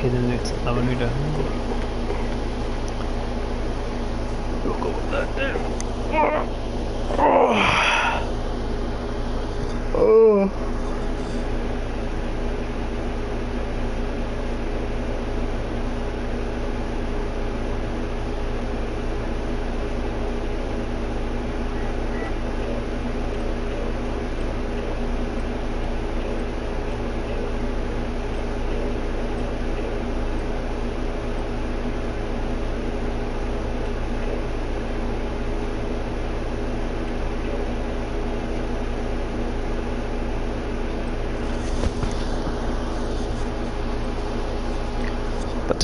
Kenneth Avenida. We'll go with that there. Oh.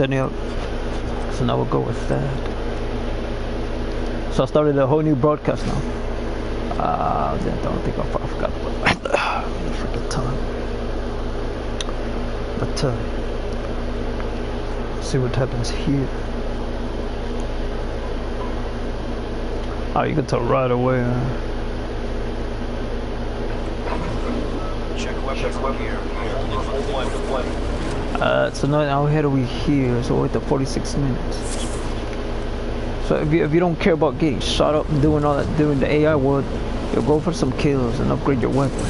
Anyway, so now we'll go with that. So I started a whole new broadcast now. I don't think I forgot what the time. But see what happens here. Oh, you can tell right away. Check web here. So now how do we here? So we're at the 46 minutes. So if you don't care about getting shot up and doing all that, doing the AI world, you'll go for some kills and upgrade your weapon.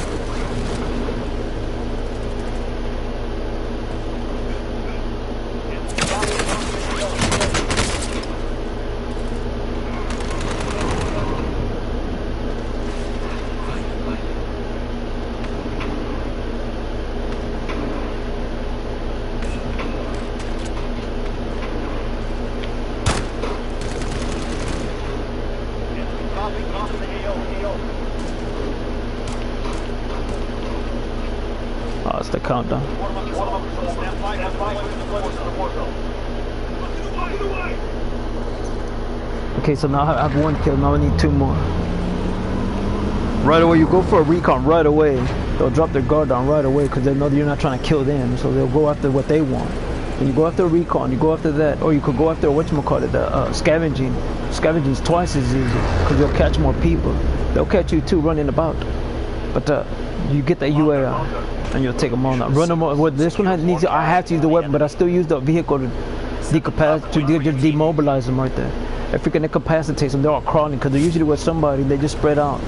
Oh, it's the countdown. Okay, so now I have one kill, now I need 2 more. Right away, you go for a recon right away. They'll drop their guard down right away because they know that you're not trying to kill them, so they'll go after what they want. When you go after a recon, you go after that, or you could go after whatchamacallit, scavenging. Scavenging's twice as easy because they'll catch more people. They'll catch you too running about. But you get that UAR and you'll take them all. Now run them all. Well, this one needs. I have to use the weapon, but I still use the vehicle to just demobilize them right there. If freaking incapacitates them, they're all crawling because they're usually with somebody. They just spread out.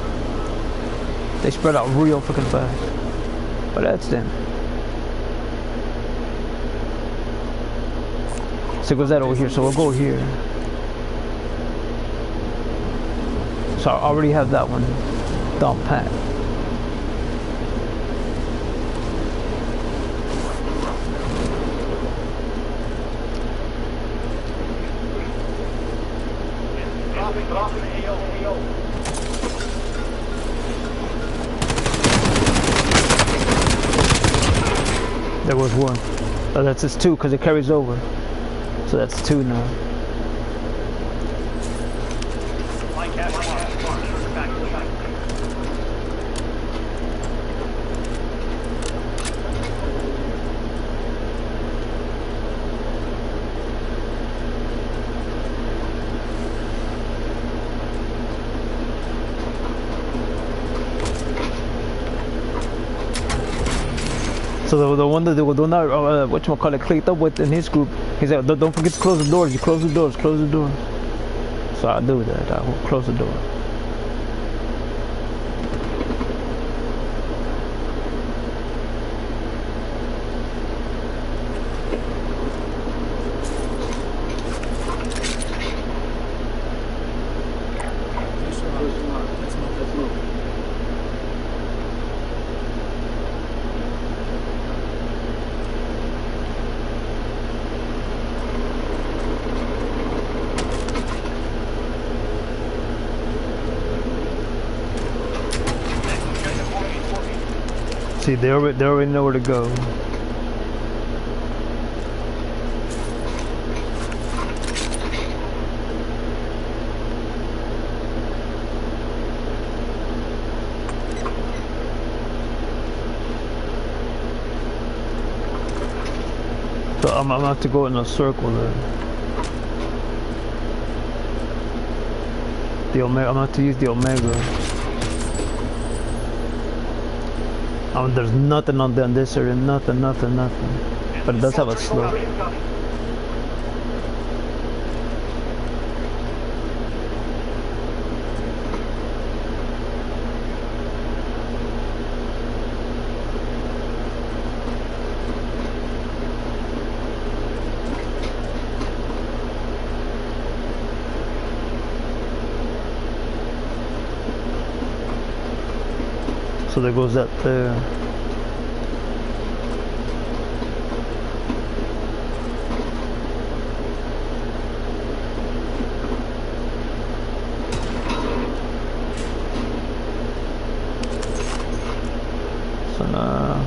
They spread out real freaking fast. But that's them. So goes that over here. So we'll go here. So I already have that one down pat. There was one. Oh, that's just 2 because it carries over. So that's 2 now. So the one that they were doing that, whatchamacallit, clicked up with in his group, he said, don't forget to close the doors. You close the doors, close the door. So I do that. I will close the door. See, they already know where to go. So I'm gonna have to go in a circle there. The Omega, I'm gonna have to use the Omega. There's nothing on this area, nothing. But it does have a slope. So there goes that there. So now,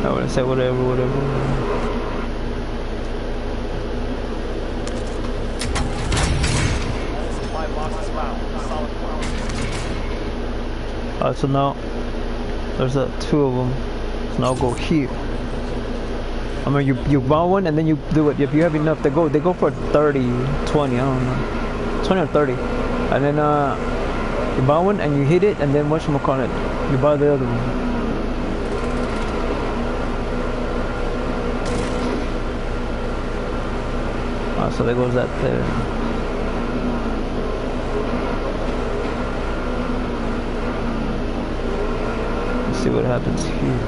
I would say whatever. Alright, so now there's two of them. So now I'll go here. I mean, you buy one and then you do it. If you have enough, they go for 30, 20. I don't know, 20 or 30. And then you buy one and you hit it, and then whatchamacallit, you buy the other one. So there goes that there. Let's see what happens here.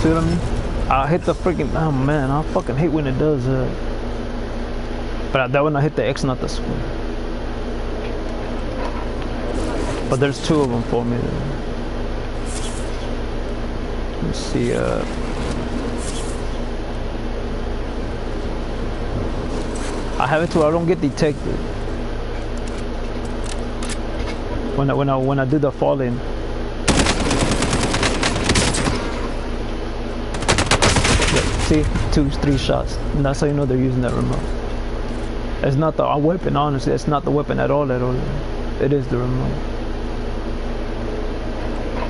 See what I mean? I hit the freaking, oh man, I fucking hate when it does that. But that one I hit the X, not the square. But there's two of them for me. Let's see, I have it to where I don't get detected. When I do the falling. See, 2, 3 shots, and that's how you know they're using that remote. It's not the weapon, honestly. It's not the weapon at all. It is the remote.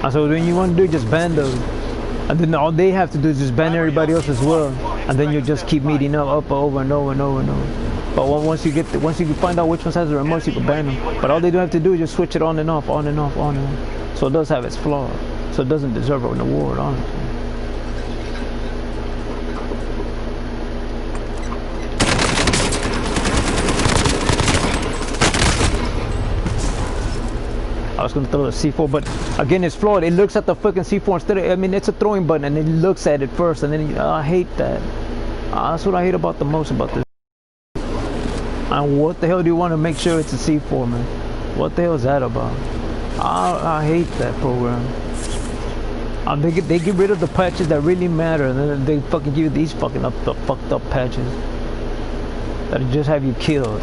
And so when you want to do, just ban those, and then all they have to do is just ban everybody else as well, and then you just keep meeting up over and over and over and over. But once you find out which ones has the remote, you can ban them. But all they do have to do is just switch it on and off, on and off, on and off. So it does have its flaws. So it doesn't deserve an award, honestly. I was gonna throw the C4, but again, it's flawed. It looks at the fucking C4 instead of, I mean, it's a throwing button, and it looks at it first, and then I hate that. That's what I hate about the most about this. And what the hell do you want to make sure it's a C4, man? What the hell is that about? I hate that program. They get rid of the patches that really matter, and then they fucking give you these fucking fucked up patches that just have you killed.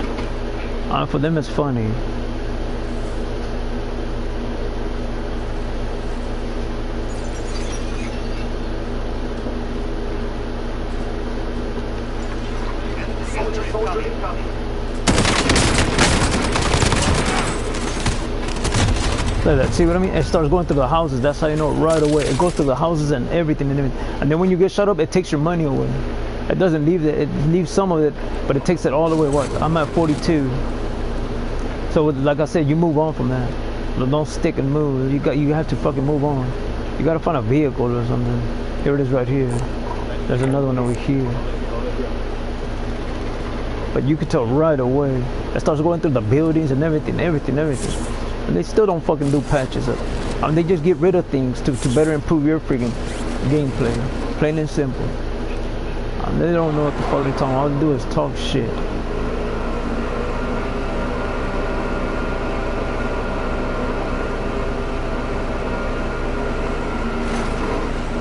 For them, it's funny. Like that. See what I mean? It starts going through the houses. That's how you know it right away. It goes through the houses and everything and everything. And then when you get shut up, it takes your money away. It doesn't leave it. It leaves some of it, but it takes it all the way. What? I'm at 42. So like I said, you move on from that. Don't stick and move. You have to fucking move on. You gotta find a vehicle or something. Here it is right here. There's another one over here. But you could tell right away. It starts going through the buildings and everything. And they still don't fucking do patches up. I mean, they just get rid of things to better improve your freaking gameplay. Plain and simple. They don't know what the fuck they're talking about. All they do is talk shit.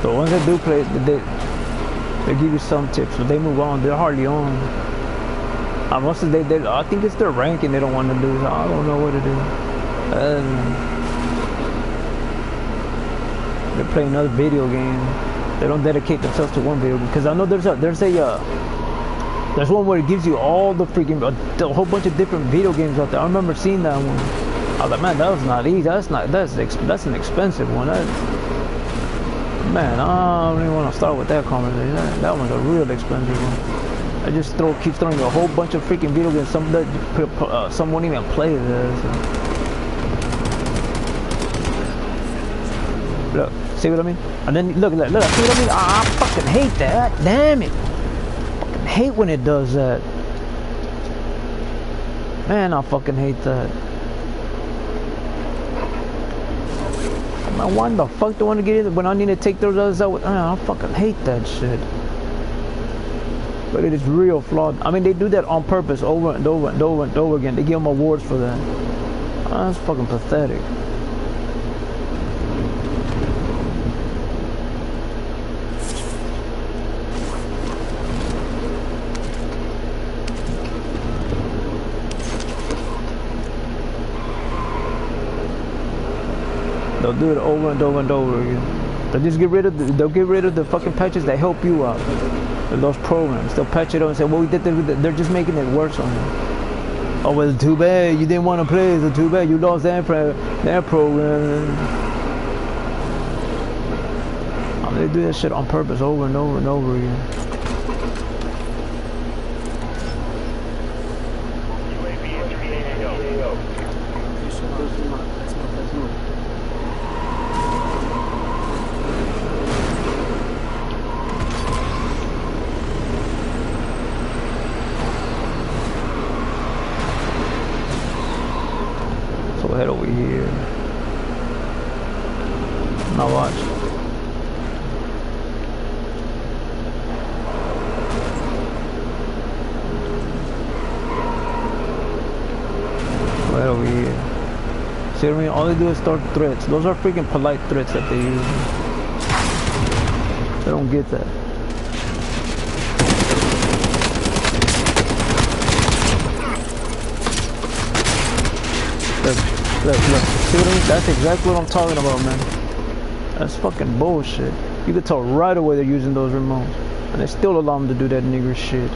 The ones that do play, they give you some tips, but they move on. They're hardly on. Most of I think it's their ranking they don't want to do. So I don't know what to do. They're playing another video game. They don't dedicate themselves to one video because I know there's one where it gives you all the freaking a whole bunch of different video games out there. I remember seeing that one. I was like, man, that was not easy. That's an expensive one. Man, I don't even want to start with that conversation. That one's a real expensive one. I just keep throwing a whole bunch of freaking video games. Some won't even play this. Look, see what I mean? And then look, see what I mean? I fucking hate that. Damn it! I fucking hate when it does that. Man, I fucking hate that. Man, why the fuck do I want to get in when I need to take those others out? I fucking hate that shit. But it is real flawed. I mean, they do that on purpose over and over and over and over again. They give them awards for that. That's fucking pathetic. They'll do it over and over and over again. They'll just get rid of the fucking patches that help you out. Those programs, they'll patch it up and say, well, we did that. They're just making it worse on you. Oh, well, too bad you didn't want to play, so too bad you lost that program. They do that shit on purpose over and over and over again. Head over here. Now watch. Right over here. See what I mean? All they do is start threats. Those are freaking polite threats that they use. They don't get that. Look, see what I mean? That's exactly what I'm talking about, man. That's fucking bullshit. You can tell right away they're using those remotes. And they still allow them to do that nigger shit.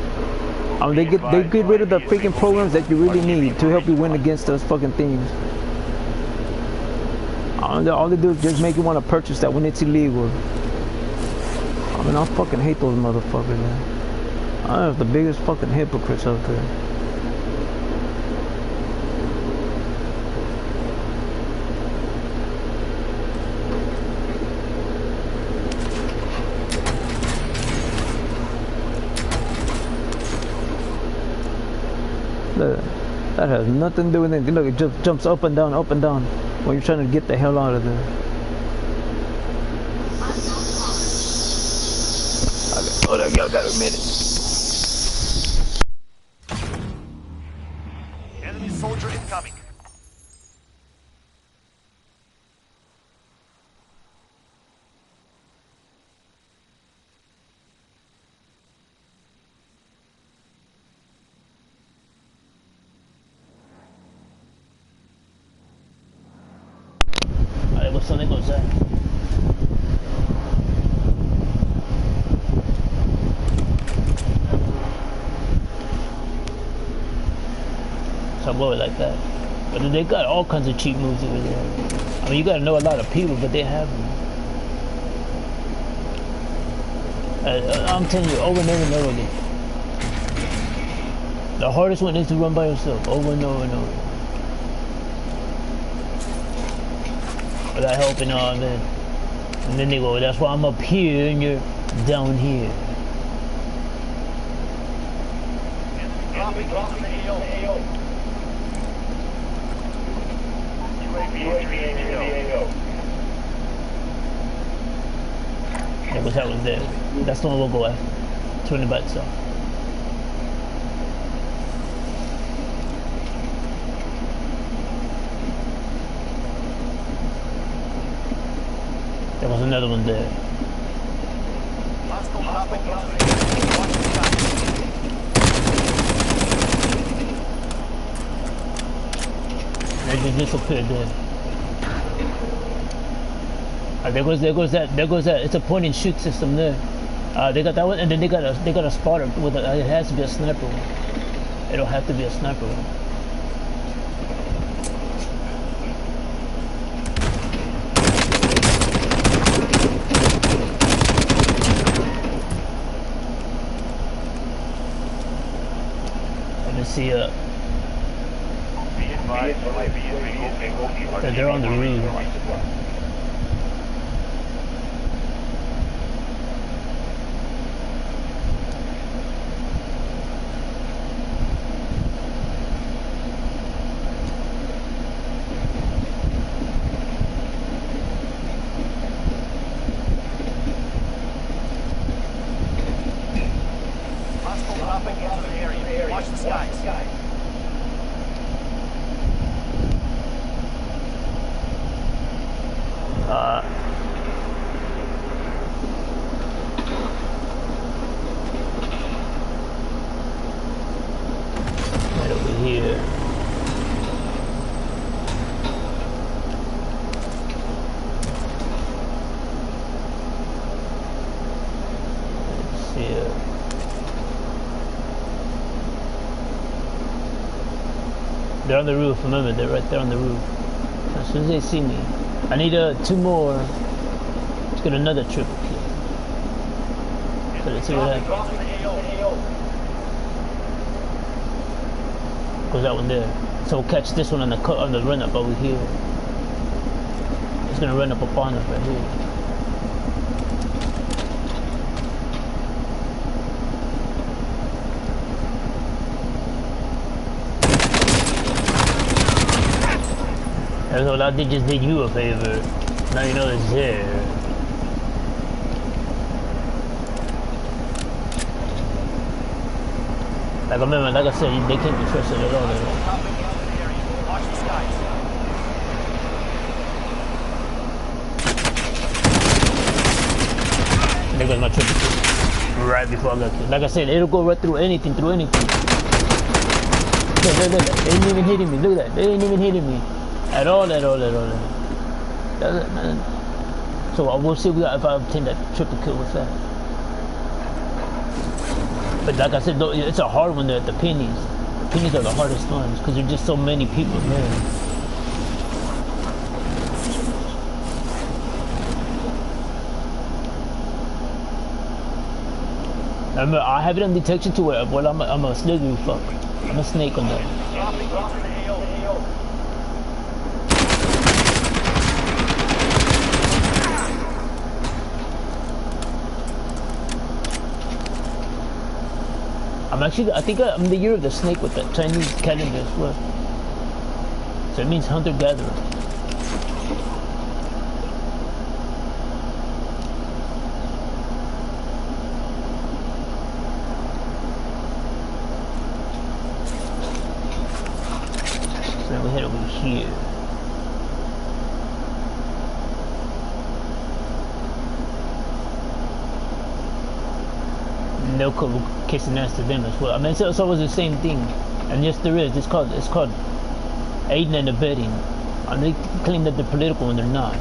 I mean, they get rid of the freaking programs that you really need to help you win against those fucking things. All they do is just make you want to purchase that when it's illegal. I mean, I fucking hate those motherfuckers, man. I'm the biggest fucking hypocrites out there. That has nothing to do with anything. Look, it just jumps up and down when you're trying to get the hell out of there. Hold on, y'all got a minute. Enemy soldier incoming. So they go Zach. So I blow it like that. But they got all kinds of cheap moves over there. I mean, you gotta know a lot of people, but they have them. I'm telling you, over and over and over again. The hardest one is to run by yourself, over and over and over. Without helping all, man. And then they go, that's why I'm up here and you're down here. dropping into the AO. UAV entering the AO. There goes that one there. That's the one we'll go after. Turn the butts off. There was another one there. Hostile dropping into the AO. Watch the skies. They just disappeared there. There goes that. It's a point and shoot system there. They got that one, and then they got a spotter with it has to be a sniper one. It'll have to be a sniper one. Let me see. Be advised, UAV entering. They're on the roof. Hostile dropping into the area. Watch the skies. Right over here. Let's see it. They're on the roof. Remember, they're right there on the roof. As soon as they see me, I need two more to get another triple kill. So let's see what happens. Dropping into the AO. Goes that one there. So we'll catch this one on the run up over here. It's gonna run up upon us right here. So I just did you a favor. Now you know it's there. Like I said, they can't be trusted at all. Dropping into the area. Watch the skies. There goes my triple kill. Right before I got killed. Like I said, it'll go right through anything, Look, they ain't even hitting me. Look at that. They ain't even hitting me. At all. That's it, man. So we'll see if I obtain that triple kill with that. But like I said, though, it's a hard one there at the pennies. The pennies are the hardest ones because there's just so many people there. Remember, I have it on detection to where I'm a slithery fuck. I'm a snake on that. Dropping into the AO. I think I'm the year of the snake with the Chinese calendar as well. So it means hunter-gatherer. So then we head over here. They'll kiss an ass to them as well. I mean, so it was the same thing. And yes, there is. It's called aiding and abetting. And they claim that they're political when they're not.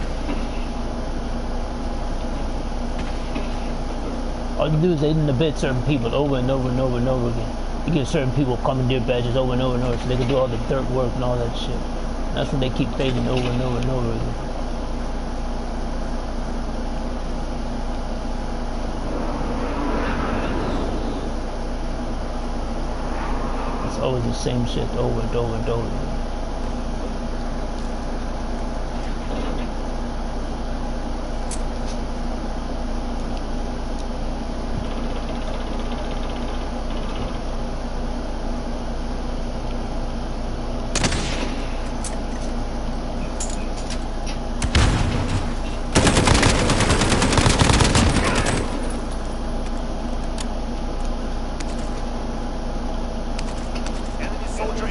All you do is aid and abet certain people over and over and over and over again. You give certain people commandeer badges over and over and over so they can do all the dirt work and all that shit. That's what they keep fading over and over and over again. It's always the same shit over and over and over again.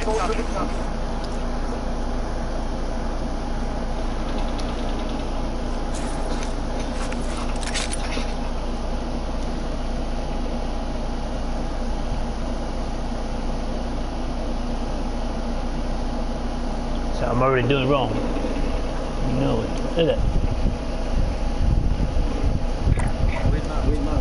So I'm already doing wrong. You know it. Look at that. Wait, no.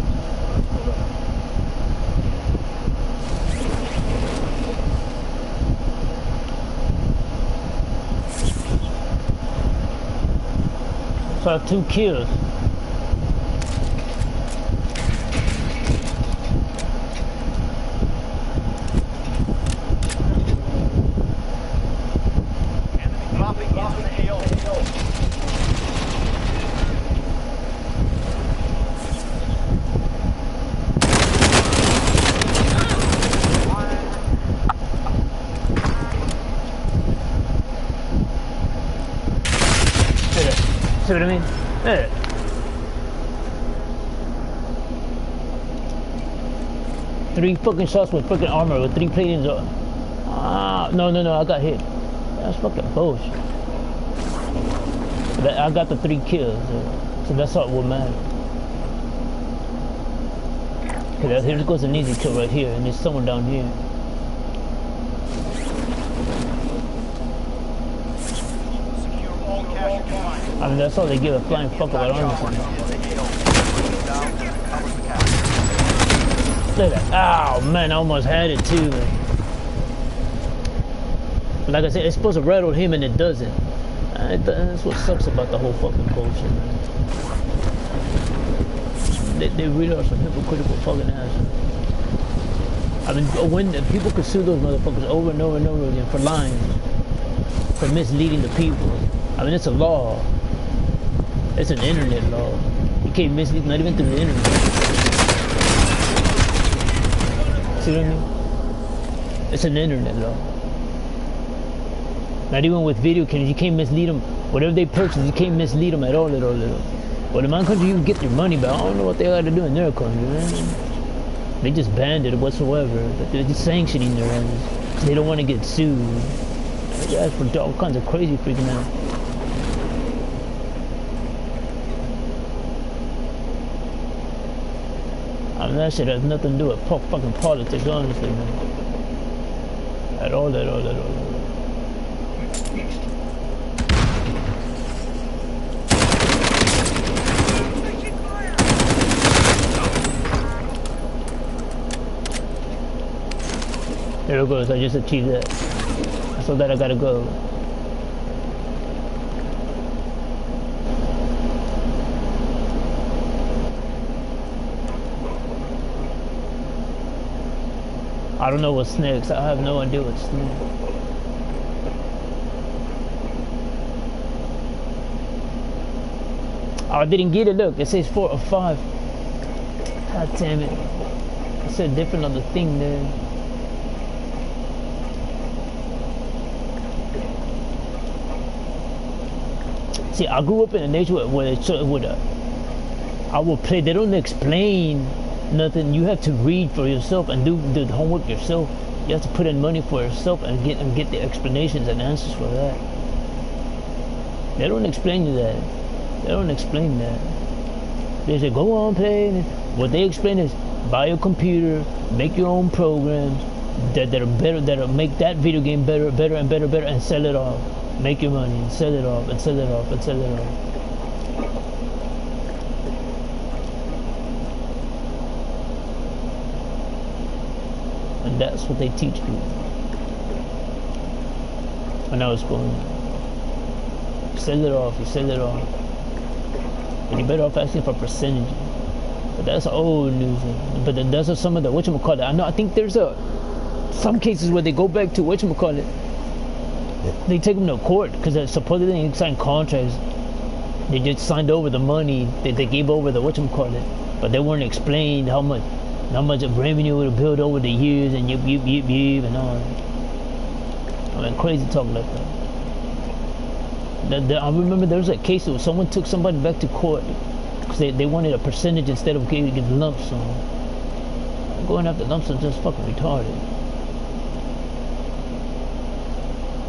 So I have 2 kills. Dropping into the AO. See what I mean? Yeah. Three fucking shots with freaking armor with 3 platings on. Ah, no, I got hit. That's fucking bullshit. But I got the 3 kills, so that's all what matters. Okay, here goes an easy kill right here, and there's someone down here. Secure all cash you can find. I mean, that's all they give a flying fuck about armor. Look at that. Oh man, I almost had it too. But like I said, it's supposed to rattle him and it doesn't. That's what sucks about the whole fucking bullshit, man. They really are some hypocritical fucking assholes. I mean, when people could sue those motherfuckers over and over and over again for lying, for misleading the people. I mean, it's a law. It's an internet law. You can't mislead, not even through the internet. See what I mean? It's an internet law. Not even with video cameras, you can't mislead them. Whatever they purchase, you can't mislead them at all. Well, in my country, you can get your money back. I don't know what they got to do in their country, man. They just banned it whatsoever. But they're just sanctioning their ass. They don't want to get sued. They ask for all kinds of crazy freaking out. I mean, that shit has nothing to do with fucking politics, honestly, man. At all. There it goes, I just achieved that. So that I gotta go. I don't know what's next. I have no idea what's next. Oh, I didn't get it. Look, it says 4 or 5. God damn it. It said different on the thing there. See, I grew up in a nation where I will play. They don't explain nothing. You have to read for yourself and do the homework yourself. You have to put in money for yourself and get the explanations and answers for that. They don't explain you that. They don't explain that. They say go on play. What they explain is buy a computer, make your own programs that are better, that'll make that video game better, and sell it off. Make your money and sell it off and sell it off and sell it off. And that's what they teach people. When I was going, sell it off, you sell it off. And you're better off asking for percentages. But that's old news. But those are some of the whatchamacallit. I think there's some cases where they go back to whatchamacallit. They take them to court because supposedly they signed contracts. They just signed over the money that they gave over the whatchamacallit, but they weren't explained how much of revenue would build over the years and yip and all. I mean, crazy talk like that. I remember there was a case where someone took somebody back to court because they wanted a percentage instead of giving lump sum. Going after lump sum is just fucking retarded.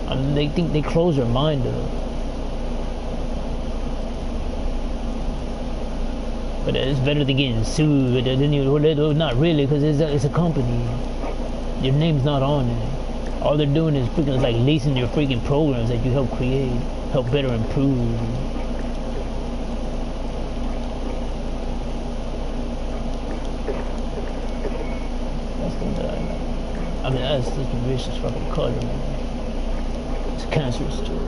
I mean, they think they close their mind to it. But it's better than getting sued. Well, not really, because it's a company. Your name's not on it. All they're doing is freaking like leasing your freaking programs that you help create, help better improve. That's the that I mean, that's just a vicious fucking color, man. It's cancerous too.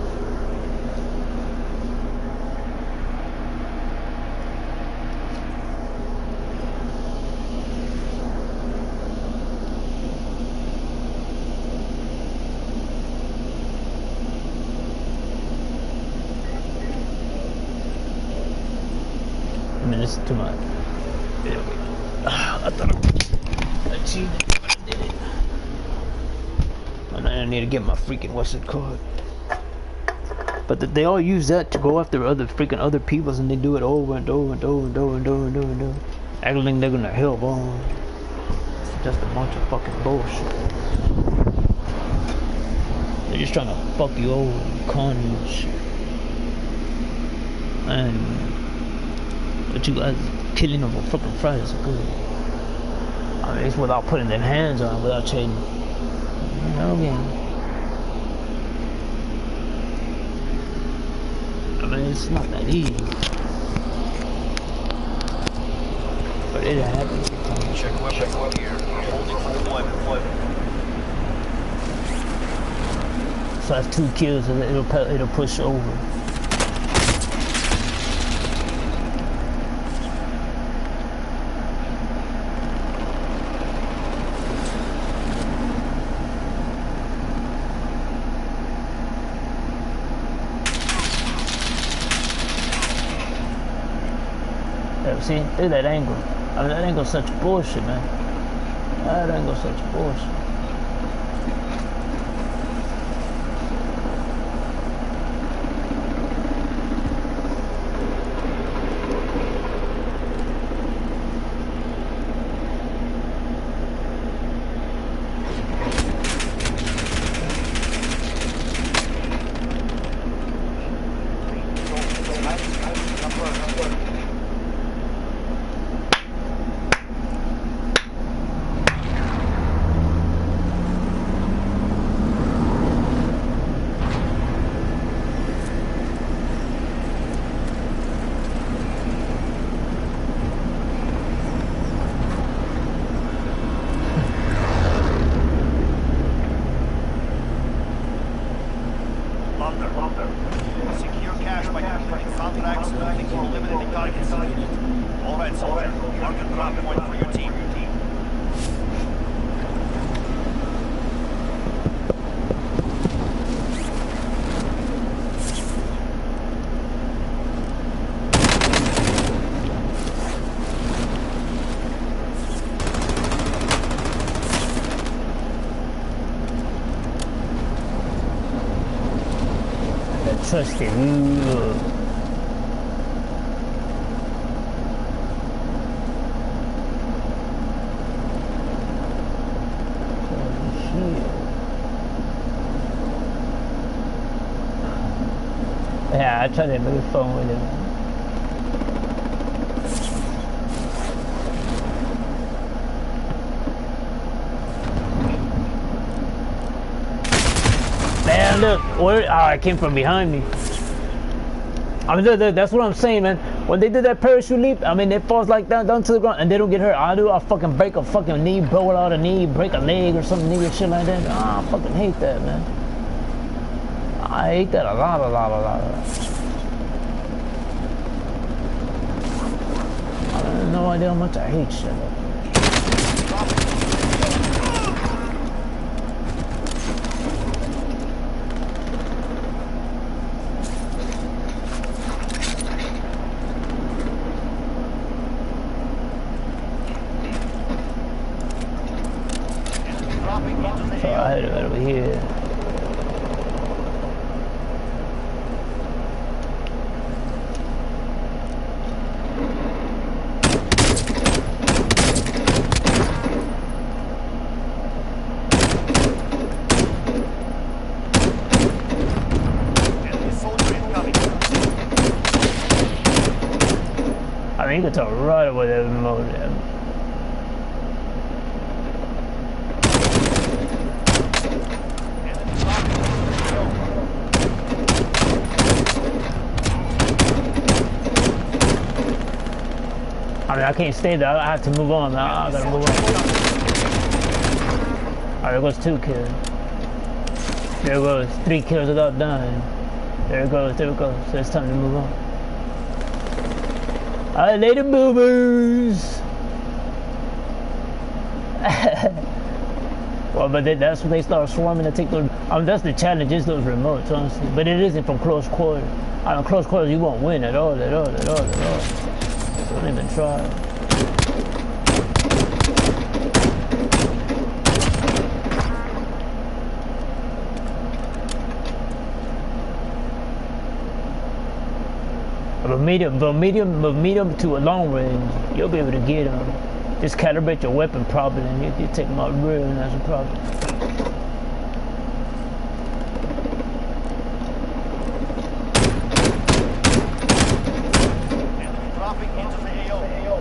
This is too much. I thought I cheated, but I did it. And I need to get my freaking what's it called? But they all use that to go after other peoples, and they do it over and over and over and over and over and over and over. Acting like they're gonna help on. It's just a bunch of fucking bullshit. They're just trying to fuck you over and con you and shit. And but you guys killing them on fucking Friday is good. I mean, it's without putting their hands on, without trading. You know again. I mean, it's not that easy. But it happens. Check weapon here. Holding for deployment. So that's 2 kills, and it'll push over. See, look at that angle. I mean, that angle's such bullshit, man. That angle's such bullshit. Secure cash by completing contracts and eliminating targets. All right, soldier. Mark a drop point for your team. Trust it. Yeah, I tried to move phone with him. Man, look, it came from behind me. I mean, look, that's what I'm saying, man. When they did that parachute leap, I mean, it falls like down to the ground and they don't get hurt. I'll fucking break a fucking knee, blow out a knee, break a leg or something, nigga, shit like that. I fucking hate that, man. I hate that a lot. I have no idea how much I hate shit. So I had it right over here. you can tell right away that remote. I mean, I can't stay there. I have to move on. I gotta move on. Alright, there goes 2 kills. There goes 3 kills without dying. There it goes, there it goes. So it's time to move on. Alright, later, boomers! Well, but that's when they start swarming to take those. That's the challenge, is those remotes, honestly. But it isn't from close quarters. Close quarters, you won't win at all. Don't even try. But medium to a long range, you'll be able to get them. Just calibrate your weapon properly, and you take them out real nice and proper. Dropping into the AO.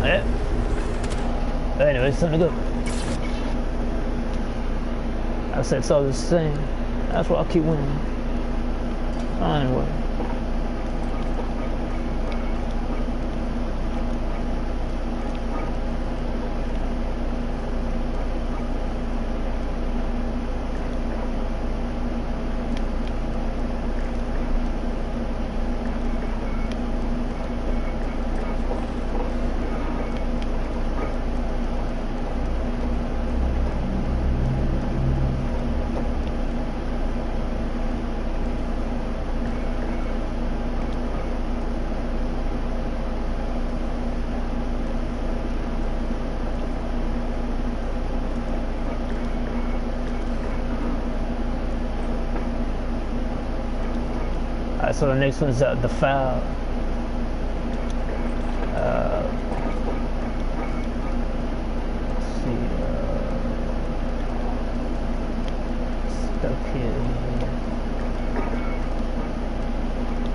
Yeah. Anyway, it's time to go. I said it's all the same. That's why I keep winning. Anyway. So the next one's the foul. Let's see. Stuck here.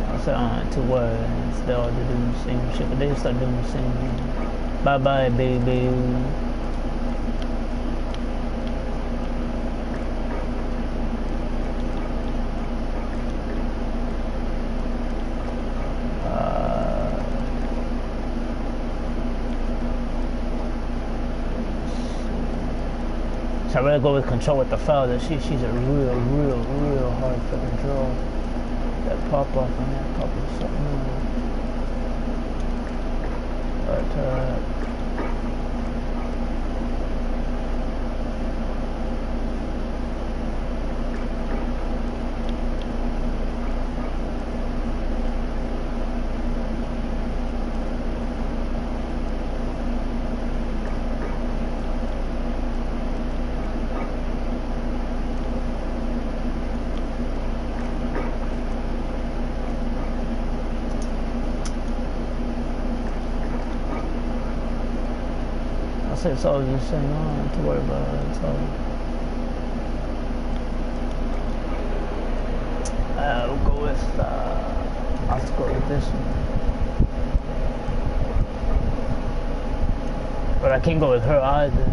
I said on to words. They all doing the same shit, but they start doing the same thing. Bye bye, baby. So I'm gonna go with control with the foul. That she's a real hard for control. That pop off on that pop is something new. But I say it's all the same. I don't have to worry about it. It's all. We'll go with. I'll have to go with this one. But I can't go with her either.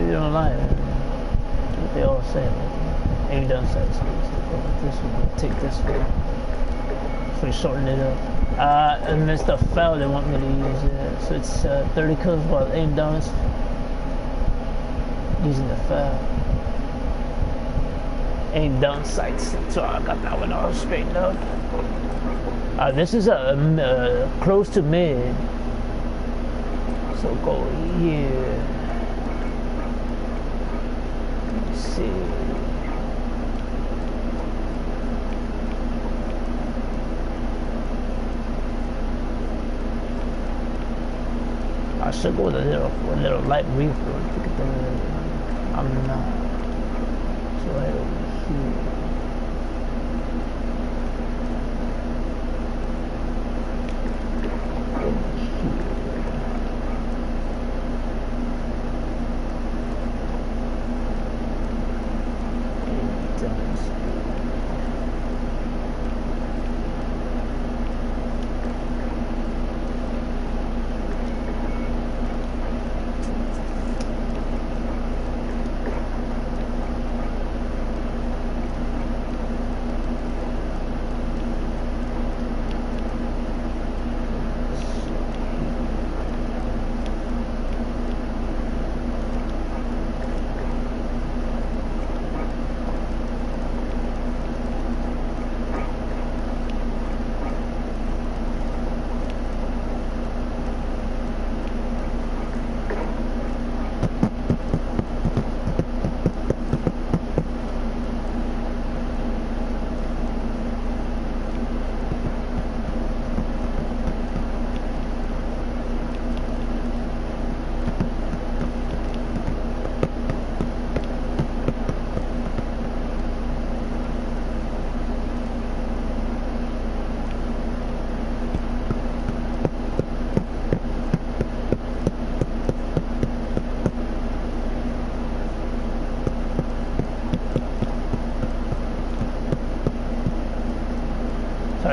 You don't lie. What they all say. Maybe done say so. This one, take this one. So we shorten it up. And it's the foul they want me to use it. So it's 30 kills while aim down using the foul. Aim down sights. So I got that one all straightened out. This is a close to mid. So go here. Let's see. I should go with a little light reefer. I'm not. So right over here.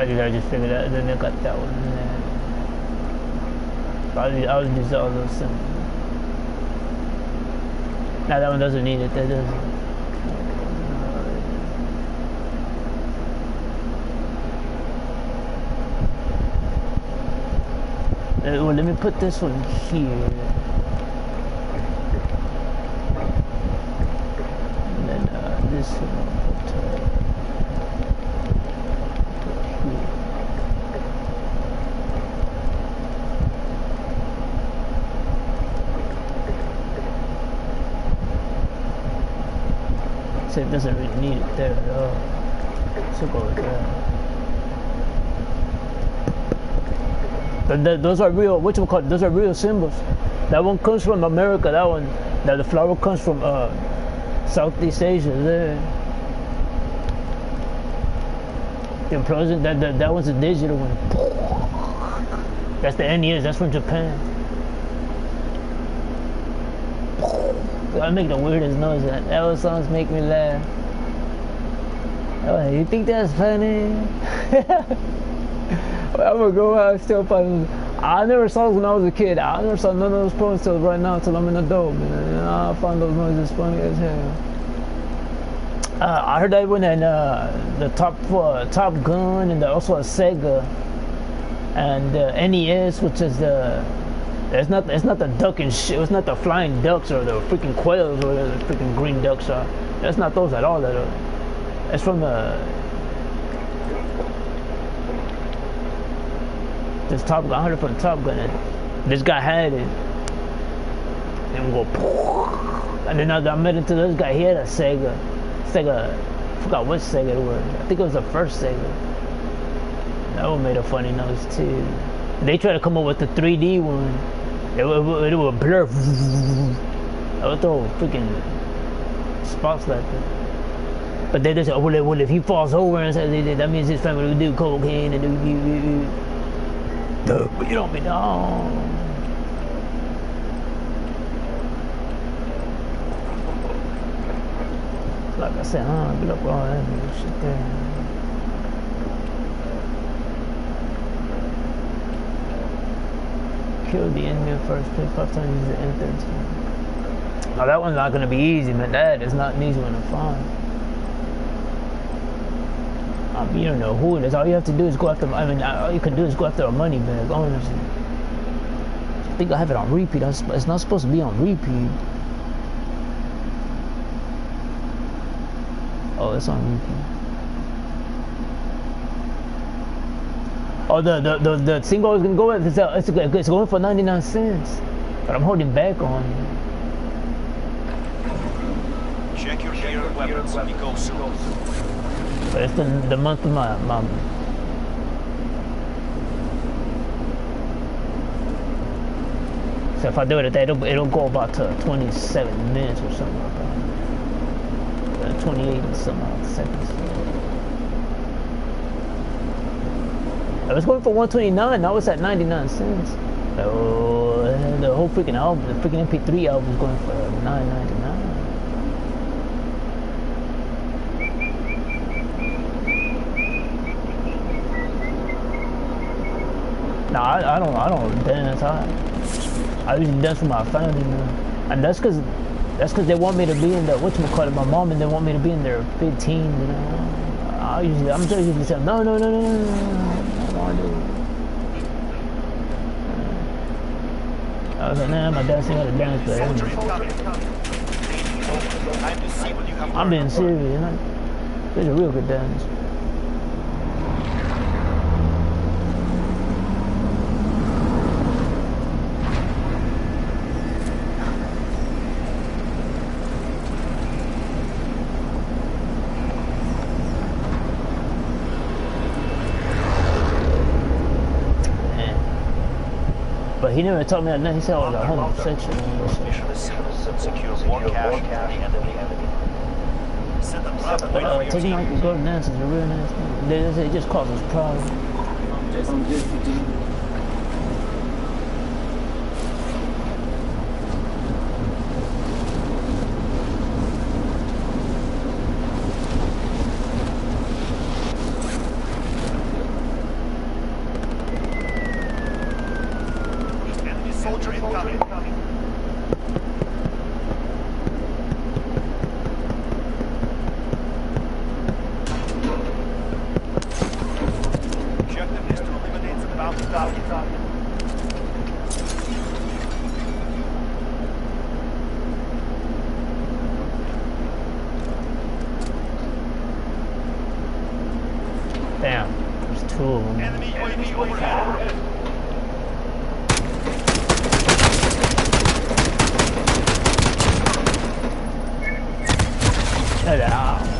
I just figured that. Then they got that one in there. I was just all those symbols. Now that one doesn't need it. That doesn't. Well, let me put this one here. And then this one I'll put here. So it doesn't really need it there at all. So go with that. Those are real, whatchamacallit, those are real symbols. That one comes from America, that one, the flower comes from Southeast Asia, there. The implosion, that one's a digital one. That's the NES, that's from Japan. I make the weirdest noise, that songs make me laugh. Oh, you think that's funny? I'm gonna go out and still find. I never saw those when I was a kid. I never saw none of those porn stars right now until I'm an adult, man. And I find those noises funny as hell. I heard that one in the Top Gun, and also a Sega, and NES, which is the. It's not the duck and shit. It's not the flying ducks or the freaking quails or the freaking green ducks. That's not those at all. It's from the. This Top Gun, I heard it from Top Gun. This guy had it. And we go, and then I met into this guy. He had a Sega. I forgot which Sega it was. I think it was the first Sega. That one made a funny noise too. They tried to come up with the 3D one. It would blur. I would throw freaking spots like that. But they just said, well, if he falls over and says that means his family would do cocaine and do. But you don't be down. Like I said, good luck with all that shit there. Kill the enemy first, play 5 times, use the M13. Now that one's not gonna be easy, man. That is not an easy one to find. You don't know who it is. All you have to do is go after. All you can do is go after a money bag. Honestly, I think I have it on repeat. It's not supposed to be on repeat. Oh, it's on repeat. Oh, the thing I was gonna go with is it's going for 99 cents, but I'm holding back on it. Check your gear and weapons. You go soon. But it's the month of my so if I do it at that, it'll go about to 27 minutes or something like that. 28 and some odd seconds. I was going for 129. Now it's at 99 cents. So the whole freaking album, the freaking MP3 album is going for $9.99. Nah, I don't dance. I usually dance with my family, man. And that's cause they want me to be in the whatchamacallit, my mom and they want me to be in their 15, you know. I'm just usually saying no. I don't wanna do it. I was like, nah, my dad said I had to dance, but I'm being serious, you know. It's a real good dance. But he never told me that. He said I was a homosexual. Secure more cash at the end of the enemy. Set them up. Wait for your Taking team. out the golden dance is a real nice thing. They say it just causes problems. Enemy UAV overhead.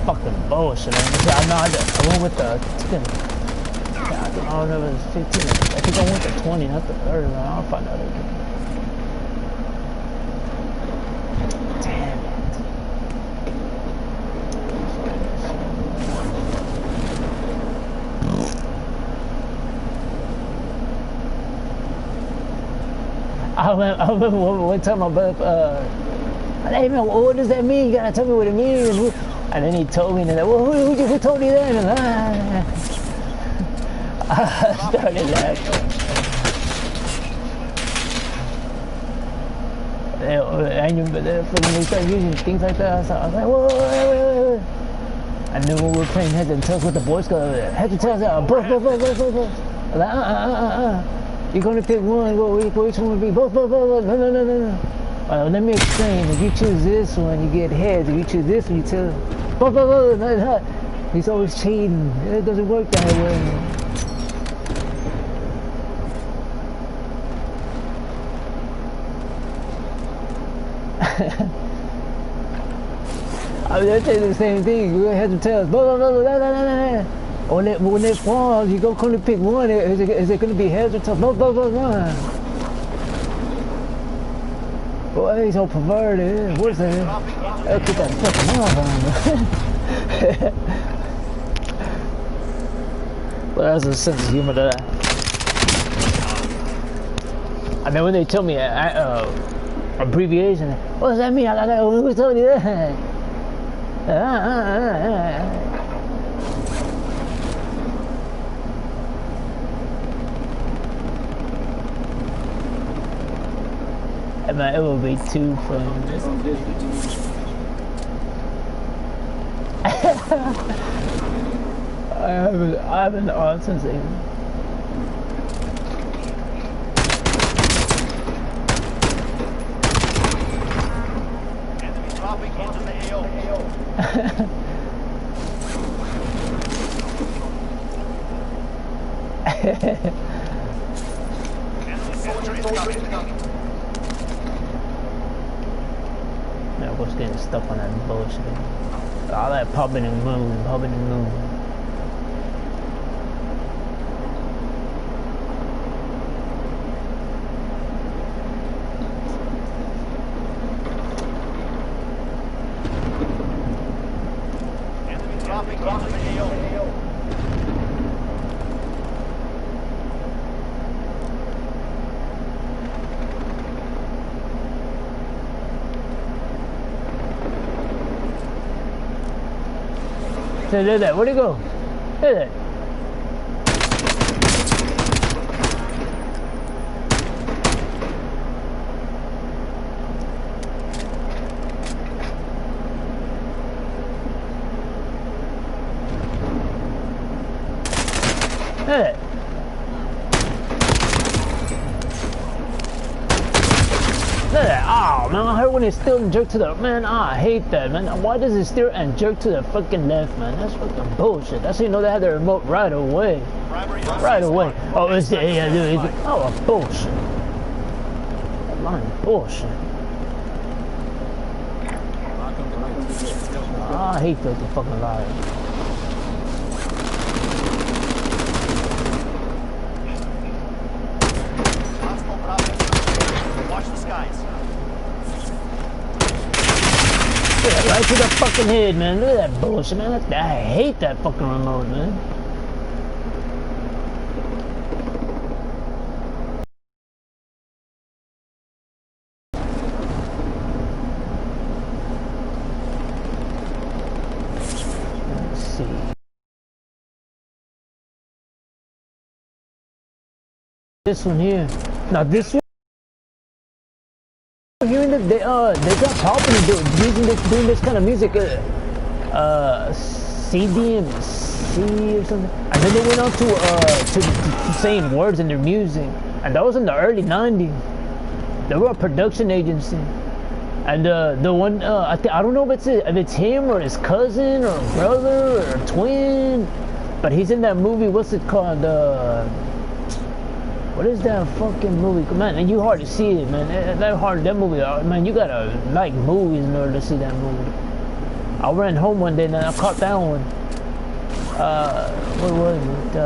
Fucking bullshit, man. I know I went with the 10. I don't know if it was 15. I think I went to 20, not the 30. Man. I'll find out again. Damn it. I remember one time my brother, hey man, what does that mean? You gotta tell me what it means. And then he told me, and then, well, who told you that? And I started laughing. And when they start using things like that, I was like, whoa. And then when we were playing heads and tails with the Boy Scout, heads and tails, both. I'm like, you're gonna pick one, which one would be? Both, no. Let me explain. If you choose this one, you get heads. If you choose this one, you tell. No. He's always cheating. It doesn't work that way. I mean, they're saying the same thing. You heads and tails. When they fall, you go come to pick one. Is it going to be heads or tails? Boy, he's all perverted. What's that? I'll keep that fucking mouth on. Well, that's a sense of humor to that. I mean, when they tell me abbreviation, what does that mean? Who told you that? Man, it would be too fun. I haven't on since even. Enemy dropping into the AO. Enemy soldier is coming. I was getting stuck on that bullshit. All that popping and moving. Enemy dropping into the AO. There, where'd he go? There. Hey. Oh man, I heard when it steer and jerk to the man. I hate that, man. Why does it steer and jerk to the fucking left, man? That's fucking bullshit. That's how you know they had the remote right away. Right away. Oh, it's the oh, bullshit. That line is bullshit. I hate those fucking liars. Yeah, right to the fucking head, man. Look at that bullshit, man. I hate that fucking remote, man. Let's see. This one here. Now this one. Hearing that they got popular doing this kind of music, CDMC or something, and then they went on to saying words in their music, and that was in the early '90s. They were a production agency, and the one I don't know if it's him or his cousin or brother or twin, But he's in that movie. What's it called? What is that fucking movie? Man, and you hard to see it, man. That movie, man. You gotta like movies in order to see that movie. I ran home one day and I caught that one. What was it?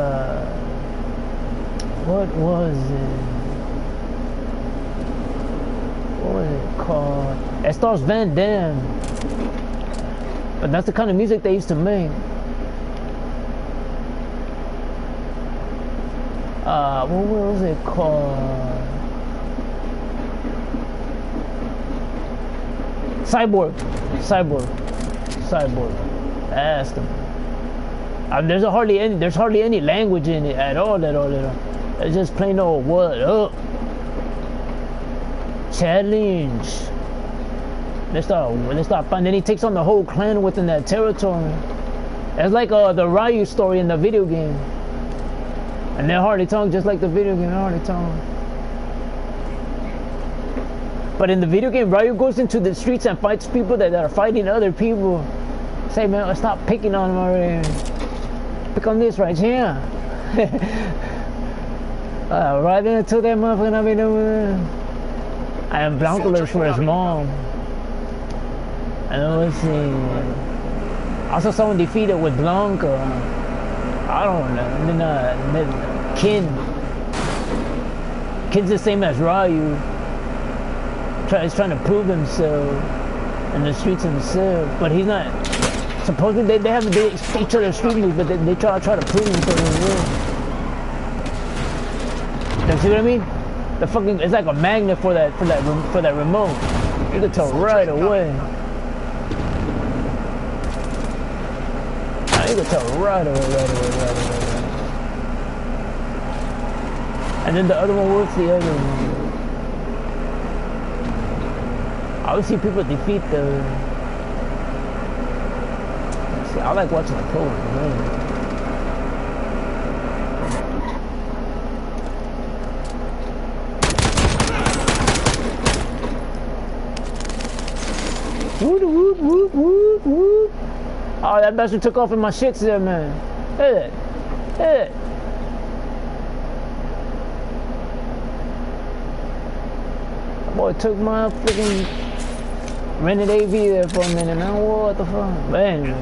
What was it? What was it called? It stars Van Damme. But that's the kind of music they used to make. What was it called? Cyborg. That's the. There's hardly any language in it at all. It's just plain old what up. Challenge. They start fighting. Then he takes on the whole clan within that territory. It's like the Ryu story in the video game. And they're hardly tongue just like the video game, hardly tongue. But in the video game, Ryu goes into the streets and fights people that are fighting other people. Say, man, stop picking on him already. Pick on this right here. Right there to that motherfucker, I be doing. I am Blanco looks for his mom. And let's see. I saw someone defeated with Blanca. I don't know. And then Kid's the same as Ryu. He's trying to prove himself in the streets himself, but he's not. Supposedly they have each other's street moves, but they try to prove themselves as well. You see what I mean? The fucking it's like a magnet for that remote. You can tell right away. You can tell right away. And then the other one, what's the other one? I always see people defeat the. See, I like watching the pro man. Whoop. Oh, that bastard took off in my shits there, man. Hey. Boy, took my freaking rented AV there for a minute, man. What the fuck? Man.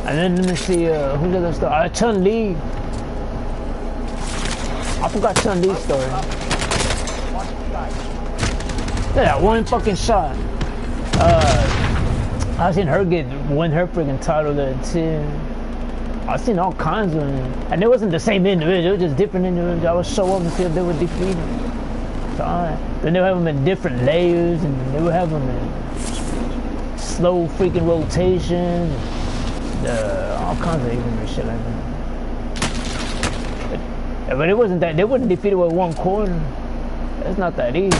And then let me see, who's the other story? Chun-Li. I forgot Chun-Li's story. Yeah, one fucking shot. I seen her win her freaking title there too. I seen all kinds of them. And it wasn't the same individual, it was just different individuals. I would show up and see if they were defeated. So, then they would have them in different layers, and they would have them in slow freaking rotation. All kinds of ignorant shit like that. But it wasn't that, they wouldn't defeat it with one quarter. It's not that easy.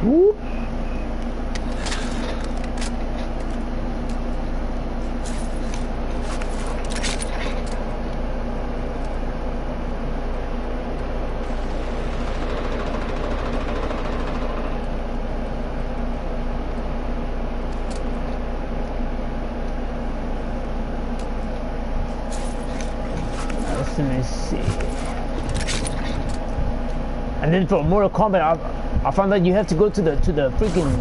Whoop. Let me see. And then for Mortal Kombat, I found that you have to go to the freaking.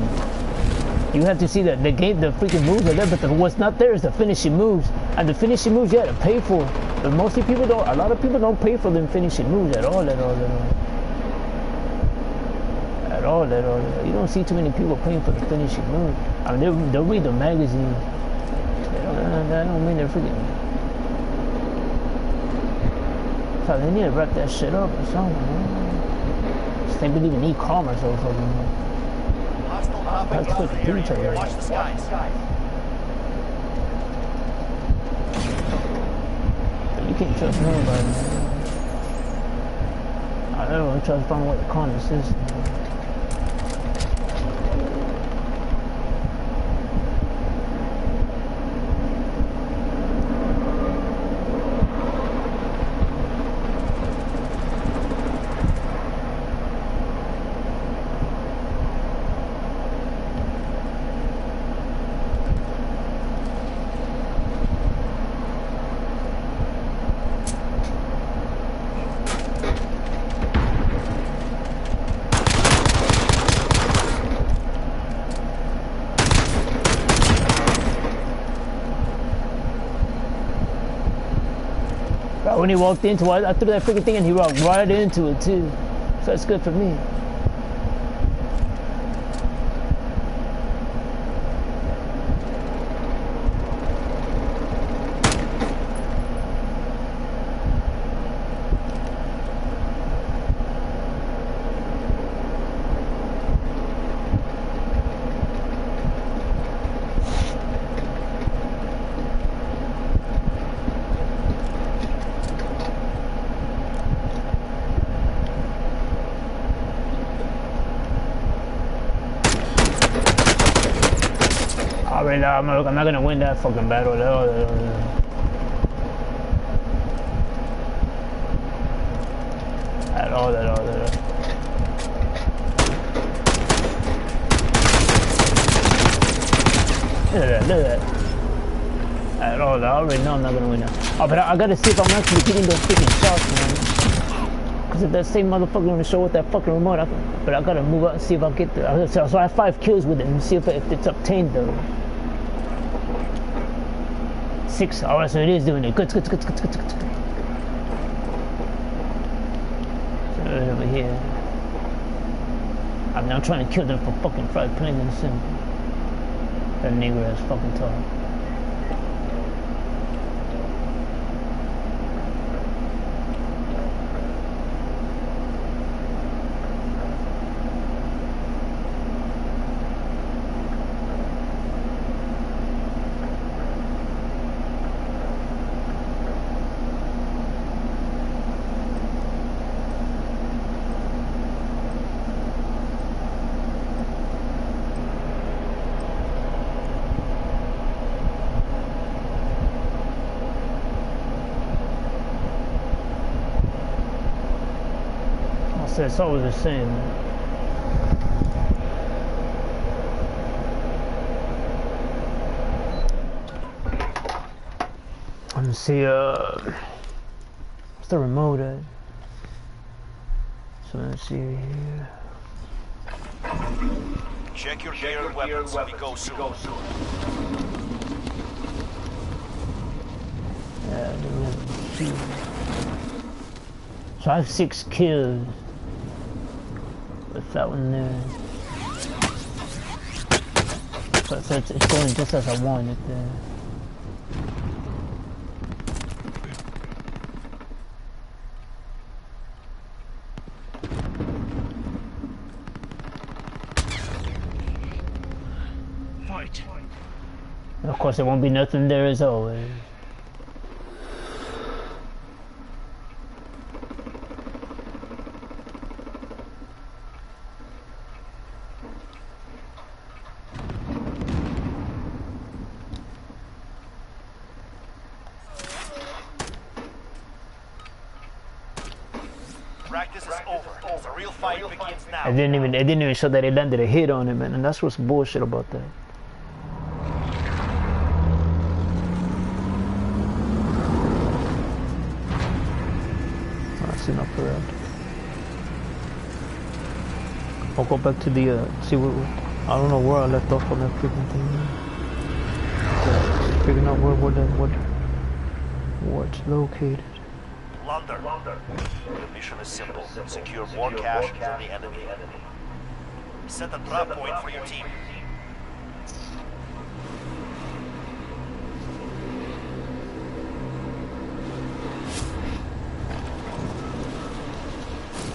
You have to see the freaking moves are there, but what's not there is the finishing moves, and the finishing moves you have to pay for. But mostly people don't. A lot of people don't pay for them finishing moves at all. You don't see too many people paying for the finishing moves. I mean, they'll read the magazines. That don't mean they're freaking. So they need to wrap that shit up or something. Man. They believe in e-commerce or something. That's quick retail. Watch the skies. You can't trust nobody, man. I don't know, I'm trying to find what the commerce is. Bro, when he walked into it, I threw that freaking thing and he walked right into it too. So it's good for me. I'm not gonna win that fucking battle. At all. Look at that. At all. I already know I'm not gonna win that. Oh, but I gotta see if I'm actually getting those freaking shots, man. Cause if that same motherfucker gonna show with that fucking remote, but I gotta move out and see if I get the. So I have 5 kills with it and see if it's obtained though. 6. Alright, so it is doing it. Good. So right over here. I'm now trying to kill them for fucking fried plain and simple. That nigger ass fucking talk. It's always the same. Let me see, what's the remote at? So let's see here. Check your gear and weapons. We go soon. Yeah, so I have 6 kills. With that one there. So it's going just as I want it there. Fight. And of course there won't be nothing there as always. Practice is over. The real fight begins now. It didn't even show that it landed a hit on him, man, and that's what's bullshit about that. That's enough for that. I'll go back to the see what I don't know where I left off on that freaking thing. Figuring out what's located. Launder. Your mission is simple. Secure more cash than the enemy. Set a drop point for your team.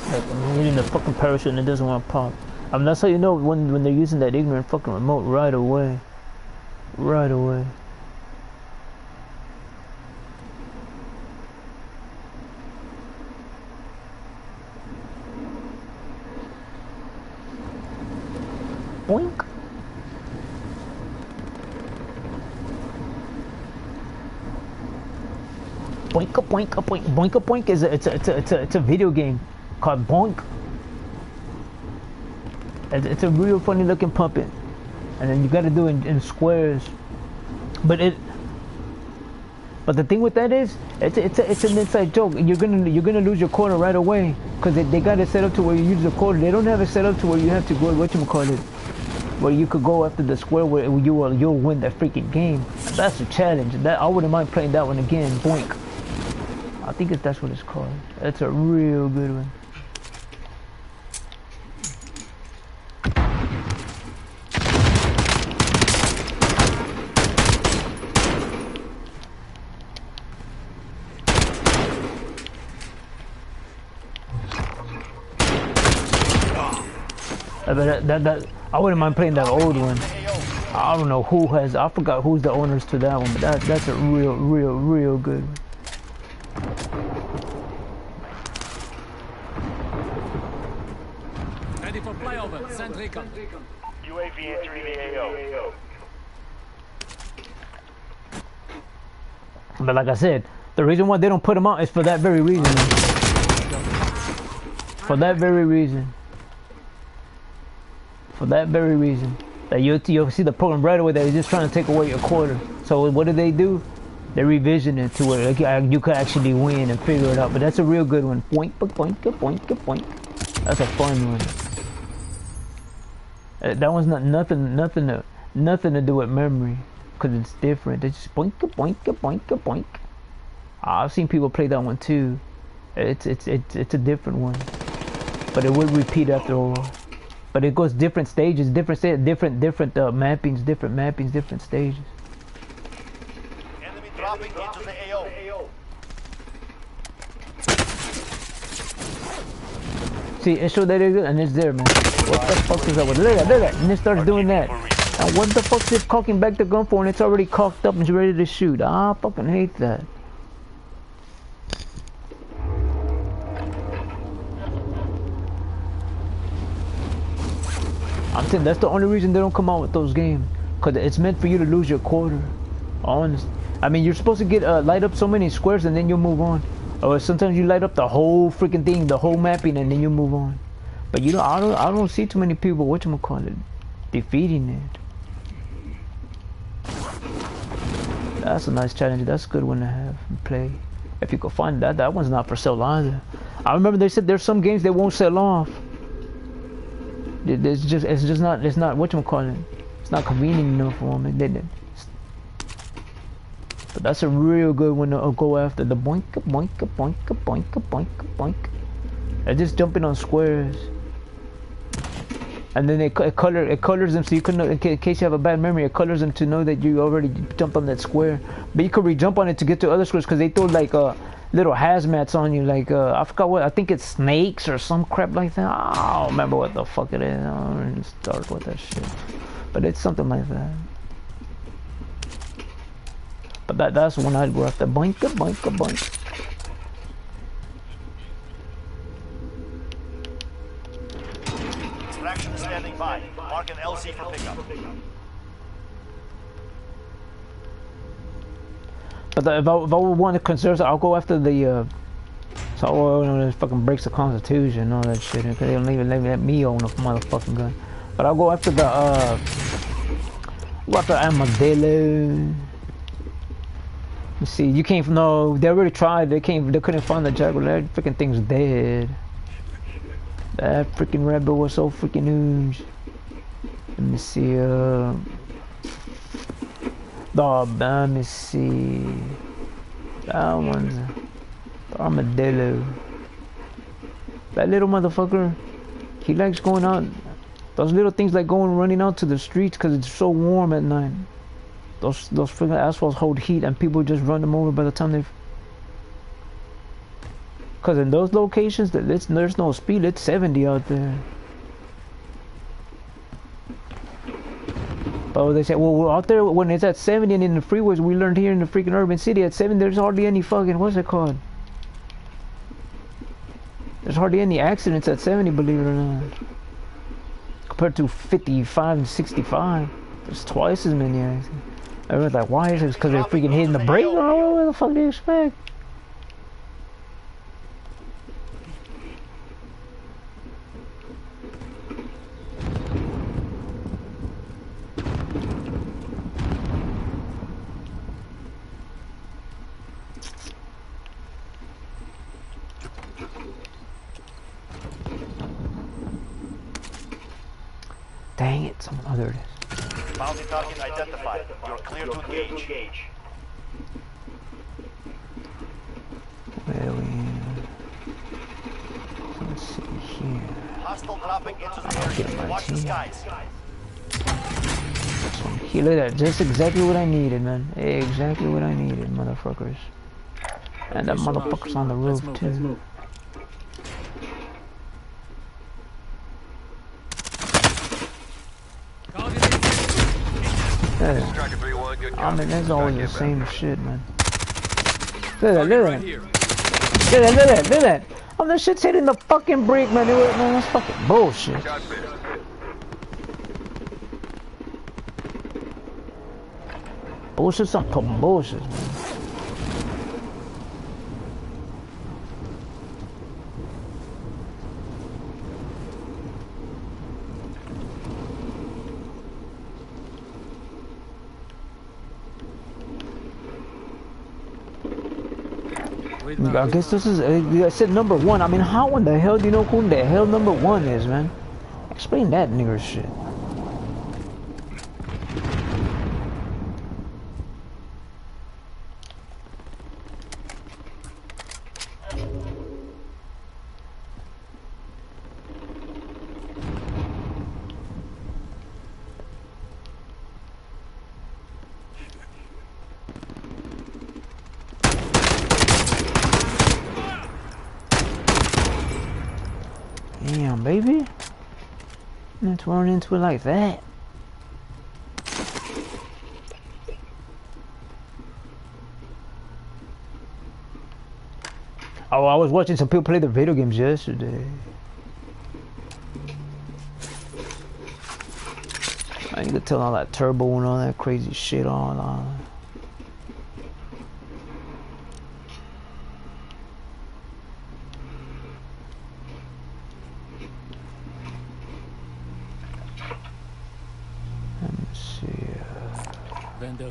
I'm reading the fucking parachute and it doesn't want to pop. I mean, that's how you know when they're using that ignorant fucking remote right away. Right away. Boink. Boink a boink a boink. Boink a boink is it's a video game called Boink. It's a real funny looking puppet, and then you got to do it in squares. But the thing with that is, it's an inside joke. You're gonna lose your quarter right away because they got it set up to where you use the quarter. They don't have it set up to where you have to go where you could go after the square where you'll win that freaking game. That's a challenge. That I wouldn't mind playing that one again. Boink. I think that's what it's called. That's a real good one. But that I wouldn't mind playing that old one. I don't know who has. I forgot who's the owners to that one, but that's a real good one. Ready for flyover. Send recon. UAV entering the AO. But like I said, the reason why they don't put them out is for that very reason. For that very reason. For that very reason. That you'll see the program right away that they're just trying to take away your quarter. So what do? They revision it to where you could actually win and figure it out. But that's a real good one. Boink, boink, boink, boink. That's a fun one. That one's nothing to do with memory, cause it's different. It's just boink, boink, boink, boink. I've seen people play that one too. It's a different one, but it would repeat after a while. But it goes different stages, different mappings, different stages. Enemy dropping into the AO. See, it showed that it's good, and it's there, man. What the fuck is that? Look at that, and it starts doing that. And what the fuck is it cocking back the gun for, and it's already cocked up and it's ready to shoot? I fucking hate that. I'm saying that's the only reason they don't come out with those games, cause it's meant for you to lose your quarter. Honest. I mean, you're supposed to get light up so many squares and then you'll move on. Or sometimes you light up the whole freaking thing, the whole mapping, and then you move on. But you know, I don't see too many people whatchamacallit defeating it. That's a nice challenge. That's a good one to have and play. If you could find that, that one's not for sale either. I remember they said there's some games they won't sell off. It's just not whatchamacallit. It's not convenient enough for them. But that's a real good one to go after. The boink, boink, boink, boink, boink, boink. They're just jumping on squares. And then it colors them so you can know, in case you have a bad memory, it colors them to know that you already jumped on that square. But you could re-jump on it to get to other squares because they throw like little hazmats on you. Like I forgot what, I think it's snakes or some crap like that. I don't remember what the fuck it is. I don't even start with that shit. But it's something like that. But that's when I'd go after. Boink, boink, boink. Extraction standing by. Mark an LC for pickup. But if I would want to conserve, I'll go after the so it fucking breaks the Constitution and all that shit. Because they don't even let me own a motherfucking gun. But I'll go after the Armadillo. Let's see, you can't. No, they already tried. They couldn't find the Jaguar. That freaking thing's dead. That freaking Rebel was so freaking huge. Let me see. Let me see. That one's the Armadillo. That little motherfucker. He likes going out. Those little things like running out to the streets because it's so warm at night. Those freaking asphalts hold heat and people just run them over by the time they've... Because in those locations, there's no speed, it's 70 out there. But they say, well, we're out there when it's at 70 and in the freeways, we learned here in the freaking urban city at 70, there's hardly any fucking, what's it called? There's hardly any accidents at 70, believe it or not. Compared to 55 and 65, there's twice as many accidents. I was like, why is it? Because they're freaking hitting the brake? Oh, what the fuck do you expect? Dang it, someone, oh, there it is. Bounty target identified. You're clear to engage. Yeah, alien. Let's see here. Hostile dropping into the area. Watch the skies. Here, look at that. Just exactly what I needed, man. Exactly what I needed, motherfuckers. And that motherfucker's on the roof, too. Yeah. I mean, that's always the same shit, man. Look at that, look at that. Look at that, look at that, look at that. Oh, that shit's hitting the fucking brick, man. Man, that's fucking bullshit. Bullshit's on top of bullshit, man. I guess this is, I said number one. I mean, how in the hell do you know who the hell number one is, man? Explain that nigger shit. Damn, baby. Let's run into it like that. Oh, I was watching some people play the video games yesterday. You could tell all that turbo and all that crazy shit on.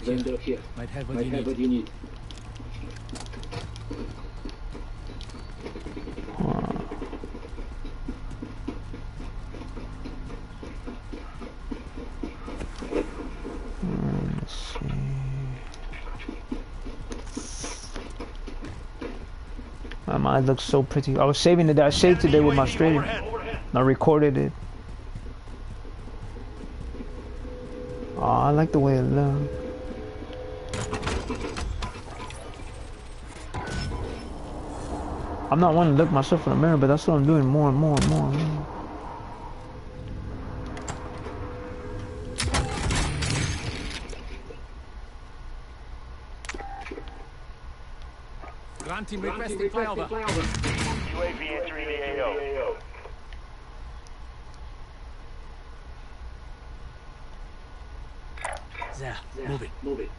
Vendor here. Might have what you need. Let's see. My mind looks so pretty. I was saving it. I saved today with my stream. I recorded it. Oh, I like the way it looks. I'm not wanting to look myself in the mirror, but that's what I'm doing more and more and more. Ground team requesting flyover. UAV entering the AO. There, move it.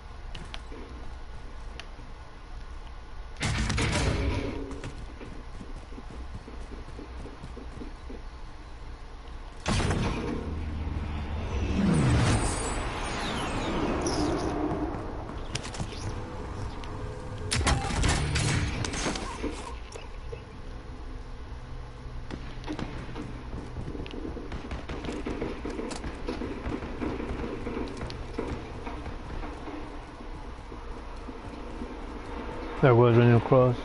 There was running across.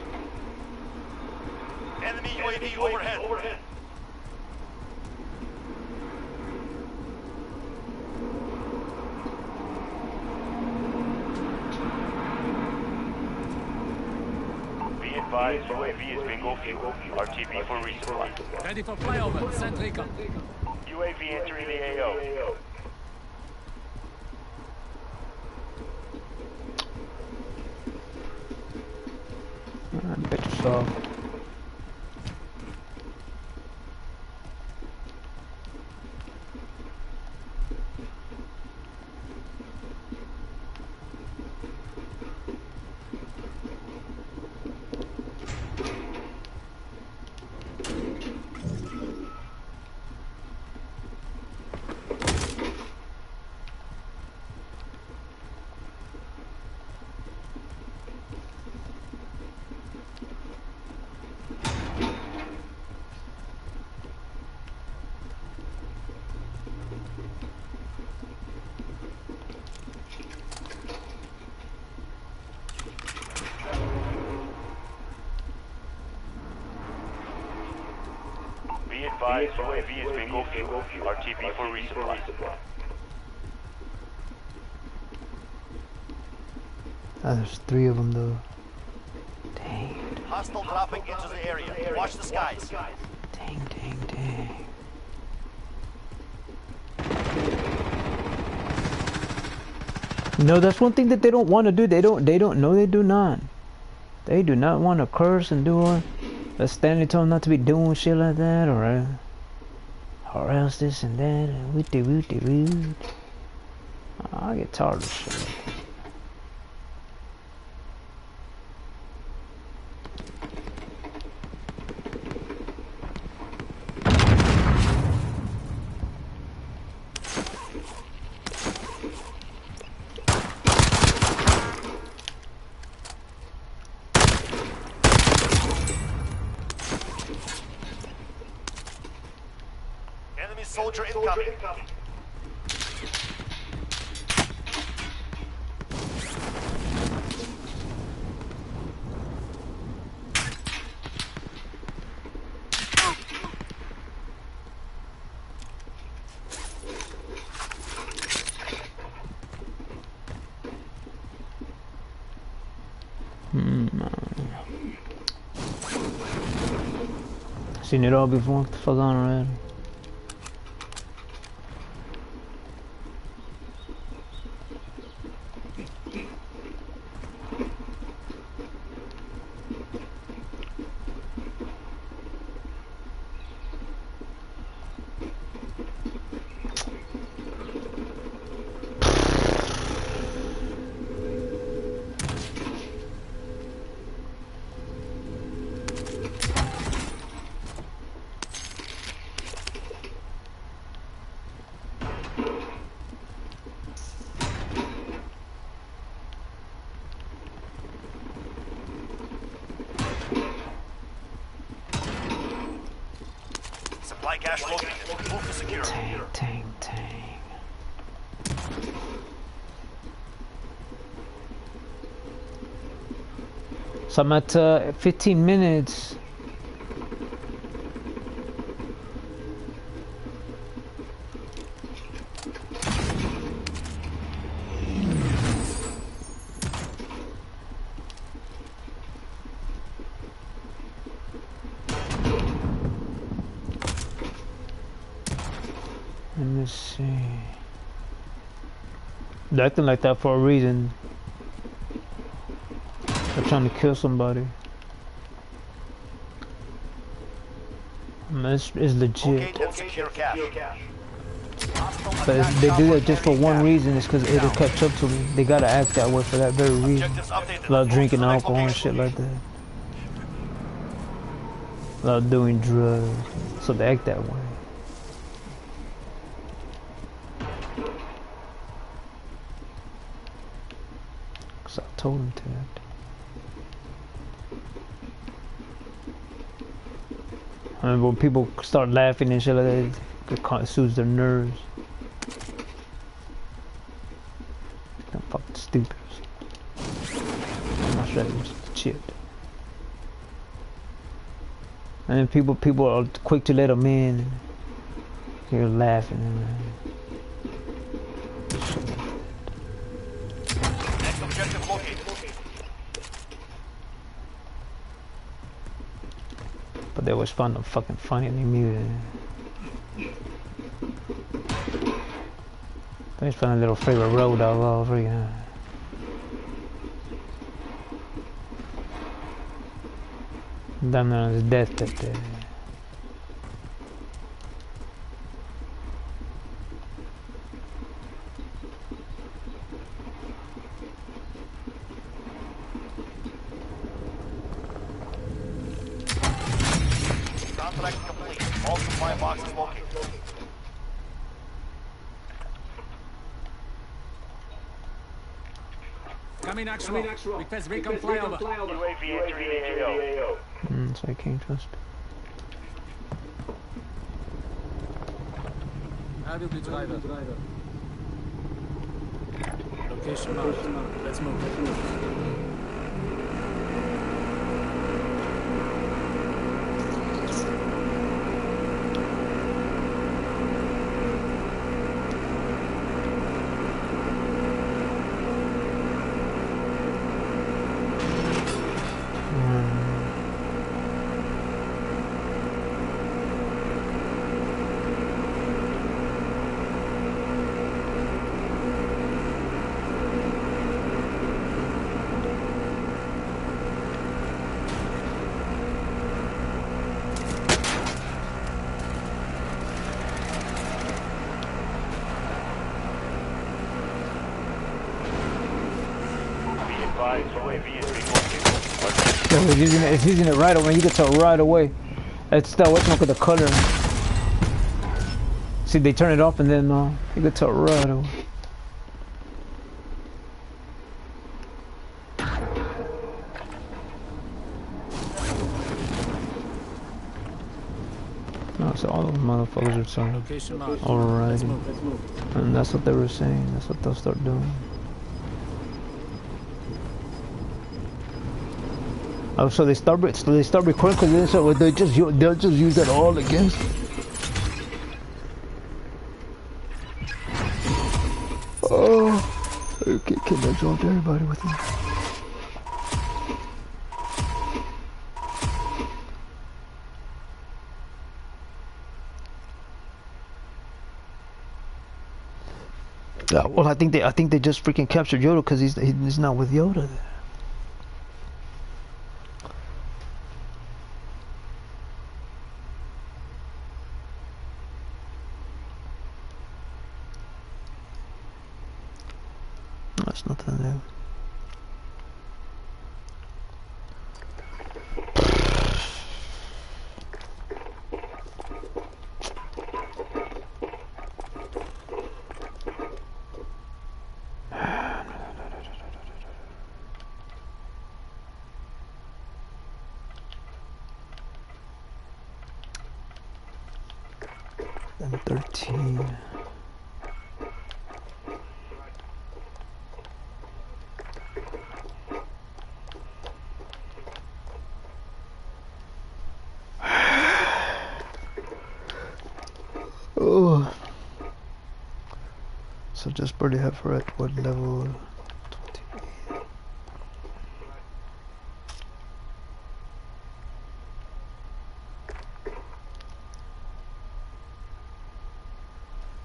Enemy UAV overhead. Be advised, UAV is bingo fuel. RTB for resupply. Ready for flyover. Send recon. UAV entering the AO. Bet yourself. advised, UAV is bingo fuel. RTB for resupply. Ah, there's 3 of them though. Dang, Hostile dropping into the area. Watch the skies. dang, dang, dang. No, that's one thing that they don't want to do. They do not. They do not want to curse and do it. Let's stand and tell them not to be doing shit like that, or else this and that, and woot. I get tired of shit. Enemy soldier incoming. Seen it all before. What the fuck on already? Supply cache located. Move to secure. Dang. So I'm at 15 minutes. Let me see. They're acting like that for a reason. They're trying to kill somebody. I mean, it's legit. Locate and secure cache. But they do that just for one reason. It's because it'll catch up to me. They gotta act that way for that very reason. Objectives updated. Without drinking Select alcohol and location. shit like that. Without doing drugs. So they act that way. Cause I told them to act. I mean, when people start laughing and shit like that, it kind of soothes their nerves. They're fucking stupid. I'm not sure it's shit. And then people are quick to let them in. You're laughing. Next objective located. But they always find them fucking funny and they mute it. They just find a little favorite road all over you. Down there on his deathbed there. Contract complete. All supply boxes located. Coming actual. Request recon flyover. UAV entering AO. So I can't trust. How do we driver? Location marked. Let's move. Yeah, it's using it right away. You can tell right away. It's that what's with the color. See, they turn it off and then you can tell right away. No, so all those motherfuckers are saying. Location marked. Let's Alrighty. move. And that's what they were saying. That's what they'll start doing. Oh, so they start recording because they'll just use that all against. Oh, okay, kid, I dropped everybody with me. Yeah, well, I think they just freaking captured Yoda because he's not with Yoda there. That's nothing new. M13. Oh. So just barely have her at what level? 28.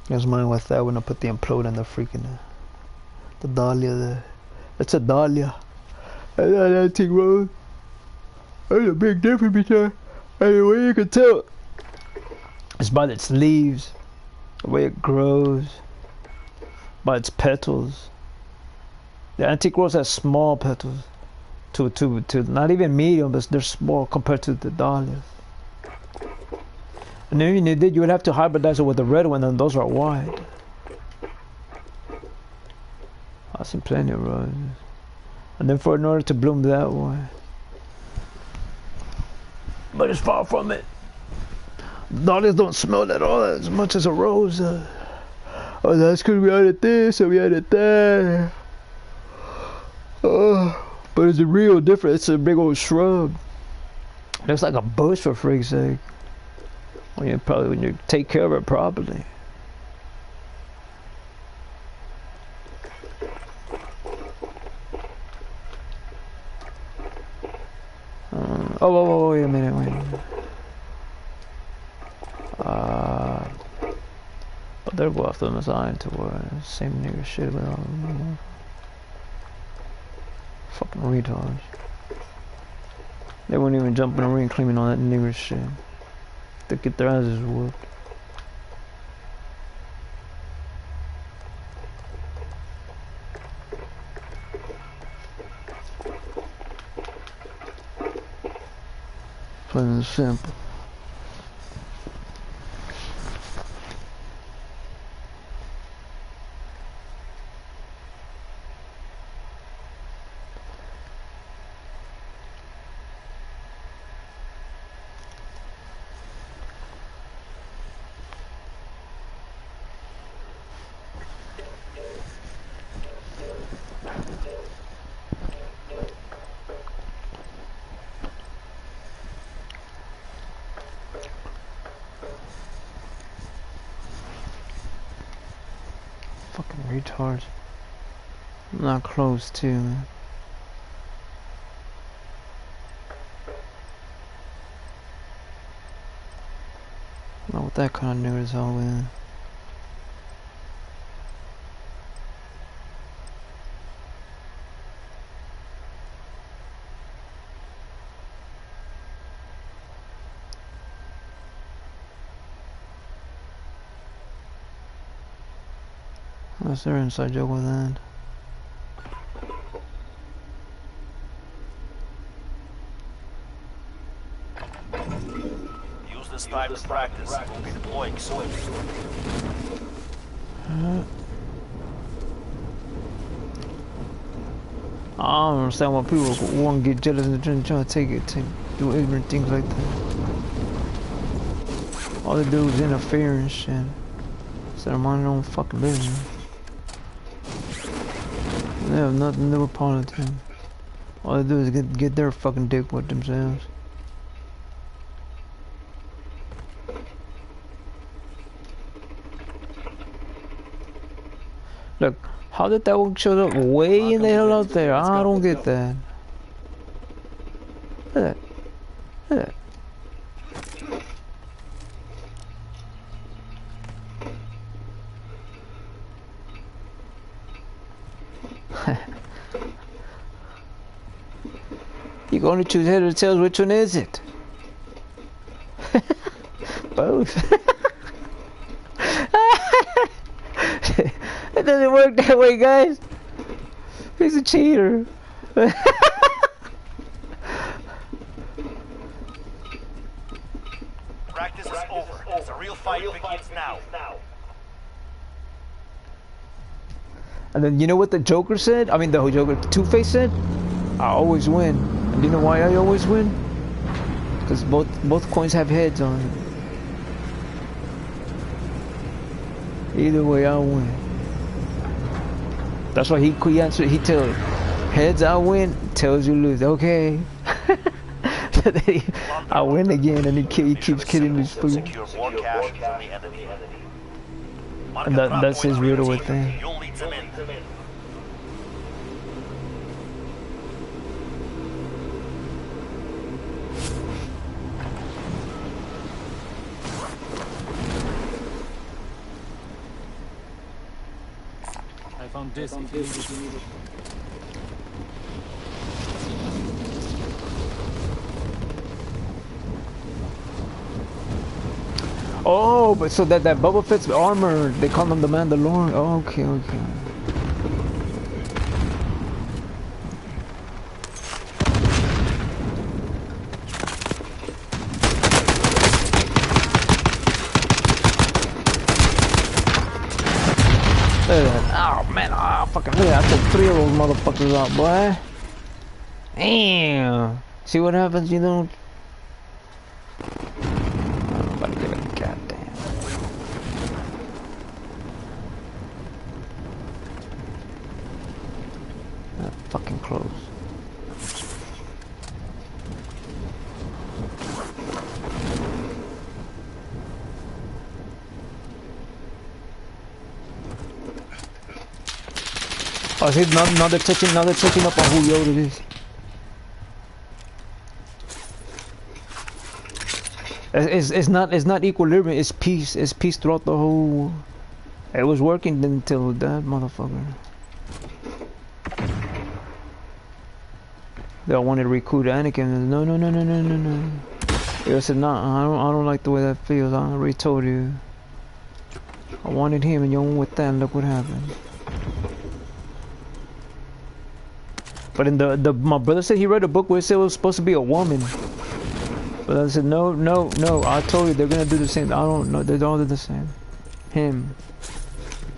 I was wondering with that when I put the implode in the freaking the Dahlia there. It's a Dahlia. And that thing rolls. There's a big difference between and the way you can tell. It's by its leaves, the way it grows, by its petals. The antique rose has small petals, to not even medium, but they're small compared to the dahlias. And then when you did, you would have to hybridize it with the red one, and those are wide. I've seen plenty of roses. And then in order to bloom that way. But it's far from it. Dahlias don't smell at all as much as a rose. Oh, that's because we added this and we added that. But it's a real different. It's a big old shrub. Looks like a bush for freak's sake. When you take care of it properly. Wait a minute. But they'll go after the Messiah towards same nigga shit with all them. Fucking retards. They wouldn't even jump in the ring claiming all that nigger shit. They get their asses whooped. Plain and simple. Fucking retards. I'm not close to, man. Not with that kind of news all in. What's their inside joke with that? Use this time to practice. We'll be deploying soon. I don't understand why people want to get jealous and try to take it to do ignorant things like that. All they do is interfere and shit. Instead of minding their own fucking business. They have nothing to do with politics. All they do is get their fucking dick with themselves. Look, how did that one show up way in the hell out there? I don't get that. Look at that. Look at that. You can only choose head or tails. Which one is it? Both. It doesn't work that way, guys. He's a cheater. Practice is over. The real fight begins now. And then you know what the Joker said? I mean the Joker, Two-Face said? I always win. And you know why I always win? Because both coins have heads on it. Either way, I win. That's why he answered. He tells heads I win, tails you lose. Okay. I win again, and he keeps killing his food. Secure more cash from the enemy. And that's his riddle with thing. You'll lead them in. I found this if you need it. Oh, but so that Boba Fett's armor, they call him the Mandalorian. Oh, okay, okay. Look at that. Oh man, oh fucking look at that. I took 3 of those motherfuckers out, boy. Damn. See what happens, you know? I'm about to get a goddamn. That fucking close. Oh, see, now they're touching up on who Yoda is. It's not equilibrium. It's peace. It's peace throughout the whole. It was working until that motherfucker. They all wanted to recruit Anakin. No. He said, nah, I don't like the way that feels. I already told you. I wanted him, and you went with that. And look what happened. But in my brother said he read a book where it said it was supposed to be a woman. But I said, no, I told you they're gonna do the same. I don't know, they're all the same. Him.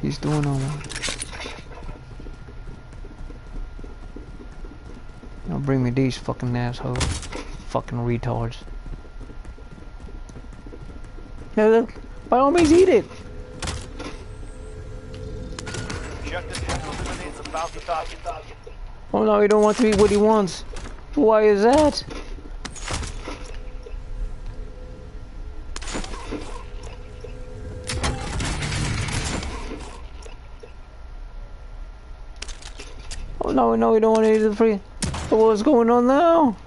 He's doing all that. Don't bring me these fucking assholes. Fucking retards. Yeah, look, by all means eat it. Objective eliminates about the target. Oh no, he don't want to eat what he wants. Why is that? Oh no, we don't want to eat the free. What's going on now?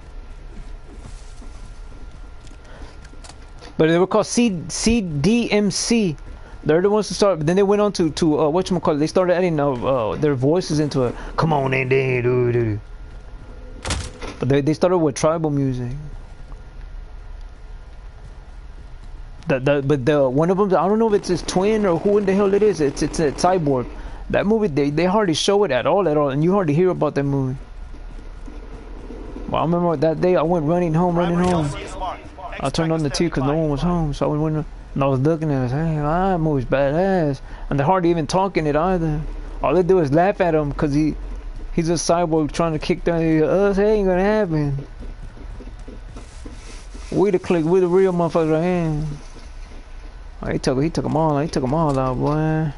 But they were called CDMC. They're the ones to start, but then they went on to whatchamacallit, they started adding their voices into it. Come on, Andy, do. But they started with tribal music. But one of them, I don't know if it's his twin or who in the hell it is. It's a Cyborg. That movie, they hardly show it at all, and you hardly hear about that movie. Well, I remember that day I went running home. I turned on the TV because no one was home, so I went and I was looking at it. Hey, that movie's badass, and they're hardly even talking it either. All they do is laugh at him because he's a cyborg trying to kick down us. It ain't gonna happen. We the real motherfuckers right here. Oh, he took them all. He took them all out, boy.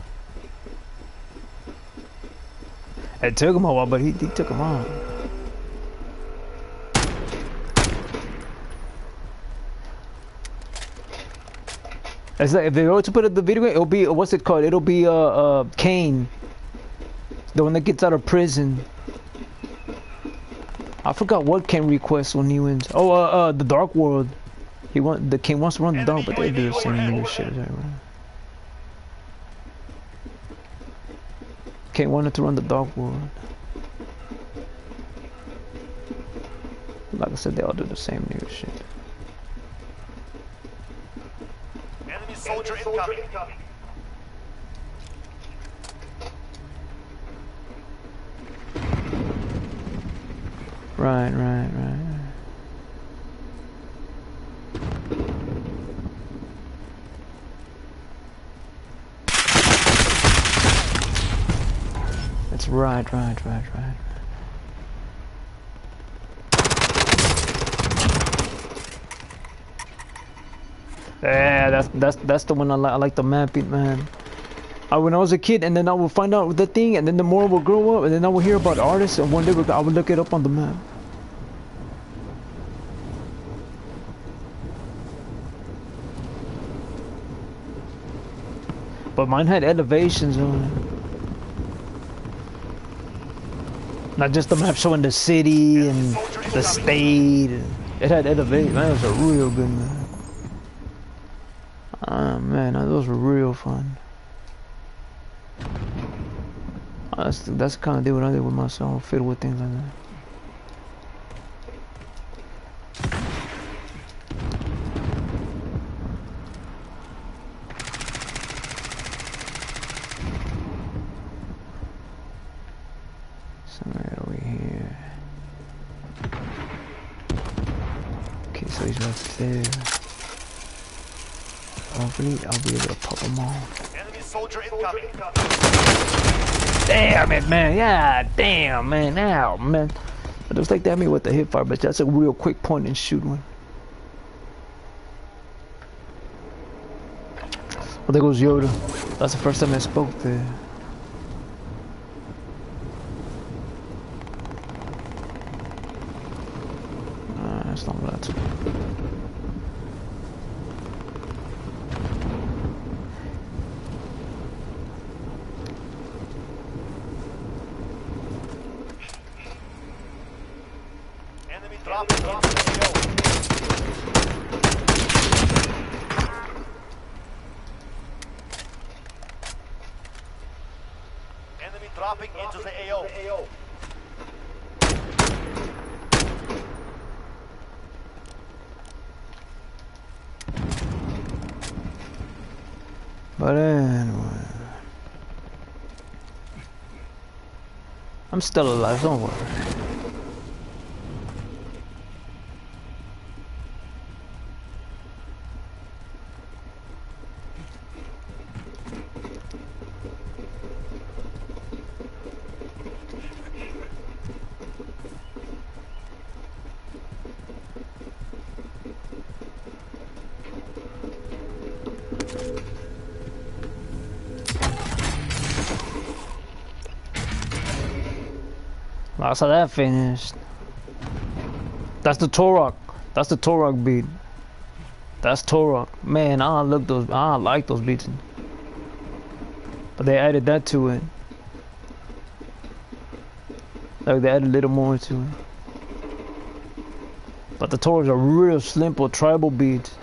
It took him a while, but he took them all. It's like if they were to put it in the video game, it'll be what's it called? It'll be Kane, the one that gets out of prison. I forgot what Kane requests when he wins. Oh, the Dark World. The King wants to run the dark, but they do the same nigga shit as everyone. Kane wanted to run the Dark World. Like I said, they all do the same nigga shit. Enemy soldier incoming. Right. It's right. Yeah, that's the one I like. I like the mapping, man. When I was a kid, and then I would find out the thing, and then the more I would grow up, and then I would hear about artists, and one day I would look it up on the map. But mine had elevations on it. Not just the map showing the city and the state. It had elevations. That was a real good map. Ah man, those were real fun. That's the kind of deal what I did with myself, fiddle with things like that. Somewhere over here. Okay, so he's right there. Hopefully I'll be able to pop them all. Enemy soldier incoming. Damn it, man. Yeah, damn, man. Ow, man. It looks like that me with the hip fire, but that's a real quick point and shoot one. Well, there goes Yoda. That's the first time I spoke there. That's not what that's. Enemy dropping into the AO. But anyway, I'm still alive, don't worry. That's how that finished. That's the Torok. That's the Torok beat. That's Torok. Man, I like those beats. But they added that to it. Like they added a little more to it. But the Toroks are real simple tribal beats.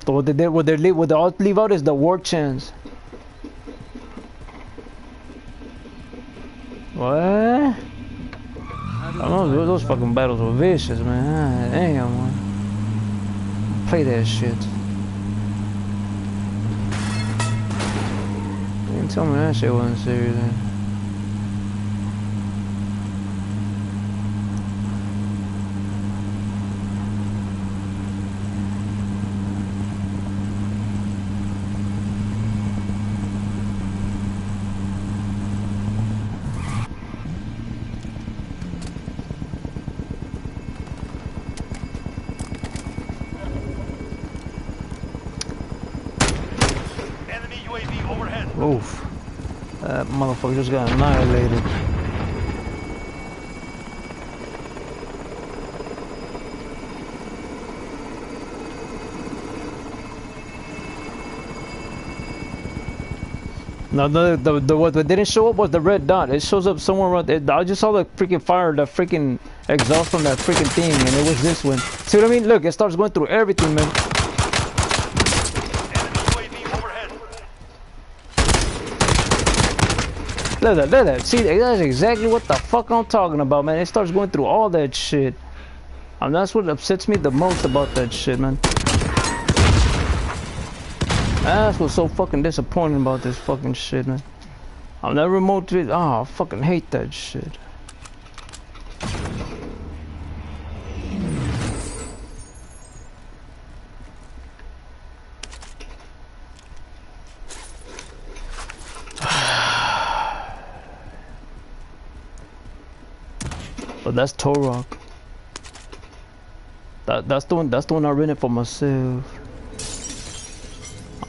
So what they all leave out is the war chants. What? I don't know, those fucking battles were vicious, man. Damn, man. Play that shit. You didn't tell me that shit wasn't serious, man. Oof. That motherfucker just got annihilated. No, the what didn't show up was the red dot. It shows up somewhere around there. I just saw the freaking fire, the freaking exhaust from that freaking thing, and it was this one. See what I mean? Look, it starts going through everything, man. Look at that. See, that's exactly what the fuck I'm talking about, man. It starts going through all that shit. And that's what upsets me the most about that shit, man. That's what's so fucking disappointing about this fucking shit, man. I'll never remote it. Oh, I fucking hate that shit. But that's Torok. That's the one I rented for myself.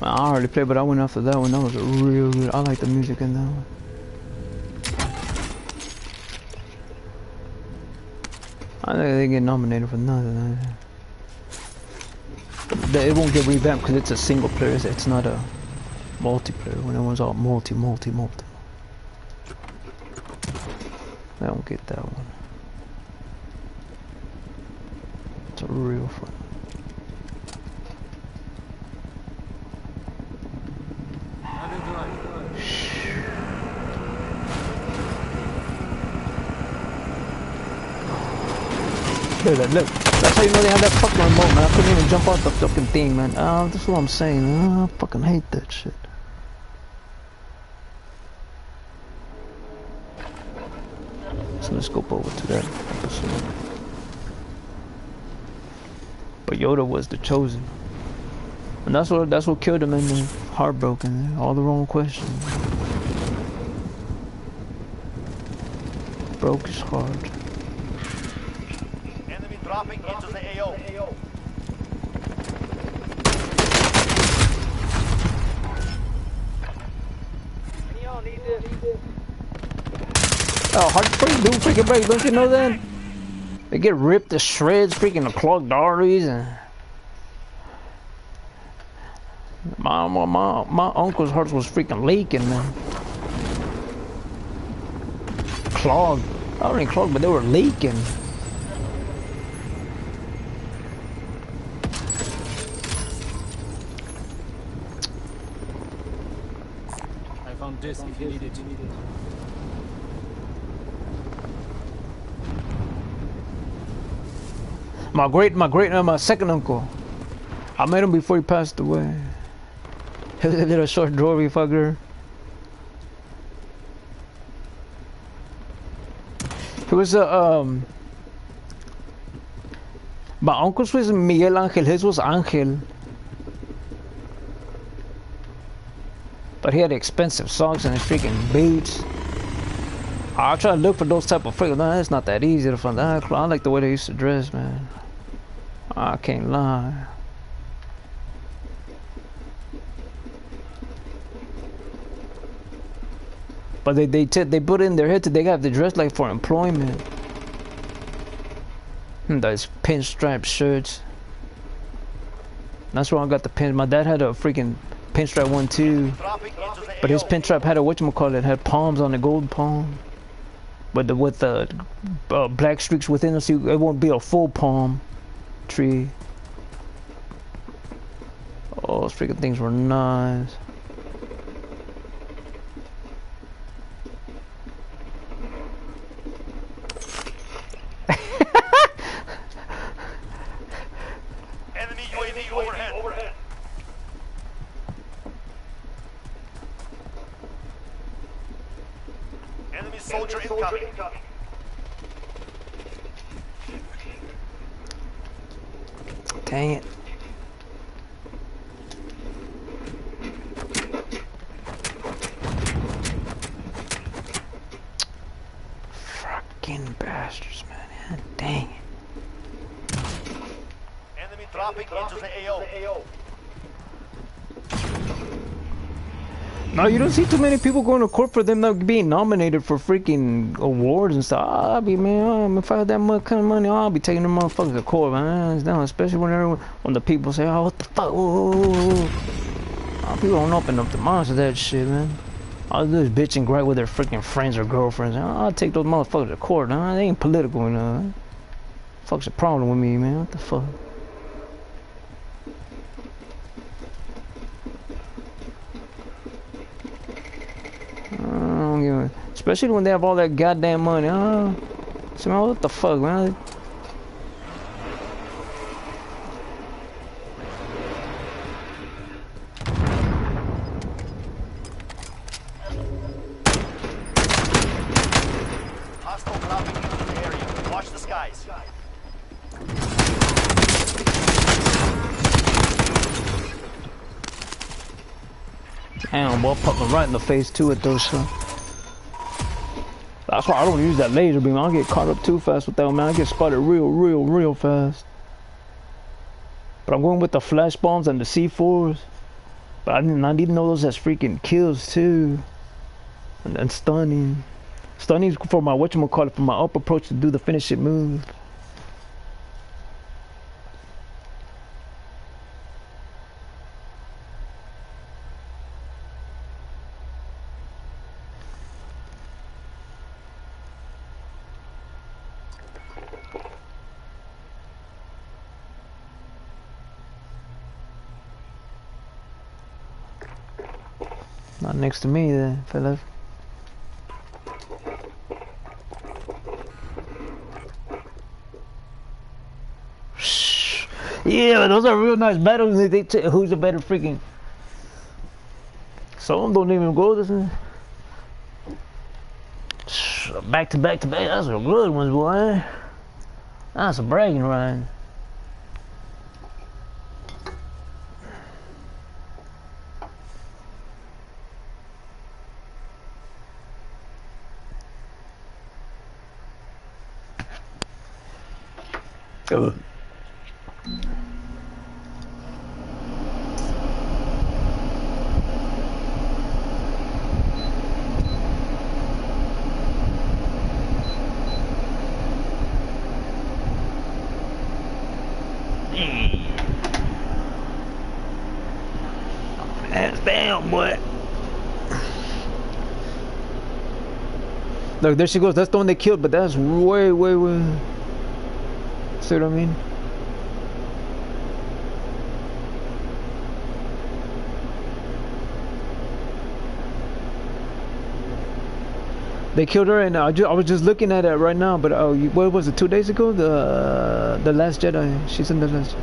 I already played, but I went after that one. That was real good. I like the music in that one. I think they get nominated for nothing. It won't get revamped because it's a single player. It's not a multiplayer. When it was all multi. They won't get that one. It's a real fun. Look, that's how you know they have that fucking remote, man. I couldn't even jump off the fucking thing, man. That's what I'm saying. I fucking hate that shit. So let's go over to that episode. But Yoda was the chosen. And that's what killed him, man. Heartbroken. All the wrong questions. Broke his heart. Dropping into the AO. Oh, Heartbreak do freaking break, don't you know that? They get ripped to shreds, freaking the clogged arteries, and my uncle's heart was freaking leaking, man. Clogged. I don't even clogged, but they were leaking. This if you need it. My second uncle. I met him before he passed away. He was a little short dwarfy fucker. He was my uncle's was Miguel Angel. His was Angel. But he had expensive socks and his freaking boots. I try to look for those type of freaking. No, it's not that easy to find. I like the way they used to dress, man. I can't lie. But they put in their head that they have to dress like for employment. Those pinstripe shirts. That's where I got the pin. My dad had a freaking pinstripe one too, but his pinstripe had a whatchamacallit, had palms on the gold palm, but with the black streaks within it, so it won't be a full palm tree. Oh, those freaking things were nice. Enemy UAV overhead. Enemy soldier incoming. Dang it. Fucking bastards, man. God dang it. Enemy dropping into the AO. No, you don't see too many people going to court for them not being nominated for freaking awards and stuff. I'll be, man, if I had that much kind of money, I'll be taking them motherfuckers to court, man. It's down, especially when the people say, oh, what the fuck? Whoa. People don't open up their minds to that shit, man. All they do is bitch and gripe with their freaking friends or girlfriends. I'll take those motherfuckers to court, man. They ain't political enough. Fuck's the problem with me, man? What the fuck? Especially when they have all that goddamn money. So man, what the fuck, man? Hostile dropping into the area. Watch the skies. Damn, boy, put me right in the face too with those shit. That's why I don't use that laser beam. I'll get caught up too fast with that, man. I get spotted real fast. But I'm going with the flash bombs and the C4s. But I need to know those as freaking kills too. And stunning. Stunning's for my whatchamacallit, for my up approach to do the finish it move. Not next to me then, fellas. Yeah, those are real nice battles. Who's a better freaking... Some of them don't even go this way. Back to back to back. That's a good ones, boy. That's a bragging right. Hands down, boy. Look, there she goes. That's the one they killed, but that's way. See what I mean? They killed her, and I was just looking at it right now. But what was it? 2 days ago, the Last Jedi. She's in the Last Jedi.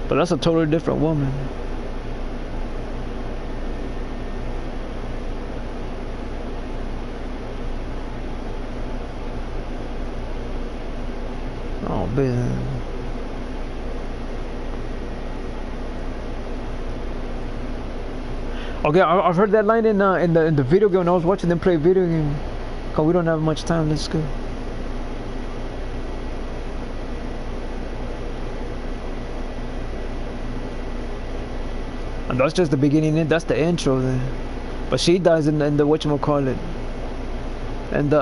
But that's a totally different woman. Oh man. Okay, I've heard that line in the video game when I was watching them play video game. Cause we don't have much time. Let's go. And that's just the beginning. That's the intro there. But she dies in the whatchamacallit. And the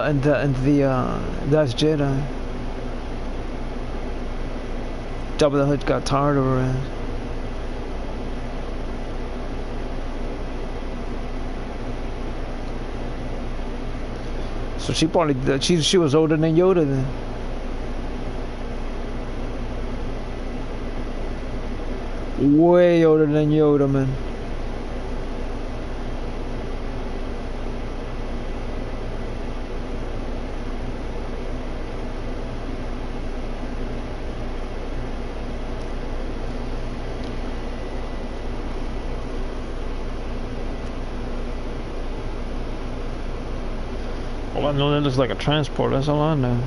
Last Jedi. Jabba the Hutt got tired of her ass. So she probably she was older than Yoda then. Way older than Yoda, man. All I know that looks like a transport, that's all I know.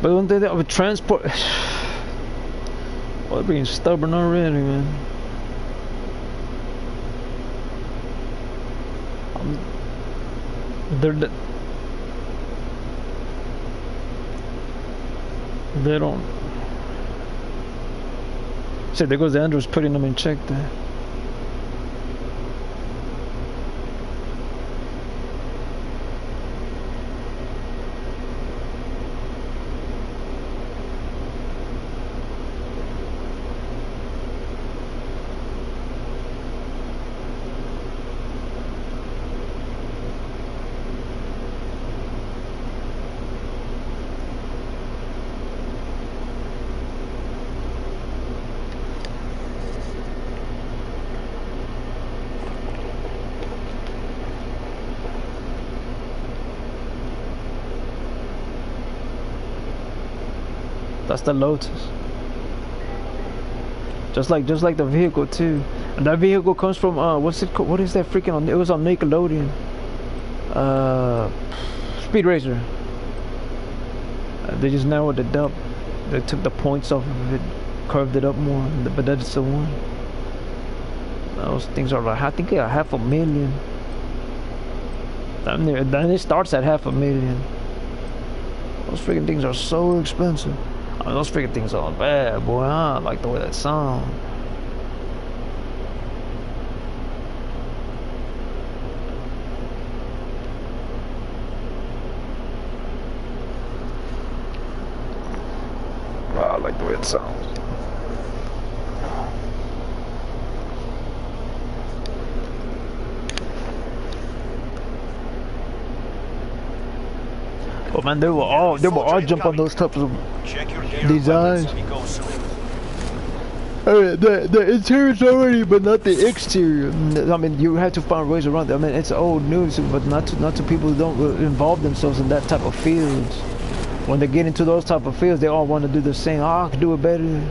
But one thing that would transport... Well, they're being stubborn already, man. They're they don't. See, there goes Andrews putting them in check there. That's the Lotus. Just like the vehicle too. And that vehicle comes from what's it called? What is that freaking on? It was on Nickelodeon. Speed Racer. They just narrowed it up. They took the points off of it, curved it up more. But that's the one. Those things are like, I think they're $500,000. Then it starts at $500,000. Those freaking things are so expensive. I mean, those freaking things are bad, boy. I like the way that sound. Wow, I like the way it sounds. Oh man, they will all jump on those types of designs. The interior's already, but not the exterior. I mean, you have to find ways around it. I mean, it's old news, but not to people who don't involve themselves in that type of fields. When they get into those type of fields, they all want to do the same. Oh, I can do it better.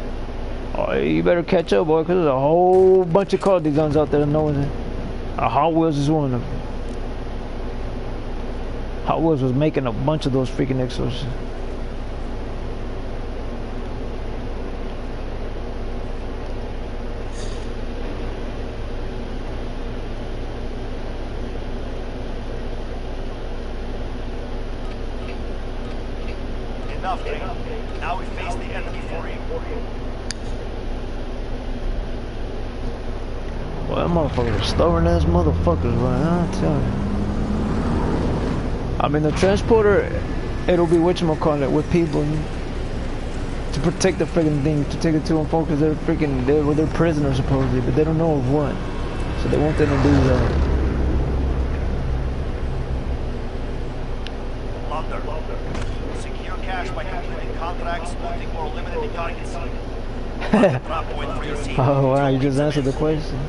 Oh, you better catch up, boy, because there's a whole bunch of car designs out there knowing it. Hot Wheels is one of them. Hot Wheels was making a bunch of those freaking Exos. Enough, Drake. Now we face the enemy for you. Well, that motherfuckers are stubborn ass motherfuckers, man. I tell you. I mean, the transporter, it'll be whatchamacallit with people to protect the freaking thing, to take it to and from, because they're prisoners supposedly, but they don't know of what, so they want them to do that. Launder. Secure cash by completing contracts, looting, or eliminating targets. Drop point for your team. Oh wow, you just answered the question.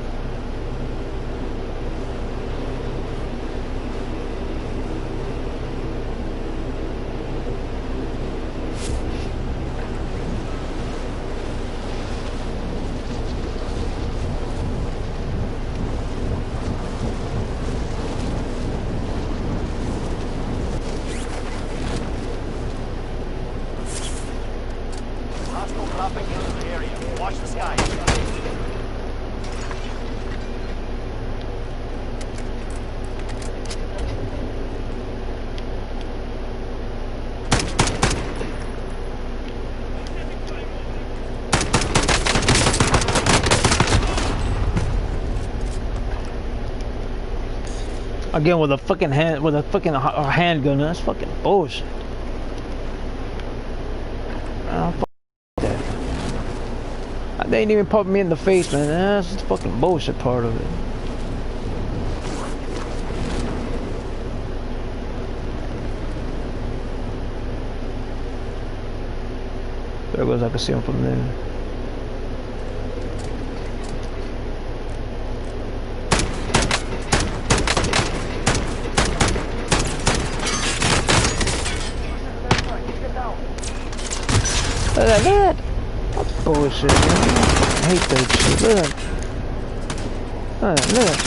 Again with a fucking handgun. That's fucking bullshit. Oh, fuck that. They ain't even popping me in the face, man. That's the fucking bullshit part of it. There goes, I can see him from there. Look at that! That's bullshit, man. I hate that shit. Look at that. Look at that.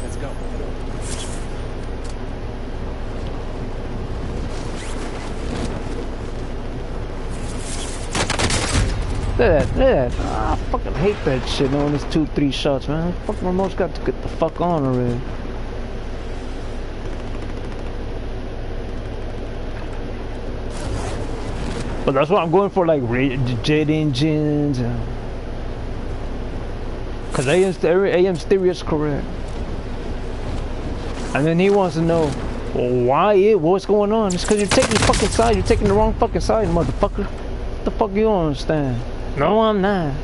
Let's go. Look at that, look at that. Ah, I fucking hate that shit knowing it's 2-3 shots, man. Fucking remote's got to get the fuck on already. But that's why I'm going for like jet engines and... Cause AM's theory is correct. And then he wants to know, well, what's going on? It's cause you're taking the fucking side, you're taking the wrong fucking side, motherfucker. What the fuck you don't understand? No, I'm not.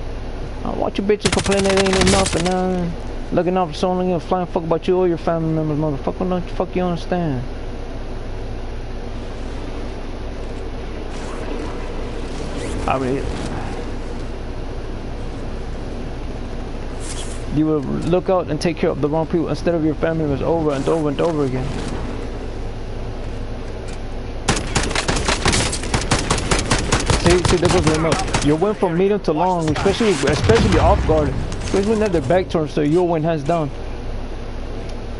I watch you bitches complain that ain't enough and now looking out for someone and flying fuck about you or your family members, motherfucker. Don't you fuck you understand? I mean, you will look out and take care of the wrong people instead of your family members over and over and over again. See, there goes the remote. You went from medium to long, especially off guard. Especially when they have their back turned, so you'll win hands down.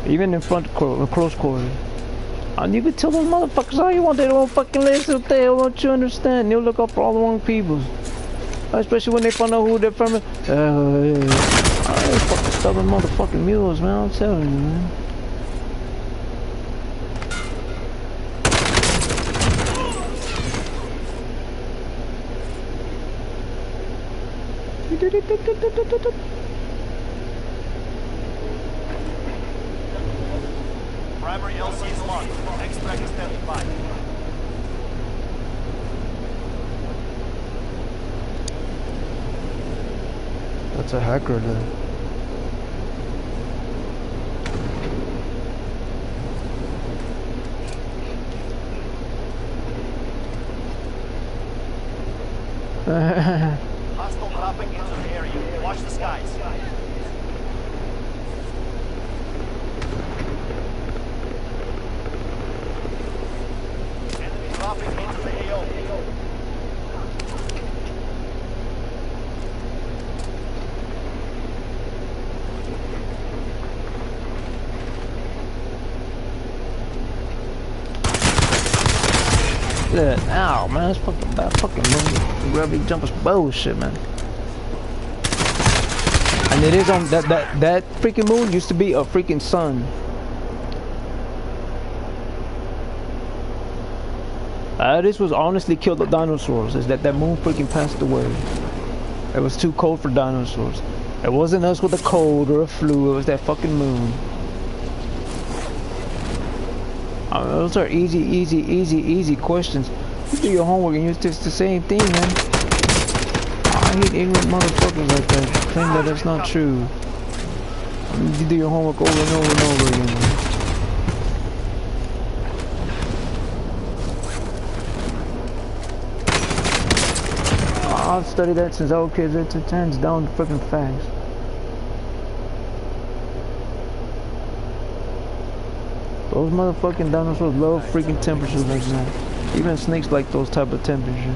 Even in front, close quarter. And you can tell those motherfuckers all you want, they don't fucking listen to they don't you understand. They'll look up for all the wrong people. Especially when they find out who they're from. Fucking stubborn motherfucking mules, man, I'm telling you, man. Primary LC is locked. Extract is standing by. That's a hacker then. Hostile dropping into the area. Watch the skies. Enemy dropping into the AO. Look, ow, man, that's fucking bad fucking movie. Gravity jump is bullshit, man. And it is on that freaking moon used to be a freaking sun. This was honestly killed the dinosaurs. Is that moon freaking passed away? It was too cold for dinosaurs. It wasn't us with a cold or a flu. It was that fucking moon. Those are easy questions. You do your homework and it's the same thing, man. I hate ignorant motherfuckers like that. Claim that that's not true. You do your homework over and over and over again, man. I've studied that since I was a kid. It's hands down freaking facts. Those motherfucking dinosaurs love freaking temperatures like that. Even snakes like those type of temperatures.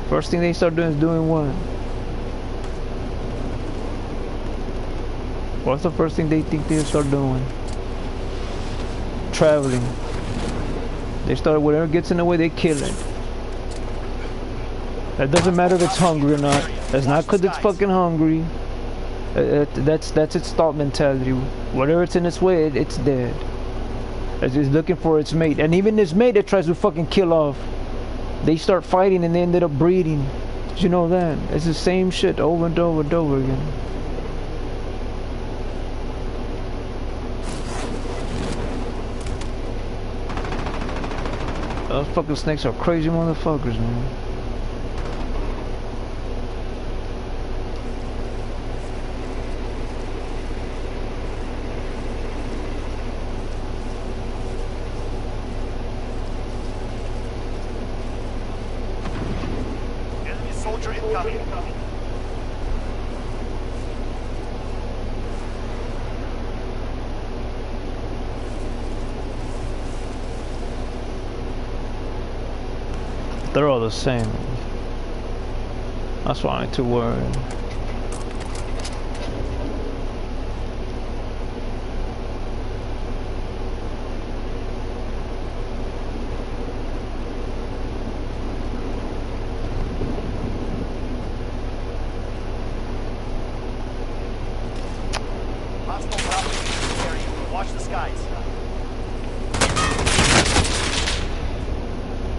First thing they start doing is doing what? What's the first thing they think they'll start doing? Traveling. They start, whatever gets in the way, they kill it. That doesn't matter if it's hungry or not. That's not because it's fucking hungry. That's its thought mentality. Whatever it's in its way, it's dead. It's looking for its mate. And even this mate that tries to fucking kill off, they start fighting and they ended up breeding. Did you know that? It's the same shit over and over and over again. Those fucking snakes are crazy motherfuckers, man. Soldier incoming. They're all the same. That's why I ain't too worried.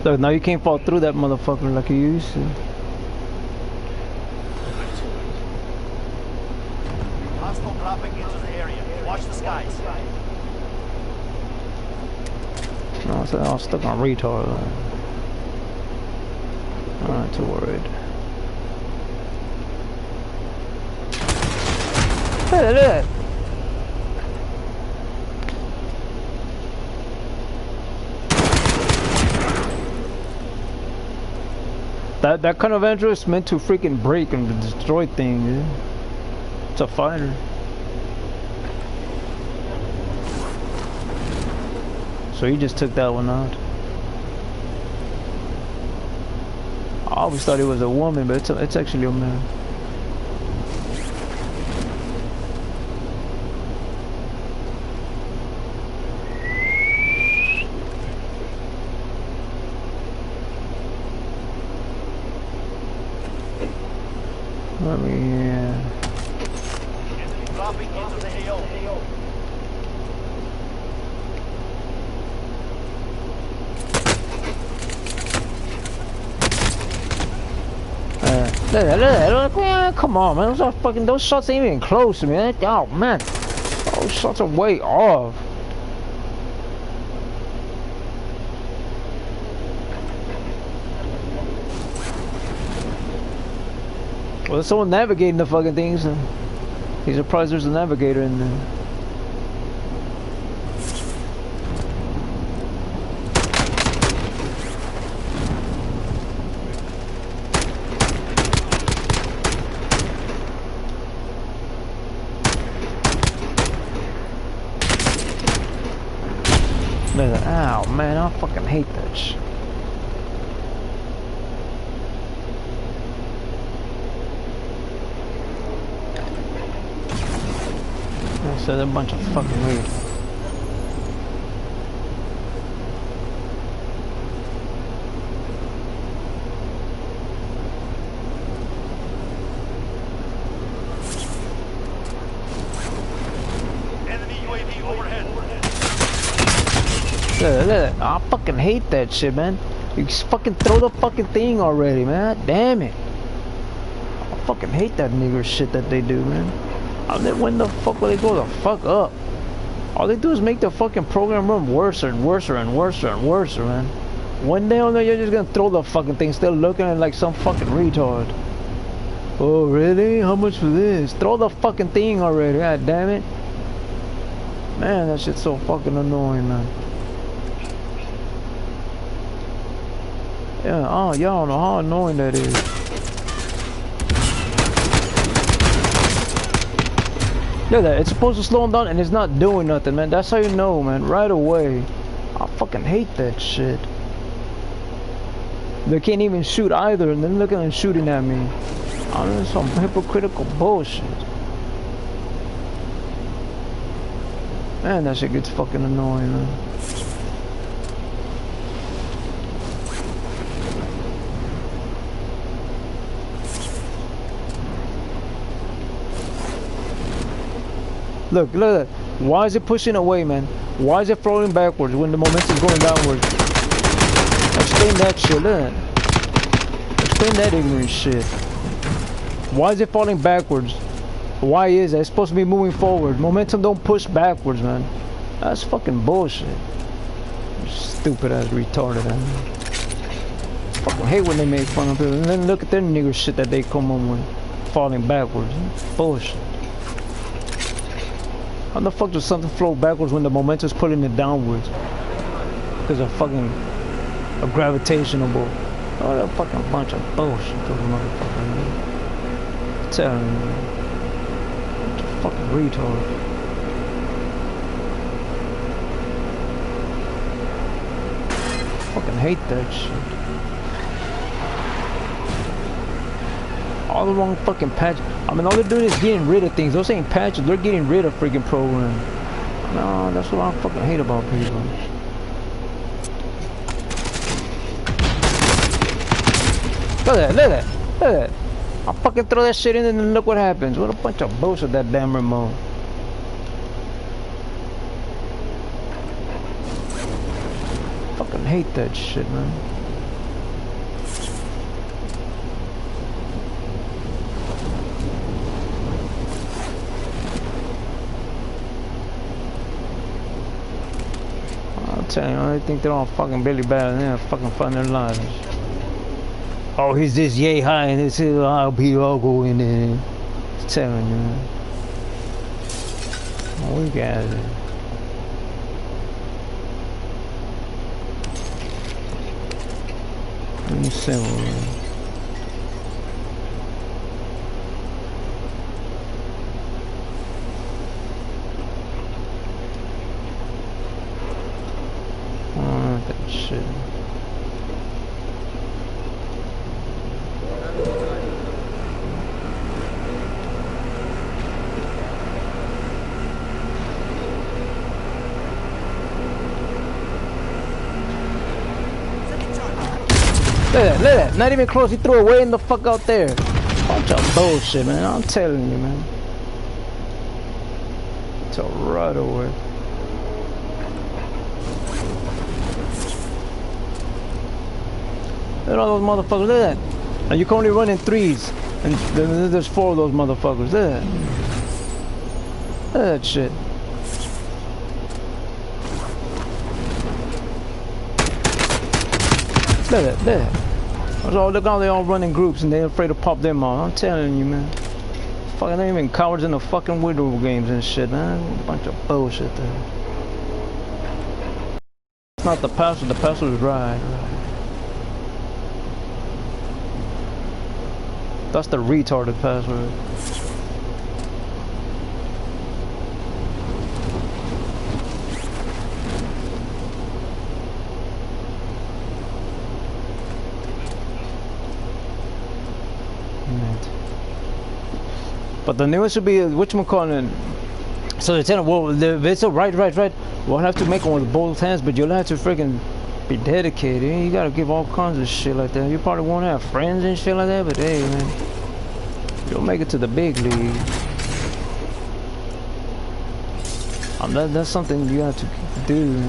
Look, now you can't fall through that motherfucker like you used to. Hostile dropping into the area. Watch the skies. No, I was stuck on retard. I'm not too worried. Hey, look! That kind of Andrew is meant to freaking break and destroy things. Dude. It's a fighter. So you just took that one out. I always thought it was a woman, but it's actually a man. I mean, yeah. Dropping into the AO. Man, come on, man. Those shots ain't even close, man. Oh, man. Those shots are way off. Well, there's someone navigating the fucking things. He's surprised there's a navigator in there. Ow, man, I fucking hate that shit. So they're a bunch of fucking weird. Enemy UAV overhead. Look, I fucking hate that shit, man. You just fucking throw the fucking thing already, man. Damn it. I fucking hate that nigger shit that they do, man. I mean, when the fuck will they go the fuck up? All they do is make the fucking program run worse and worse and worse and worse, man. One day on there, you're just gonna throw the fucking thing, still looking at it like some fucking retard. Oh, really? How much for this? Throw the fucking thing already, god damn it. Man, that shit's so fucking annoying, man. Yeah, oh, y'all don't know how annoying that is. Look at that, it's supposed to slow him down and it's not doing nothing, man. That's how you know, man, right away. I fucking hate that shit. They can't even shoot either, and then look at them shooting at me. I mean, some hypocritical bullshit. Man, that shit gets fucking annoying, man. Look, look, why is it pushing away, man? Why is it falling backwards when the momentum's going downwards? Explain that shit, look. Explain that ignorant shit. Why is it falling backwards? Why is it? It's supposed to be moving forward. Momentum don't push backwards, man. That's fucking bullshit. Stupid ass retarded ass. Fucking hate when they make fun of people. And then look at their nigger shit that they come on with. Falling backwards. Bullshit. How the fuck does something flow backwards when the momentum's pulling it downwards? Because of fucking a gravitational pull. Oh, that fucking bunch of bullshit, those motherfuckers. Telling you, man. Fucking retard. Fucking hate that shit. All the wrong fucking patches. I mean, all they're doing is getting rid of things. Those ain't patches. They're getting rid of freaking programs. No, that's what I fucking hate about people. Look at that, look at that, look at that. I fucking throw that shit in and then look what happens. What a bunch of bullshit, that damn remote. Fucking hate that shit, man. telling you, I think they're all fucking Billy Bad and they're fucking fun their lives. Oh, he's this yay high and this is I'll be all going in. Just telling you, man. Oh, we got it. Simple, man. Oh, that shit. Look at that, not even close, he threw it way in the fuck out there. Bunch of bullshit, man, I'm telling you, man. It's a right away. Look at all those motherfuckers, look at that. And you can only run in threes, and there's 4 of those motherfuckers, look at that. Look at that shit. Look at that. Look how they all run in groups and they're afraid to pop them out. I'm telling you, man. Fucking, they're even cowards in the fucking window games and shit, man. Bunch of bullshit there. It's not the pastor is right. That's the retarded password. But the newest should be whatchamacallit. So they're telling, well, it's a right. We'll have to make one with both hands, but you'll have to freaking be dedicated. You gotta give all kinds of shit like that. You probably won't have friends and shit like that, but hey, man, you'll make it to the big league. That's something you have to do.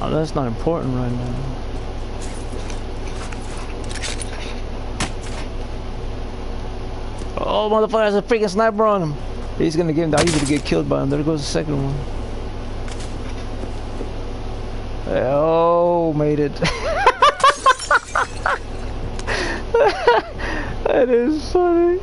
That's not important right now. Oh, motherfucker has a freaking sniper on him. He's gonna get him down. He's gonna get killed by him. There goes the second one. Oh, made it. That is funny.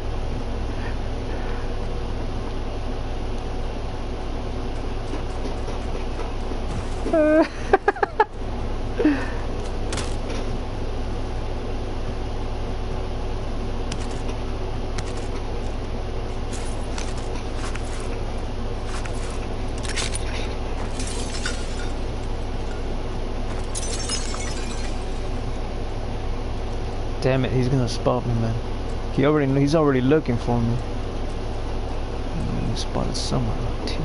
Damn it, he's gonna spot me, man. He's already looking for me. He spotted somewhere out here.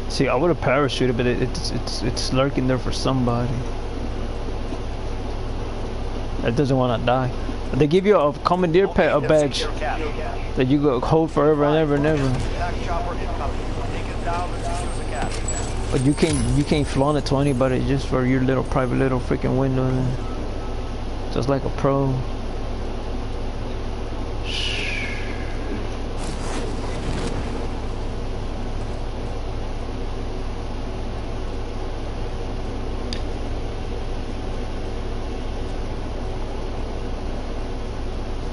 See, I would have parachuted, but it's lurking there for somebody that doesn't want to die. But they give you a commandeer badge that you go hold forever and ever and ever. But you can't flaunt it to anybody, just for your little private little freaking window, just like a pro.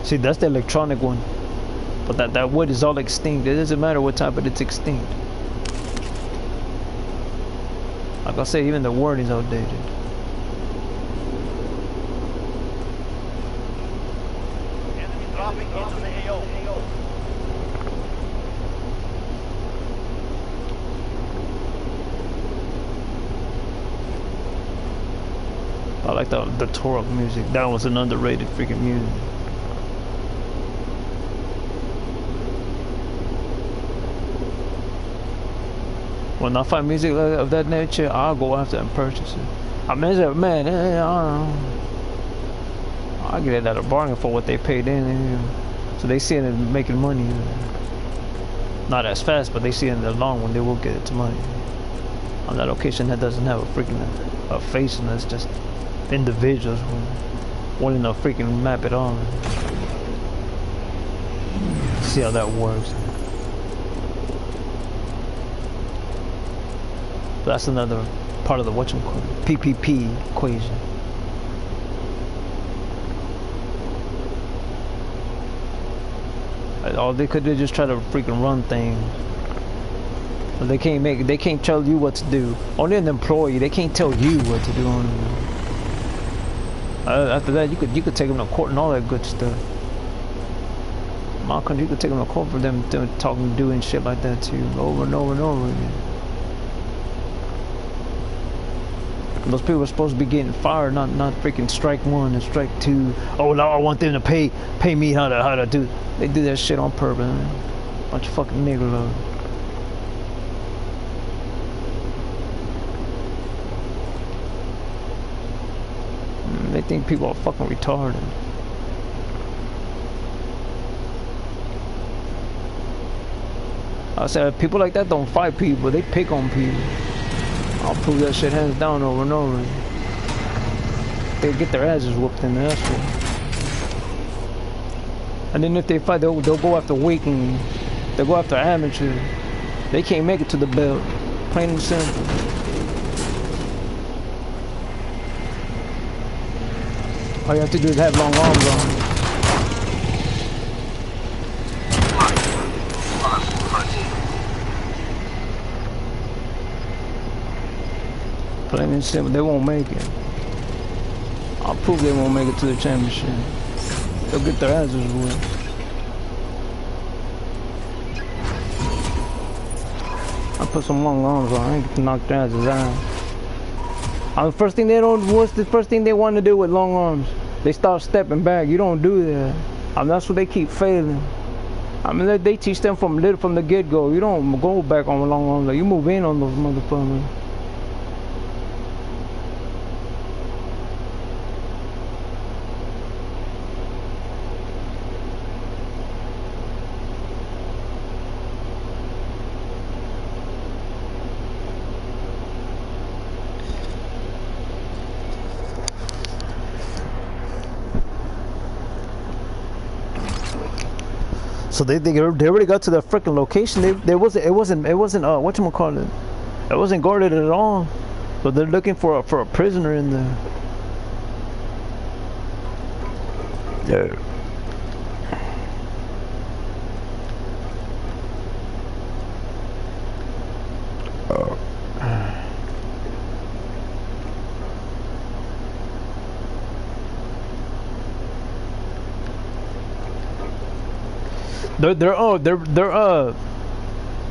See, that's the electronic one, but that wood is all extinct. It doesn't matter what type, but it's extinct. Like I say, even the word is outdated. Enemy dropping into the AO. I like the Torok music. That was an underrated freaking music. When I find music of that nature, I'll go after and purchase it. I mean, man, I don't know. I'll get it at a bargain for what they paid in. So they see it making money. Not as fast, but they see in the long one, they will get its money. On that location that doesn't have a freaking a face, and it's just individuals wanting to freaking map it on. See how that works. That's another part of the PPP equation. All they could do is just try to freaking run things. But they can't tell you what to do. Only an employee, they can't tell you what to do. After that, you could take them to court and all that good stuff. My country, you could take them to court for them talking, doing shit like that too, over and over and over again. And those people are supposed to be getting fired, not freaking strike one and strike two. Oh no, I want them to pay me how to do. They do that shit on purpose, man. Bunch of fucking nigger. They think people are fucking retarded. I said people like that don't fight people, they pick on people. I'll prove that shit hands down over and over. They get their asses whooped in the ass. And then if they fight, they'll go after weakening. They'll go after amateur. They can't make it to the belt. Plain and simple. All you have to do is have long arms on. Plain and simple, they won't make it. I'll prove they won't make it to the championship. They'll get their asses whooped. I put some long arms on. I ain't gonna knock their asses out. The first thing what's the first thing they want to do with long arms? They start stepping back. You don't do that. That's what they keep failing. They teach them from the get-go. You don't go back on long arms. Like, you move in on those motherfuckers. So they already got to the freaking location. It wasn't whatchamacallit. It wasn't guarded at all. So they're looking for a prisoner in there. Yeah.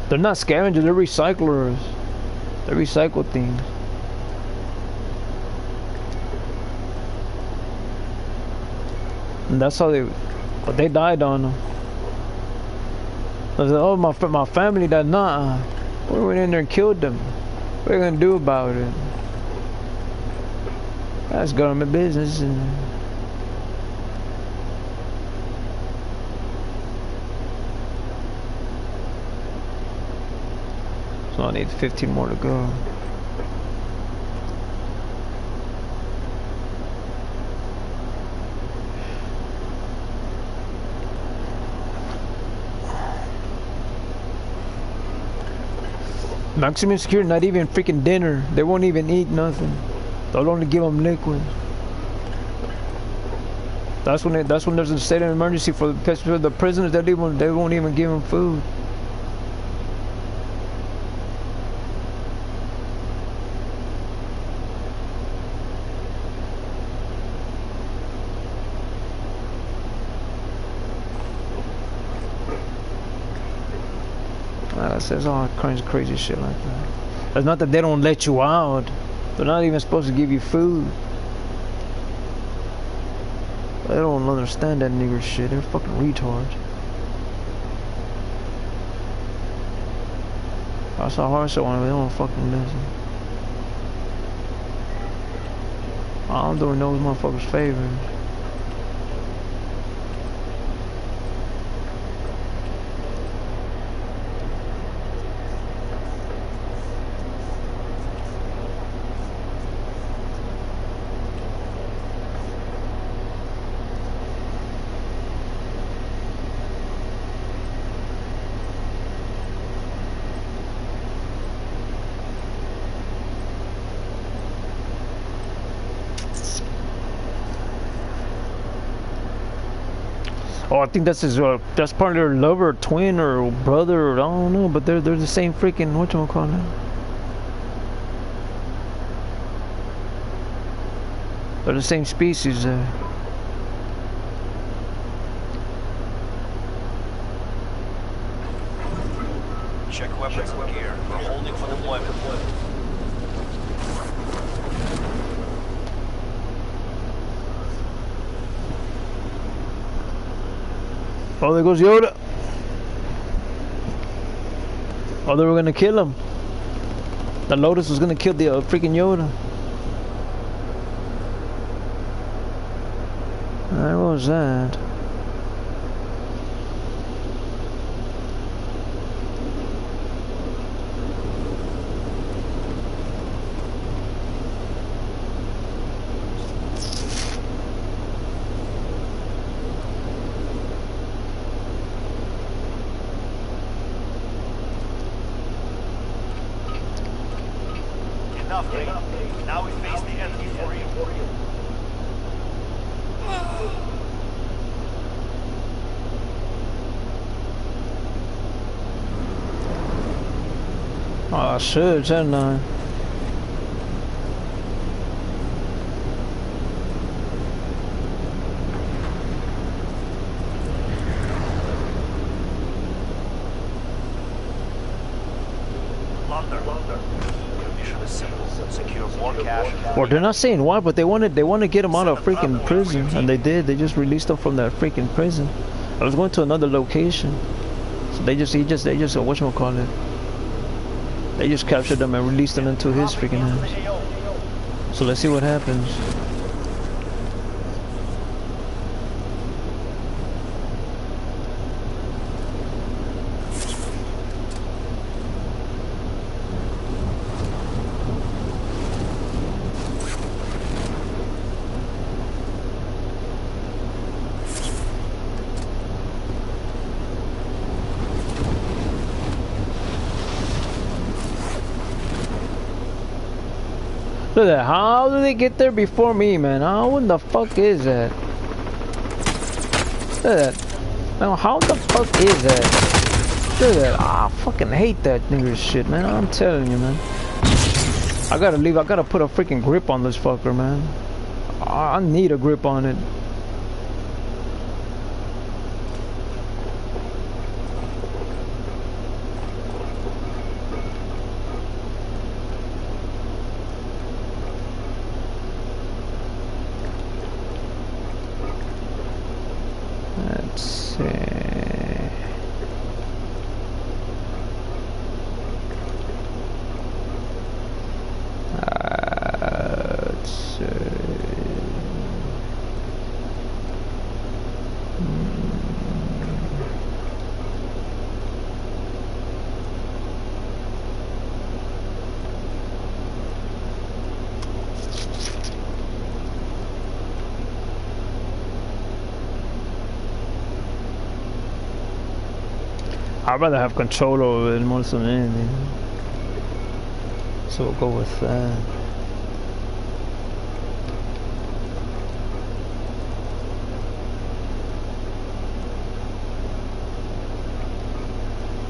They're not scavengers, they're recyclers. They recycle things. And that's how they died on them. I said, oh, my family died. Nah, we went in there and killed them. What are you gonna do about it? That's government business. So I need 15 more to go. Maximum security, not even freaking dinner. They won't even eat nothing. They'll only give them liquid. That's when there's a state of emergency for the prisoners. They won't even give them food. There's all kinds of crazy shit like that. It's not that they don't let you out. They're not even supposed to give you food. They don't understand that nigger shit. They're fucking retards. That's how hard so on. They don't fucking listen. I'm doing those motherfuckers favors. Oh, I think that's his. That's probably their lover, twin, or brother, or I don't know. But they're the same freaking whatchamacallit. They're the same species there. Check weapons and gear. We're holding for deployment. Oh, there goes Yoda. Oh, they were gonna kill him. The Lotus was gonna kill the freaking Yoda. What was that? Enough, Lee. Now we face the enemy for you. Oh, shit, hadn't I? Launder. Your mission is simple. Secure more cash. Well, they're not saying why, but they want to get him out of freaking prison, and they did. They just released him from that freaking prison. I was going to another location, so they just whatchamacallit. They just captured them and released them into his freaking hands. So let's see what happens. Look at that. How did they get there before me, man? What the fuck is that? Look at that. Now, how the fuck is that? Look at that. I fucking hate that nigger shit, man. I'm telling you, man. I gotta leave. I gotta put a freaking grip on this fucker, man. I need a grip on it. Let's see. Let's see. I'd rather have control over it more than anything. So we'll go with that.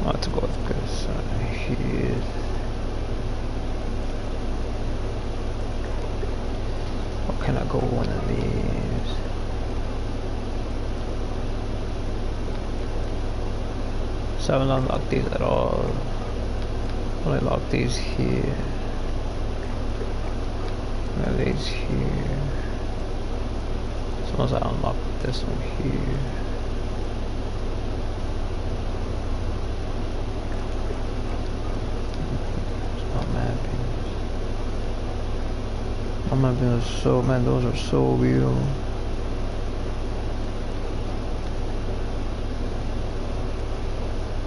I'll have to go with this here. Or can I go one of these? So I haven't unlocked these at all. Only lock these here. And these here. So once I unlock this one here. It's not mapping. My mapping is so, man, those are so real.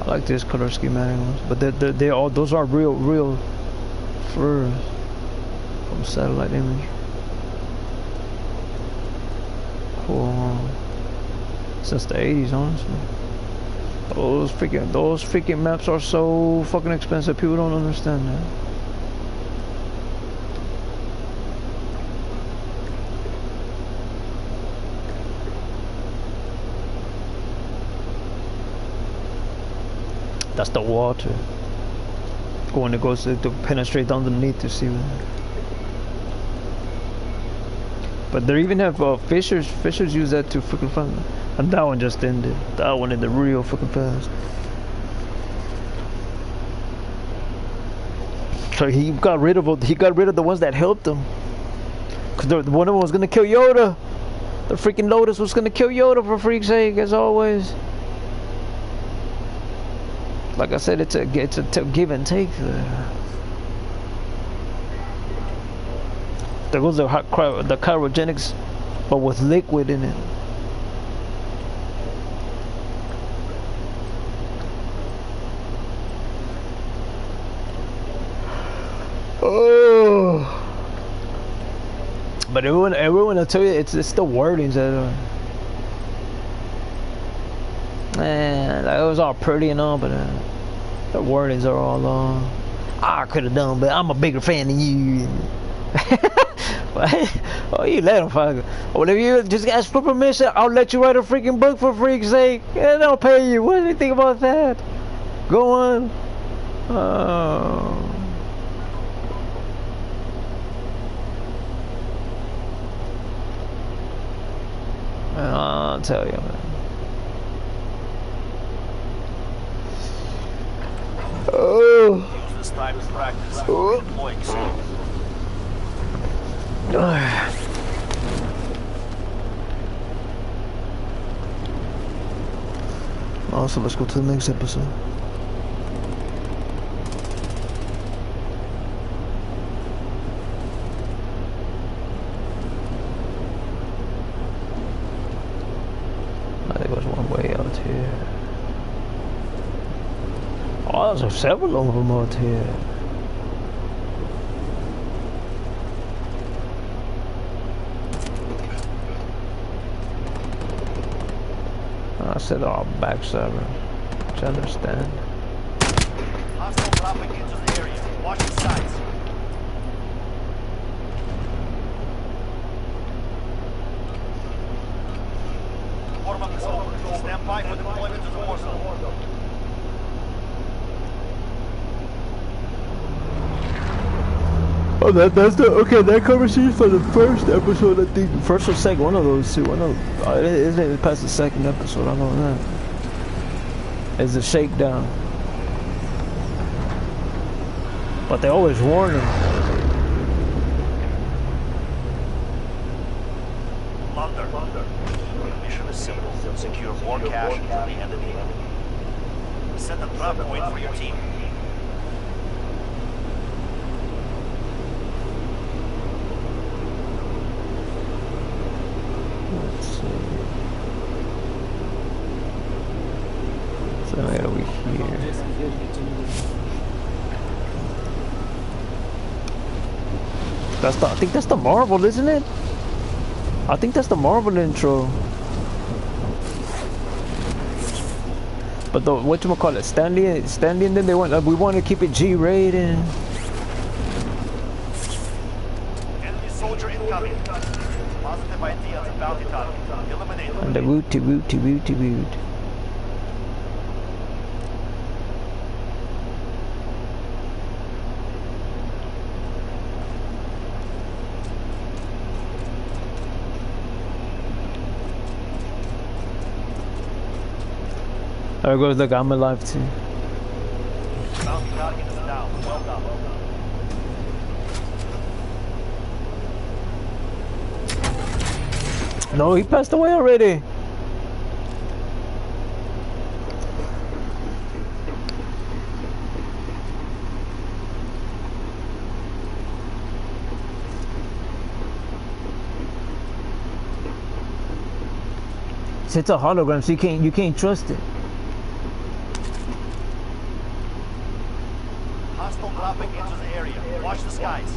I like this color schematic ones, but they all, those are real furs from satellite image. Cool. Since the 80s, honestly. Those freaking maps are so fucking expensive. People don't understand that. That's the water. When it goes to penetrate underneath to see what. But they even have fishers. Fishers use that to freaking find. And that one just ended. That one ended real fucking fast. So he got rid of the ones that helped him. Cause one of them was gonna kill Yoda. The freaking Lotus was gonna kill Yoda for freak's sake, as always. Like I said, it's a give and take there. There goes the cryogenics, but with liquid in it. Oh. But everyone will tell you it's the wordings that are. Man, like, it was all pretty and all, but the wordings are all I could have done, but I'm a bigger fan than you. Oh, you let him fuck. Well, if you just ask for permission, I'll let you write a freaking book for freak's sake. And I'll pay you. What do you think about that? Go on. Oh. I'll tell you, man. Oh. Use this time to practice. Deploying skills. Also, let's go to the next episode. I think there's one way out here. Oh, there's several of them out here. I said all backside, which I understand. Hostile dropping into the area. Watch the sides. Warm-up is over. Stand by for deployment to the war zone. Oh, that's the okay. That conversation for the first episode, I think. First or second, one of those two. I know. It isn't past the second episode. I know that. It's a shakedown, but they always warn him. Thunder. The mission is simple. Secure more cash from the enemy. Set the drop point for your team. I think that's the Marvel, isn't it? I think that's the Marvel intro. But the whatchamacallit, Stanley and then they went, we want to keep it G-rated. Enemy soldier incoming. Positive ID on the bounty target. Eliminate them. And the woot. There goes, look, I'm alive too. Bounty target is down. Well done. No, he passed away already. It's a hologram, so you can't trust it. Hostile dropping into the area. Watch the skies.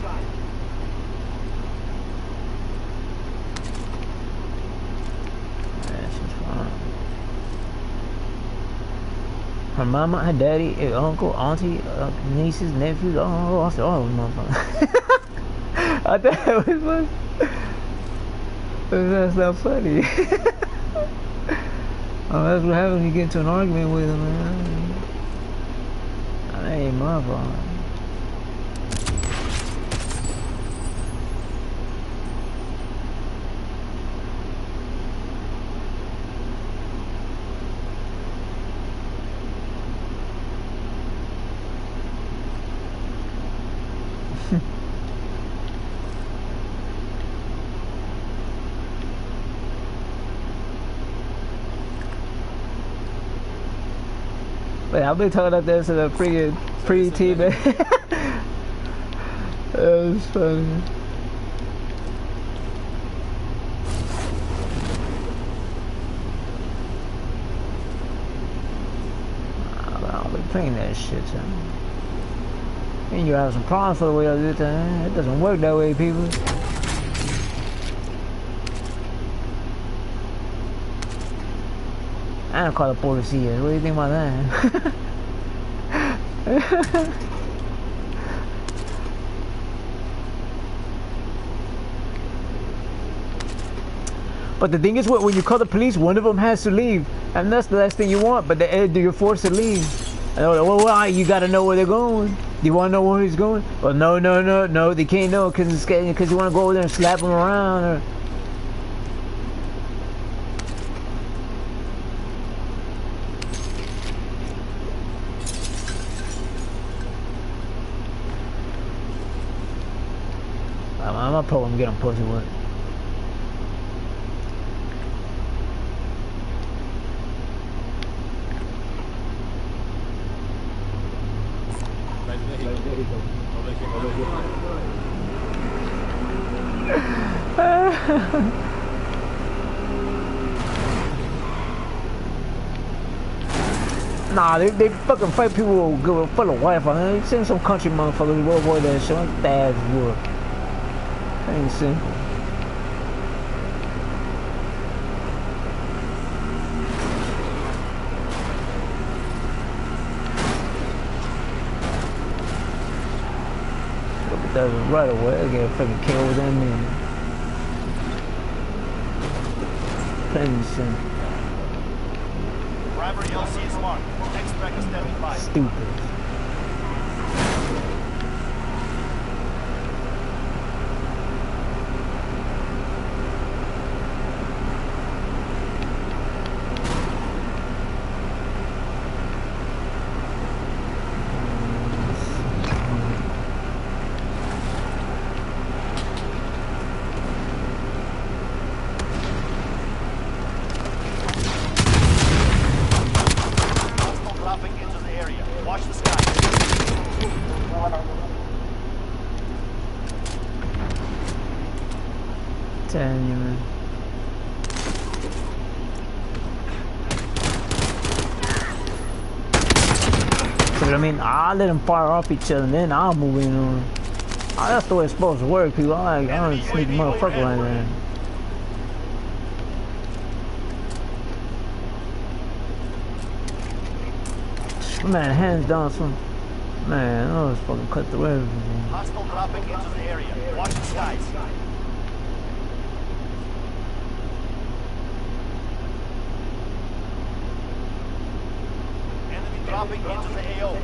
Her mama, her daddy, her uncle, auntie, nieces, nephews, I said, oh, motherfucker. I thought it was funny. That's not funny. Oh, that's what happens when you get into an argument with them, man. came up on. Wait, I've been talking about this in a freaking pre-team. That was funny. I'll be playing that shit, son. And you have some problems for the way I do it. It doesn't work that way, people. I don't call the police here. What do you think about that? But the thing is, when you call the police, one of them has to leave, and that's the last thing you want. But you're forced to leave. And they're like, well, you gotta know where they're going. Do you want to know where he's going? Well, no, they can't know because you want to go over there and slap him around. Or, I'm not probably get him pussy with. Nah, they fucking fight people with full of wife on them. They send some country motherfuckers will avoid that shit like that would. Ain't simple. Look at that right away. I get a fucking kill with them in. Plain simple. Primary LC is marked. Next track is standing by. Stupid. I mean, I let them fire off each other and then I'll move in on them. That's the way it's supposed to work, people. I don't sneak motherfucker like that. Man, hands down, some man, I was fucking cut through everything. Hostile dropping into the area. Watch the skies. Enemy dropping into the AO.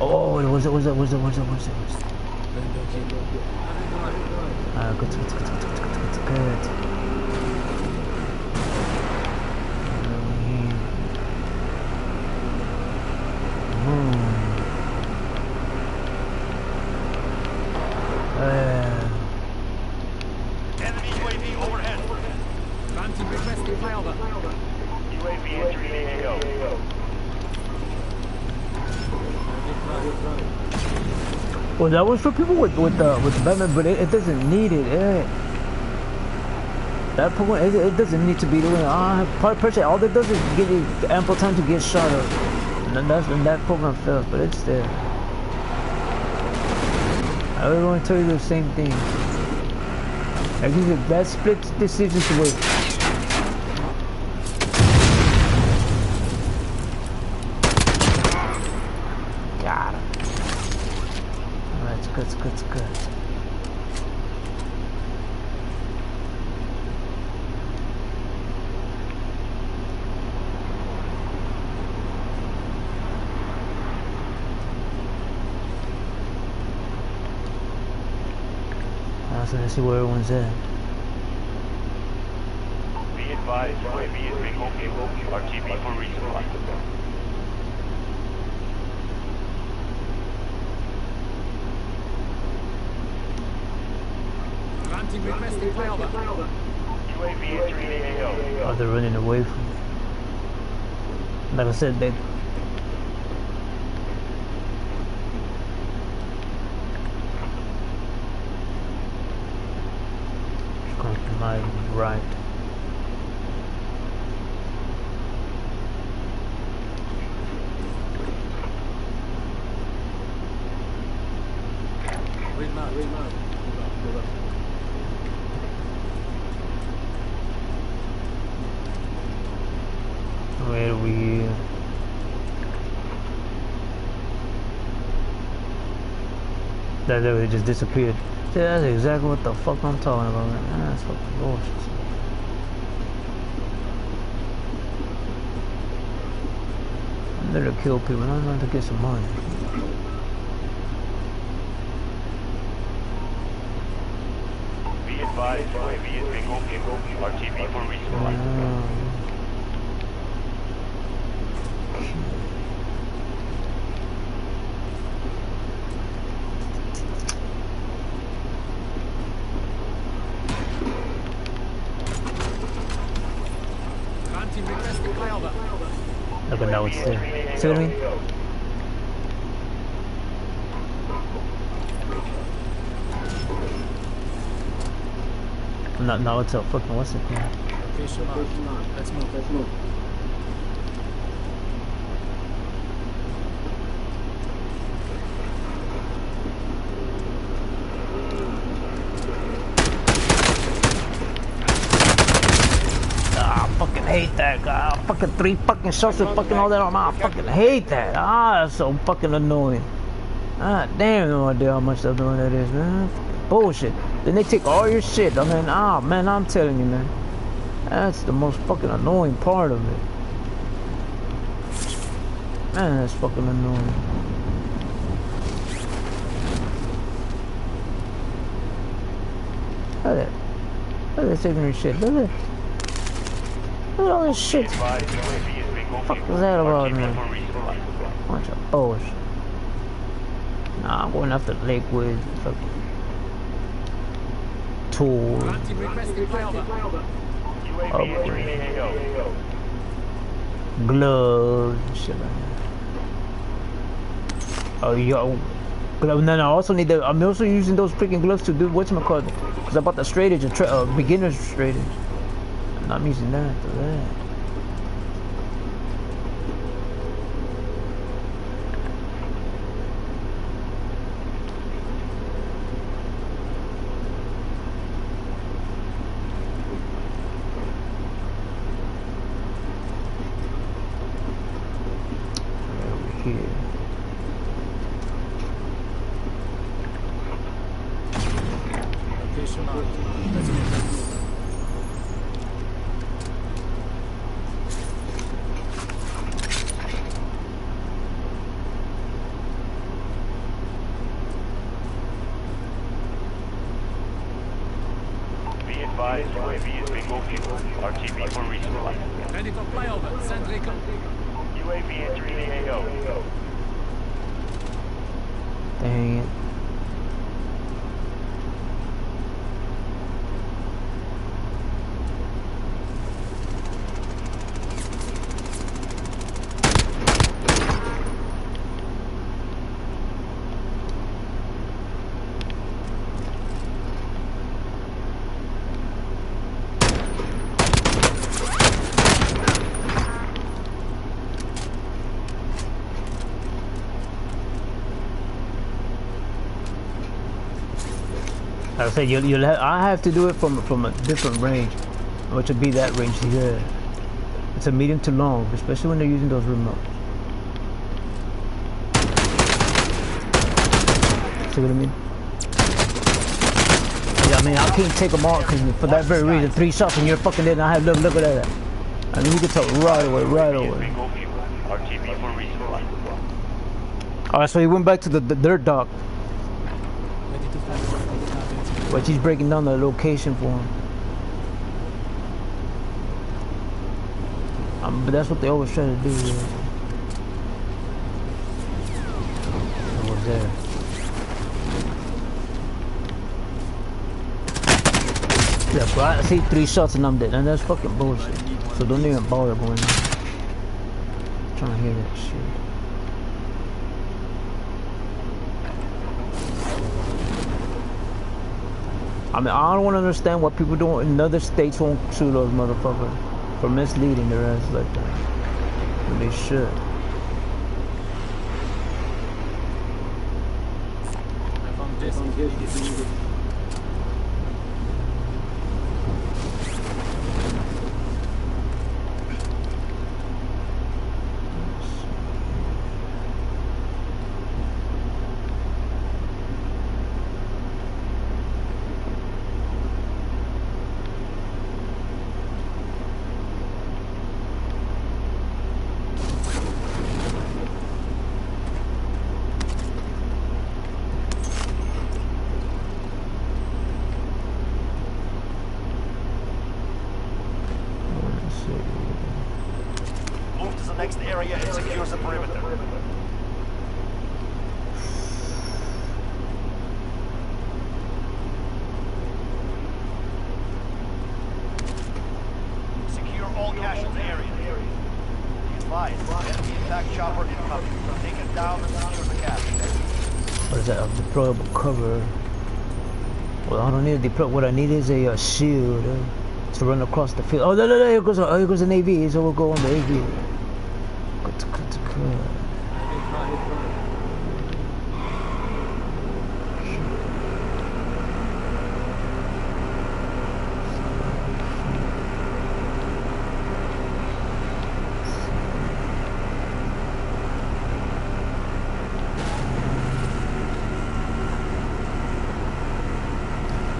Oh, what's it? Ah, good. Enemy UAV overhead. Phantom requesting flyover. UAV entering the AO. Well, that was for people with the Batman, but it doesn't need it. That point, it doesn't need to be doing. Personally, all that does is give you ample time to get shot up. And that program failed, but it's there. I was going to tell you the same thing. Like these are bad split decisions to wait. Got him. Alright, it's good, it's good, it's good. Let's see where everyone's at. Be advised, UAV is being located. RTB for resupply. Granting requesting flyover. UAV entering the AO. Oh, they're running away from me. Like I said, they... Going to my right. Reload. Where are we? That literally just disappeared. See, that's exactly what the fuck I'm talking about, man. That's fucking bullshit. I'm there to kill people, I'm not to get some money. Be advised, UAV is being located. RTB for resupply. Granting requesting flyover. Look at now it's there. See what I mean? Now it's a fucking what's it called? Location marked. Let's move. Ah, I fucking hate that guy. Fucking 3 fucking shots and fucking all that on my. I fucking hate that. Ah, that's so fucking annoying. Ah, damn, no idea how much they're doing that is, man. Fucking bullshit. Then they take all your shit. I mean, ah, man, I'm telling you, man. That's the most fucking annoying part of it. Man, that's fucking annoying. Look at that. Look at this ignorant shit. Look at that. Look at all this shit. What the fuck is that about, man? Bunch of bullshit. Nah, I'm going after Lakewood. Fucking tool. Granting requesting flyover. Upgrade. Gloves and shit like that. Oh, yo. Glove. No, I also need the. I'm also using those freaking gloves to do whatchamacallit. Because I bought the straight edge, beginner's straight edge. I'm using that for that. Over here. Location marked. Let's move. UAV is being located. RTB for resupply. Ready for flyover. Send recon. UAV entering the AO. Dang it. I said I have to do it from a different range, which would be that range here. It's a medium to long, especially when they're using those remotes. See what I mean? Yeah, I mean, I can't take them all because for that very reason, 3 shots and you're fucking dead and I have look at that. I mean, you can tell right away. Alright, so he went back to the dirt dock. Ready to fire on target. But she's breaking down the location for him. But that's what they always try to do. Yeah. It was there. Yeah, bro, I see 3 shots and I'm dead, and that's fucking bullshit. So don't even bother going in. I'm trying to hear that shit. I mean, I don't want to understand what people do in other states won't sue those motherfuckers for misleading their ass like that. But they should. I found this. Move to the next area and secure the perimeter. Secure all cache in the area. Be advised, enemy attack chopper incoming. Take it down and secure the cache. What is that? A deployable cover. Well, I don't need a deploy. What I need is a shield to run across the field. Oh, no, here goes an AV. So we'll go on the AV.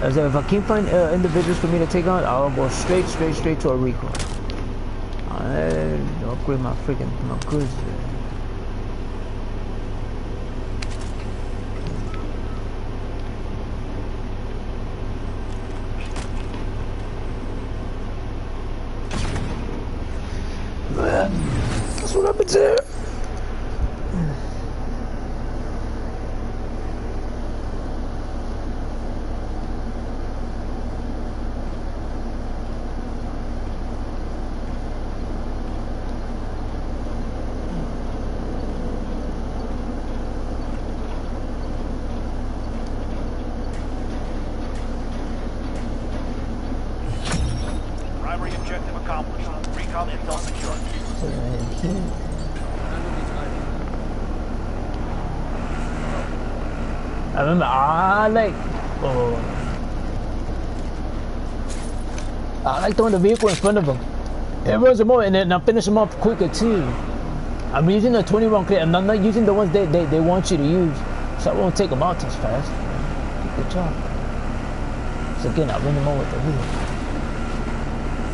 As if I can't find individuals for me to take on, I'll go straight to a recon. I'll upgrade my goods there. That's what happens there. Primary objective accomplished. Recon intel secured. I remember I like throwing the vehicle in front of them. It runs them over and then I finish them off quicker too. I'm using the 20 round clip and I'm not using the ones they want you to use. So I won't take them out as fast. Good job. So again, I run them over with the wheel.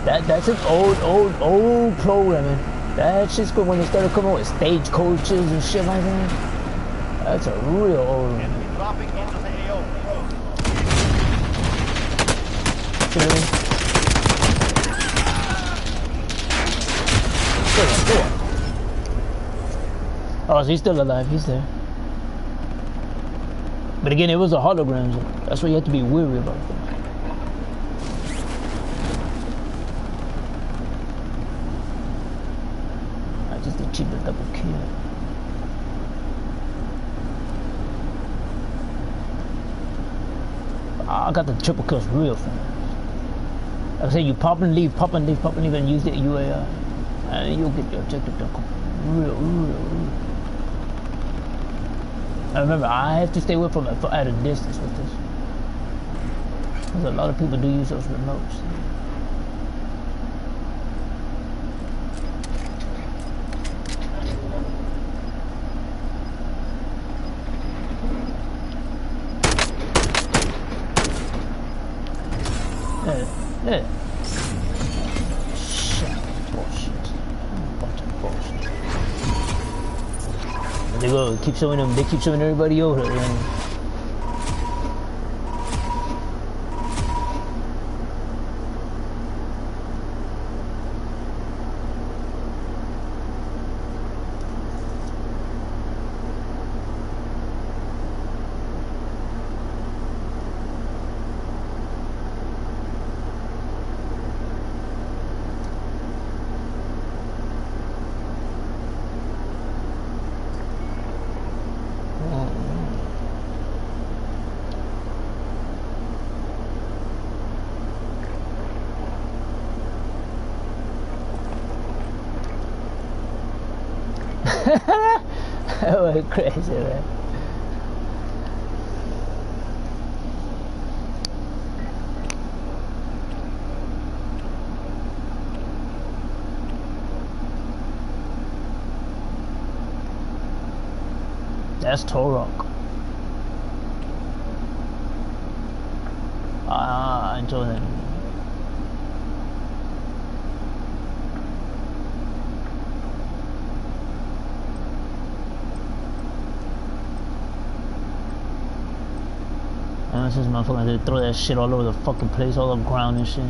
That's an old programming. That shit's good when they started coming with stagecoaches and shit like that. That's a real old one. Enemy dropping into the AO. Go on. Oh, so he's still alive. He's there. But again, it was a hologram. So that's why you have to be wary about it. The double kill. I got the triple kills real fast. Like I said, you pop and leave, and use the UAI, and you'll get your objective done real. I remember, I have to stay away from it at a distance with this. Because a lot of people do use those remotes. Yeah. Shit. Bullshit. Bunch of bullshit. They go, keep showing them, they keep showing everybody over there, man. That was crazy, man. That's Torok. I enjoy him. This is motherfucker, they throw that shit all over the fucking place, all the ground and shit.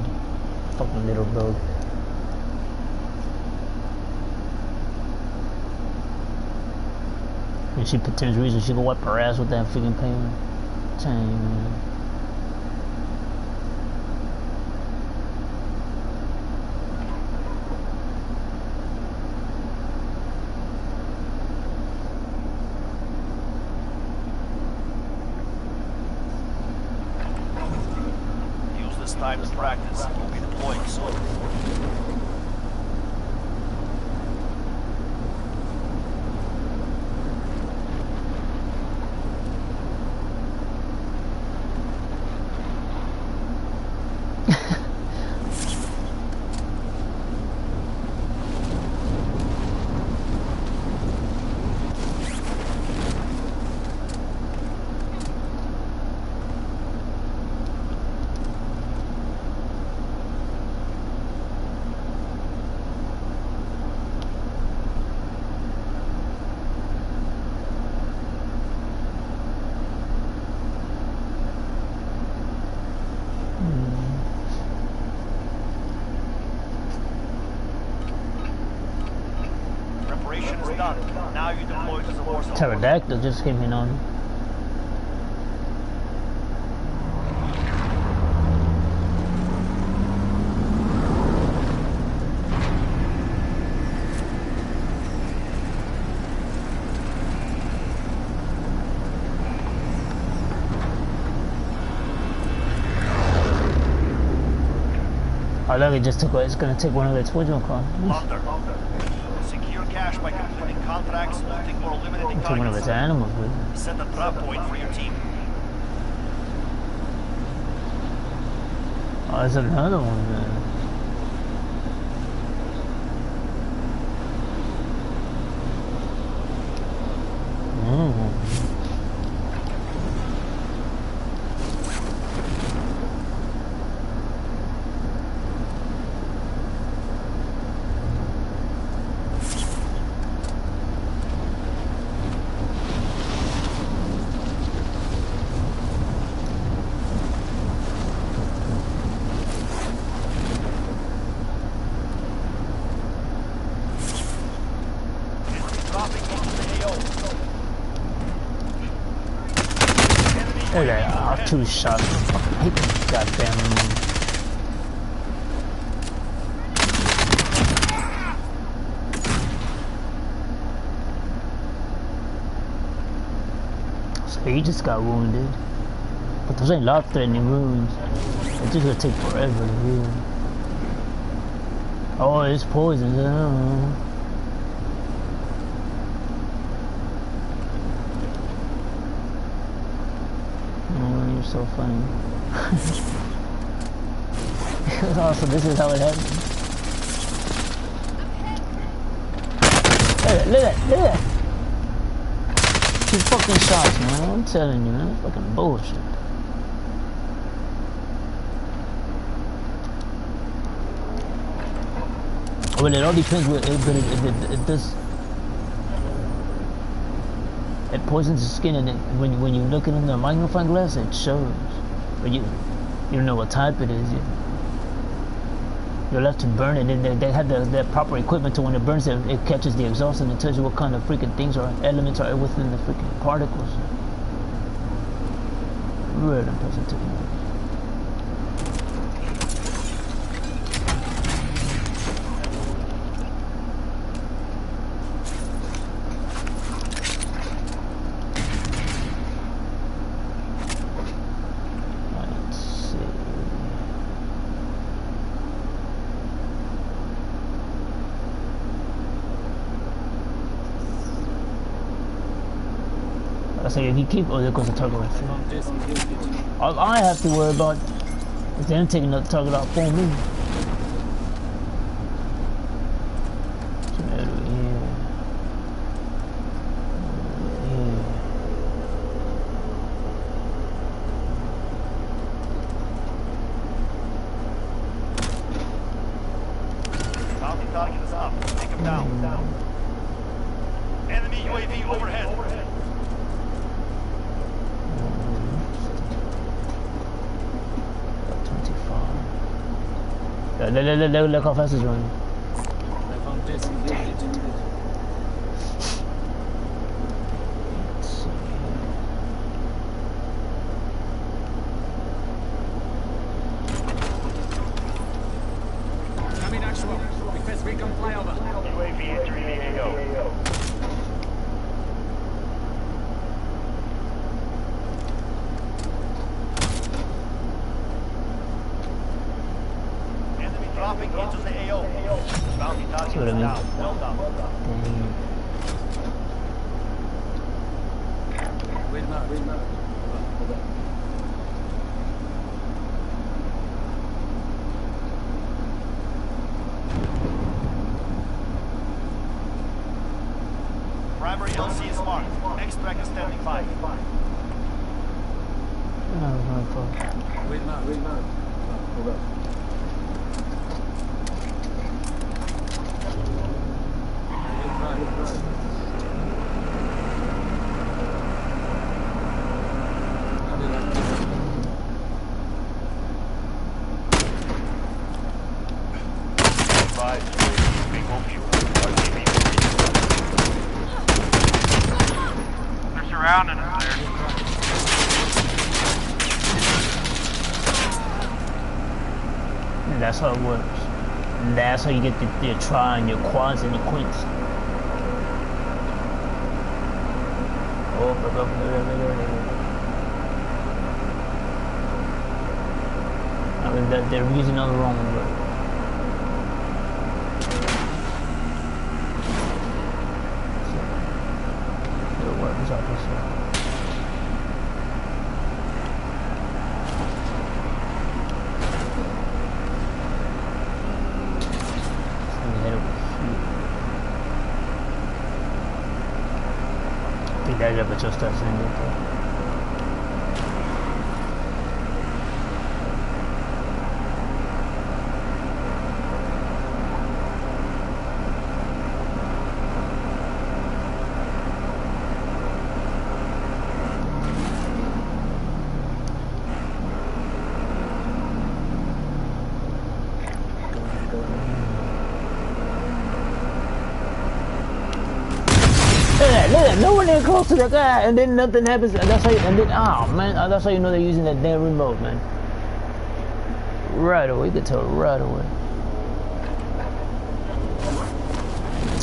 Fucking little dog. And she pretends reason she can wipe her ass with that freaking pain. Dang, man. Time to practice. We'll be deploying soon. Now you deploy to the war zone. Pterodactyl just came in on me. Oh look, it just took. It's gonna take one of the Twitch cars. Secure cash by completing contracts, looting, or eliminating Take one of its animals with it. Set a drop point for your team. Oh, there's another one there. Look at that, 2 shots. I hate this goddamn remote. So he just got wounded. But those ain't life-threatening wounds. It's just gonna take forever to heal. Oh, it's poison. I don't know. Oh, you're so funny. Oh, so this is how it happens. Look at that. 2 fucking shots, man. I'm telling you, man. That's fucking bullshit. Well, it all depends what it does. It poisons the skin, and when you look at it in the magnifying glass, it shows. But you don't know what type it is. You're left to burn it, and they have the proper equipment to when it burns it catches the exhaust and it tells you what kind of freaking things or elements are within the freaking particles. Really impressive technology. So if you keep, oh, there goes the target right there. All I have to worry about is them taking the target out for me. Bounty target is up. Take him down. Enemy UAV overhead. Look how fast it's running. I found this. Coming actual. Request recon flyover. UAV entering the AO. Dropping into the AO. Bounty target See what I is mean? down. Well done. Wait now. Primary LC is marked. Extract is standing by. Wait now. They're surrounding us there. And that's how it works. And that's how you get your tri and your quads and your quints. Oh, I mean, they're using all the wrong word. Little weapons officer. I think that ever just starts in there. Look at that, no one there close to the guy, and then nothing happens. That's how, and then, oh man, that's how you know they're using that damn remote, man. Right away, you can tell right away.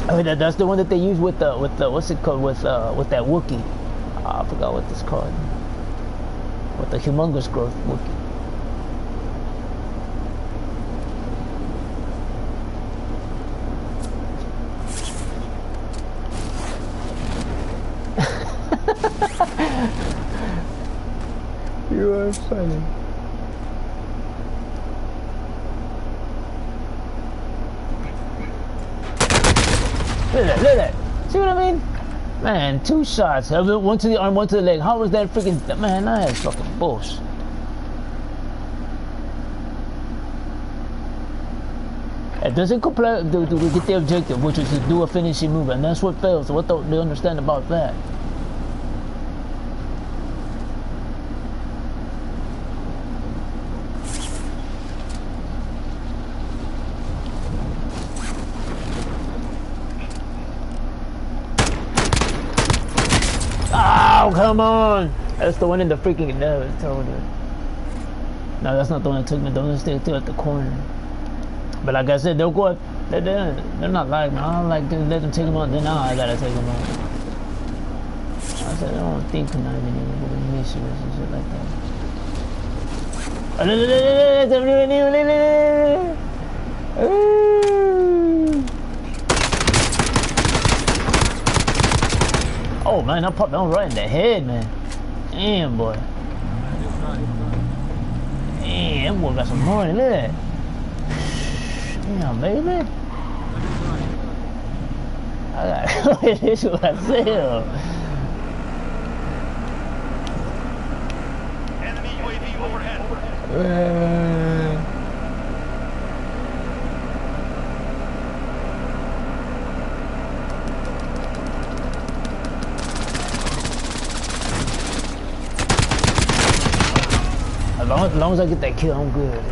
Oh, that's the one that they use with the what's it called, with that Wookiee. I forgot what it's called. With the humongous growth Wookiee. You are funny. Look at that, look at that. See what I mean? Man, 2 shots. One to the arm, one to the leg. How was that freaking... Man, that is fucking bullshit. It doesn't comply to get the objective, which is to do a finishing move, and that's what fails. So what don't they understand about that? Oh, come on! That's the one in the freaking... No, it's totally... No, that's not the one that took me. The one that's still at the corner. But like I said, they'll go up. They're not like me. I don't like to let them take them out. Then now I gotta take them out. I said, I don't think I'm gonna miss you and shit like that. Oh man, I popped on right in the head, man. Damn, boy. Damn, that boy got some more in there. Damn, baby. I gotta go this myself. Enemy UAV overhead. As long as I get that kill, I'm good.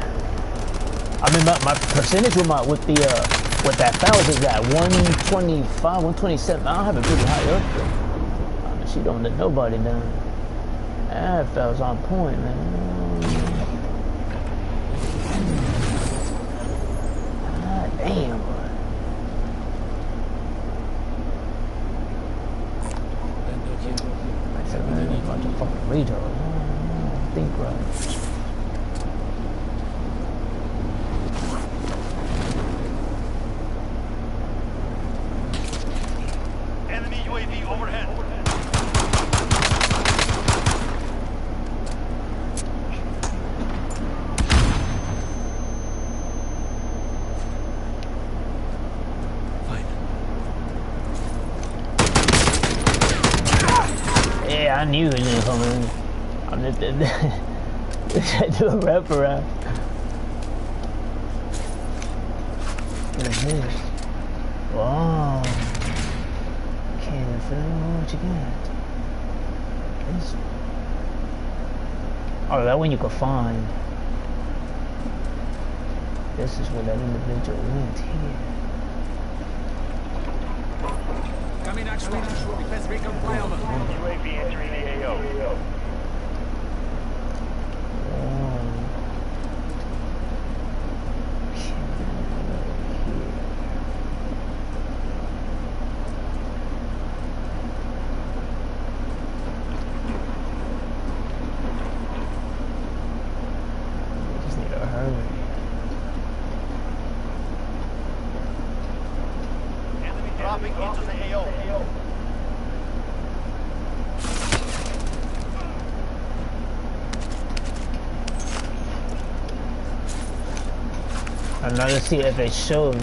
I mean, my percentage with that fouls is at 125, 127. I don't have it pretty high up though. I mean, she don't let nobody down. That fouls on point, man. God damn, boy. I said, man, a bunch of fucking retards. I don't think right. I knew he was gonna come in. I'm just I do a wraparound. What is this? Wow. Can't film what you got. This. Oh, that one you can find. This is where that individual went here. Coming actually, request recon flyover. UAV entering the AO. Just need to hurry. Enemy dropping into the AO. I'm not gonna see if it showed.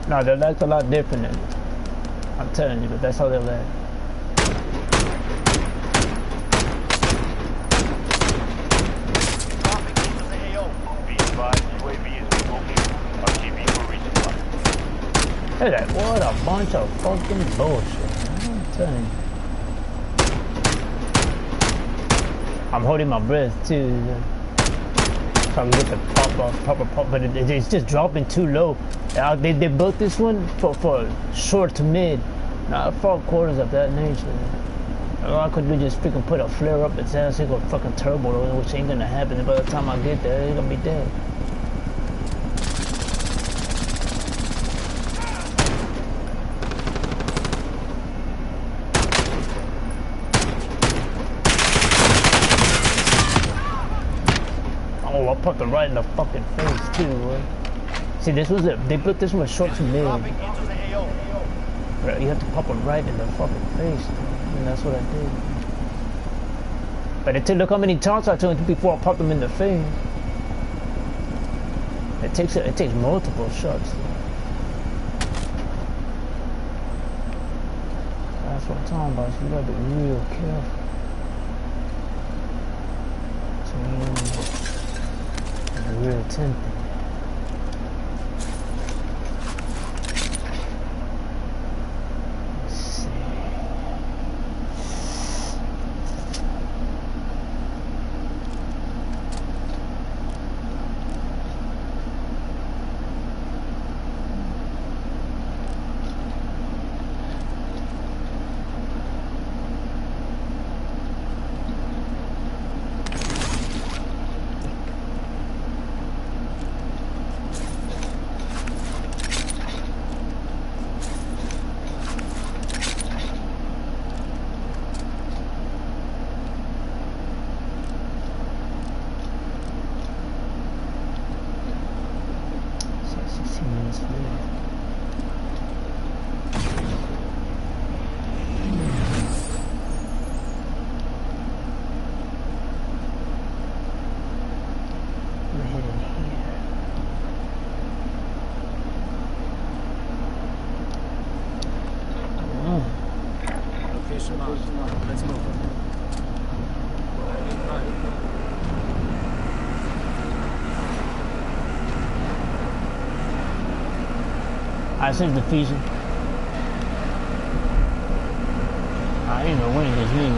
No, they'll act a lot different than it. I'm telling you, but that's how they'll act. Dropping into the AO. Be advised, UAV is revoking. RTB for resupply. Look at that, what a bunch of fucking bullshit, man. I'm telling you. I'm holding my breath too. So I can get the pop, but it's just dropping too low. They built this one for short to mid, not 4 quarters of that nature. All I could do is just freaking put a flare up its ass, it go fucking turbo, which ain't gonna happen. And by the time I get there, it's gonna be dead. Oh, I popped it right in the fucking face too, boy. See, this was it. They put this one short to mid. Dropping into the AO. Right, you have to pop it right in the fucking face, and that's what I did. But it look how many taunts I took before I popped them in the face. It takes multiple shots. That's what I'm talking about. So you gotta be real careful. It's real tempting. Let's move. I saved the fusion. I ain't no winning this league,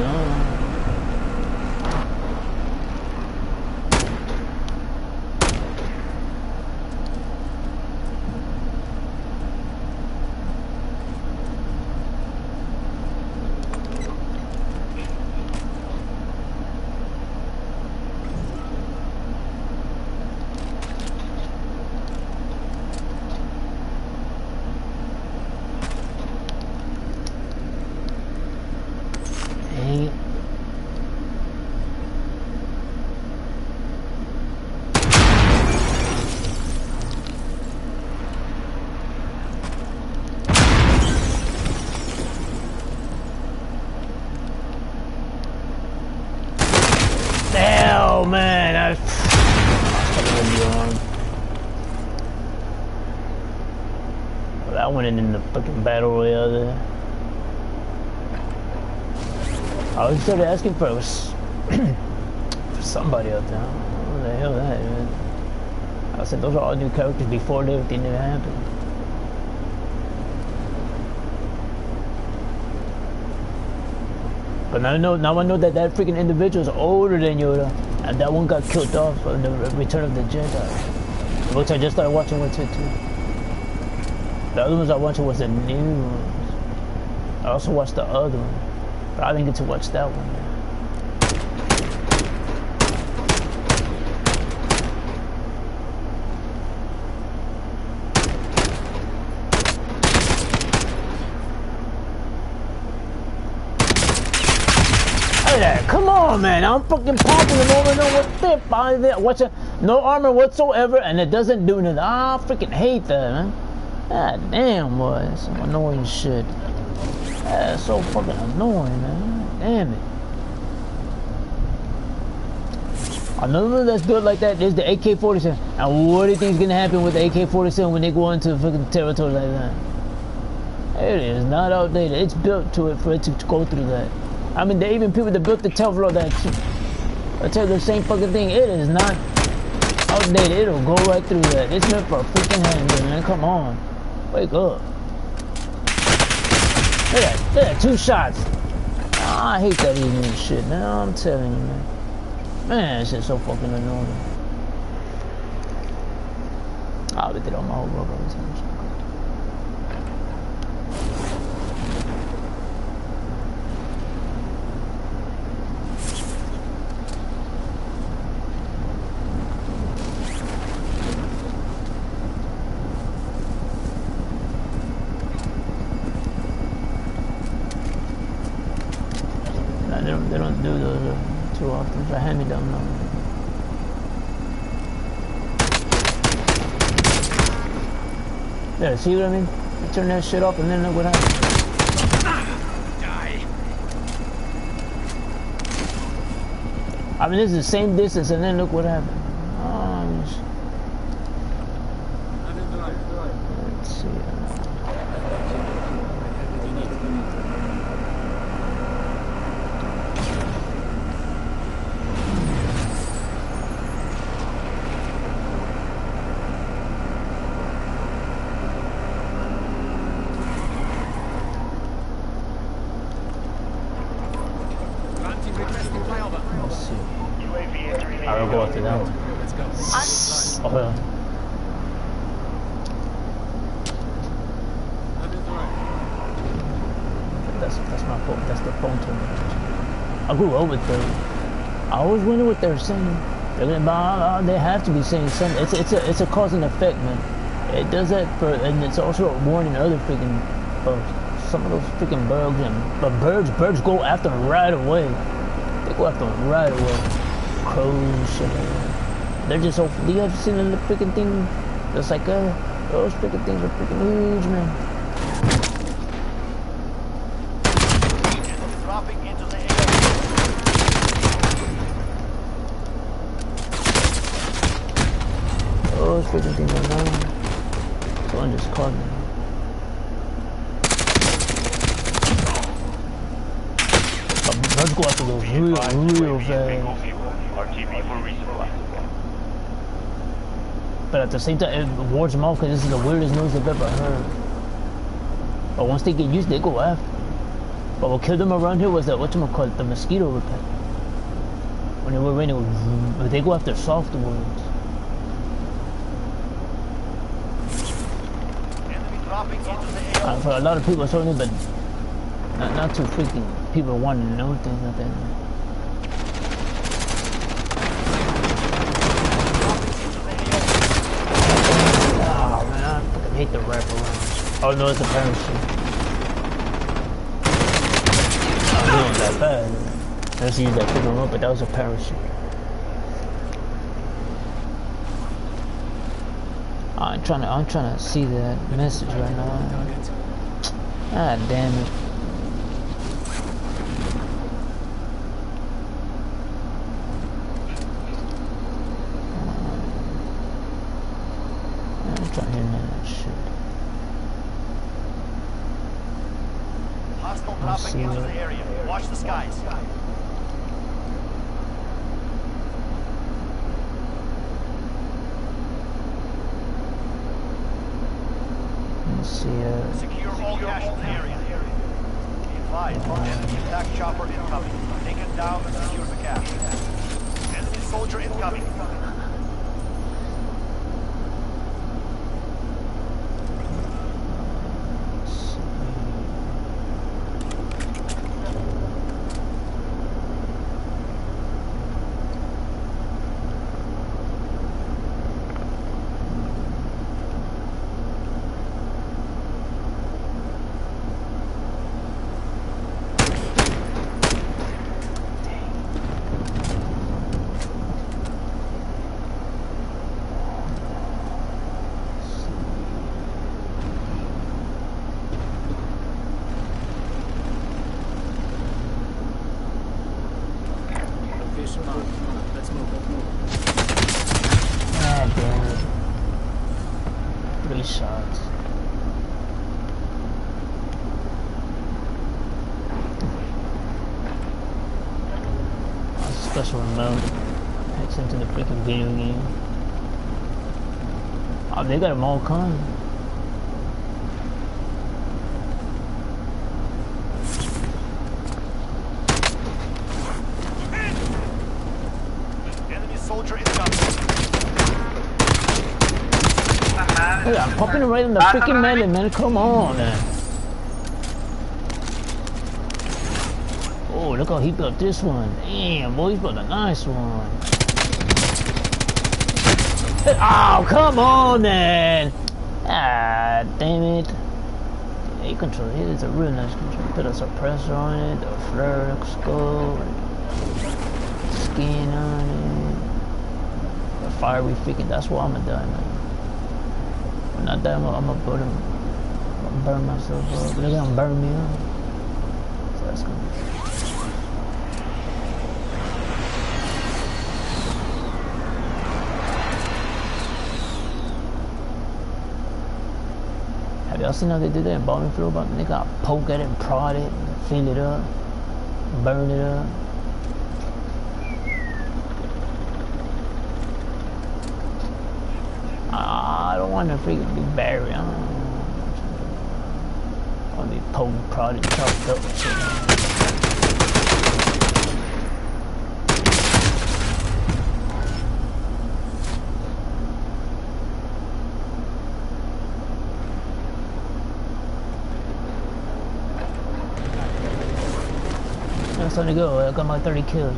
Oh man, I well, that went in the fucking battle royale there. I was started asking for somebody out there. What the hell that, man? I said those are all new characters before everything that happened. But now I know that that freaking individual is older than Yoda, and that one got killed off in the Return of the Jedi, which I just started watching with it too. The other ones I watched was the new ones. I also watched the other one, but I didn't get to watch that one. Come on, man! I'm fucking popping them over and over with behind there. Watch it, no armor whatsoever, and it doesn't do nothing. I freaking hate that, man. God damn, boy, that's some annoying shit. That's so fucking annoying, man. Damn it. Another one that's good like that is the AK-47. And what do you think is gonna happen with the AK-47 when they go into fucking territory like that? It is not outdated. It's built to it for it to go through that. I mean, they even people that built the Tevlar that I tell you the same fucking thing. It is not outdated. It'll go right through that. It's meant for a freaking handgun, man. Come on, wake up. Look at that, 2 shots. I hate that even shit, man. I'm telling you, man. Man, this shit's so fucking annoying. I'll be there on my whole rubber all the time. They don't do those too often. It's a hand-me-down now. Yeah, see what I mean? You turn that shit off and then look what happens. Die. I mean, this is the same distance, and then look what happened. Let's see. Let's see. I will go after that one. Let's go. Oh, yeah. That's my phone. That's the phone terminal. I grew up with them. I always wonder what they're saying. They're gonna, they have to be saying something. It's a cause and effect, man. It does that for, and it's also a warning other freaking some of those freaking bugs. But birds go after them right away. They go after them right away. Crows, they're just so. Do you ever seen the freaking thing? That's like those freaking things are freaking huge, man. Dropping into the air. Those freaking things are known. Someone just caught me. Let's go after those real fast. RTB for resupply. But at the same time, it wards them off because this is the weirdest noise I've ever heard. But once they get used, they go after. But what killed them around here was that, whatchamacallit, the mosquito repellent. When it were raining, they go after soft ones. Enemy dropping into the air. For a lot of people, it's only, but not too freaking people want to know things like that. Oh man, I fucking hate the wraparound. Oh no, it's a parachute. Oh, it wasn't that bad. I just used that freaking rope, but that was a parachute. I'm trying to see that message right now. Ah, damn it. I'm trying to hear that shit. Hostile dropping into the area. Watch the skies. Let's see, Secure all cash in the area. Be advised, enemy attack chopper incoming. Take it down and secure the cash. Enemy soldier incoming. Location marked. Let's move. ah, damn it. 3 shots. That's a special remote. Hacks into the freaking video game. Oh, they got them all kind. Enemy soldier incoming. Hey, I'm popping it right in the freaking melee, man. Come on, man. Oh, look how he built this one. Damn, boy, he's built a nice one. Hey, oh, come on, man. Ah, damn it. A control. It is a real nice control. Put a suppressor on it, a flare scope, skin on it. A fiery freaking. That's why I'm gonna die, man. When I die, I'm gonna put him. I'm gonna burn myself up. They're gonna burn me up. So that's gonna be. Y'all seen how they did that in Bowling Field? They got poke at it and prod it, and fill it up, burn it up. I don't want to freaking be buried. I want to be poked, prodded, chopped up and shit. That's time to go. I got my 30 kills.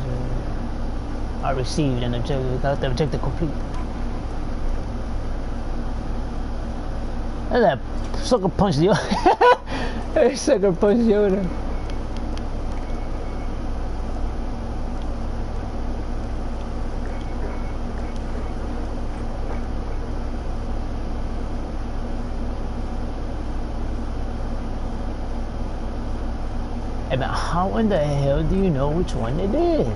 I received an objective. Got the objective complete. Look at that sucker punch the other. That sucker punch Yoda. Hey man, how in the hell do you know which one it is?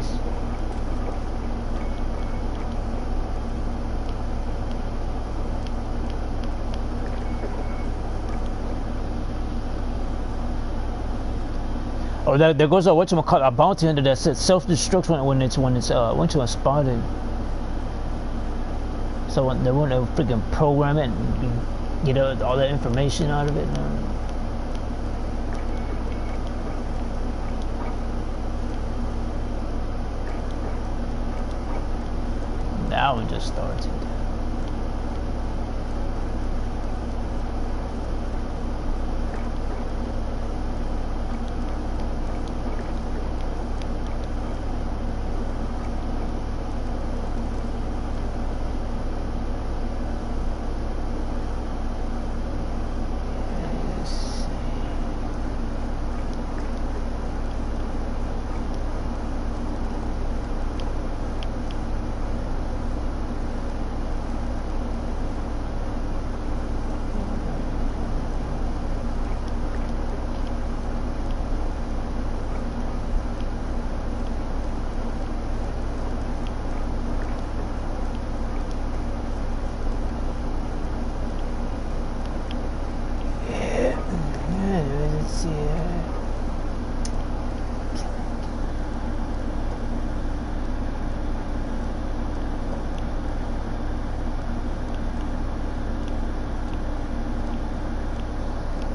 Oh, there goes a whatchamacallit, a bounty hunter that says self-destruct when it's once you are spotted. So when they want to freaking program it and get all that information out of it. That one just started.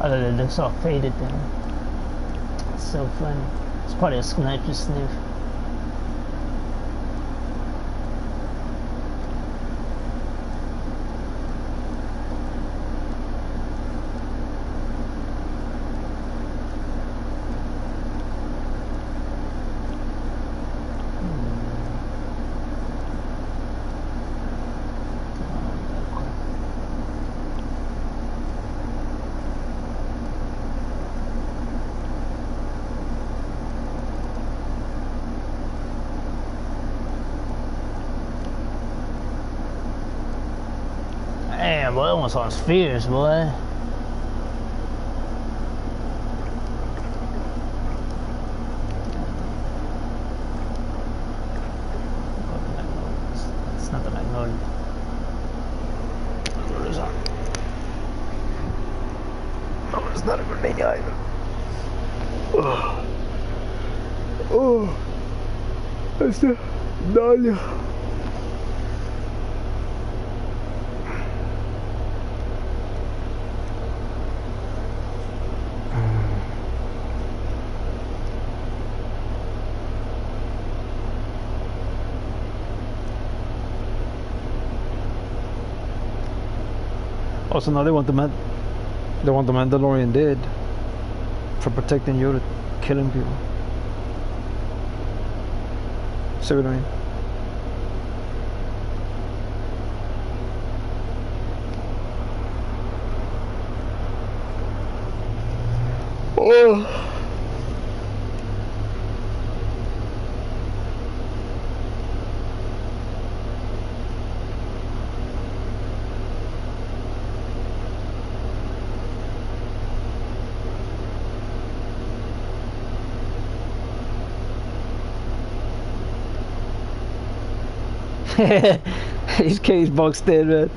Other than this all faded then. It's so funny. It's probably a sniper sniff. Damn, boy, that one sounds fierce, boy. It's not the Magnolia. What is that? No, it's not a grenade either. Oh, oh, it's the Dahlia. Oh, so now they want the Mandalorian dead for protecting Yoda, killing people. See what I mean? Oh. He's cage boxed in, man.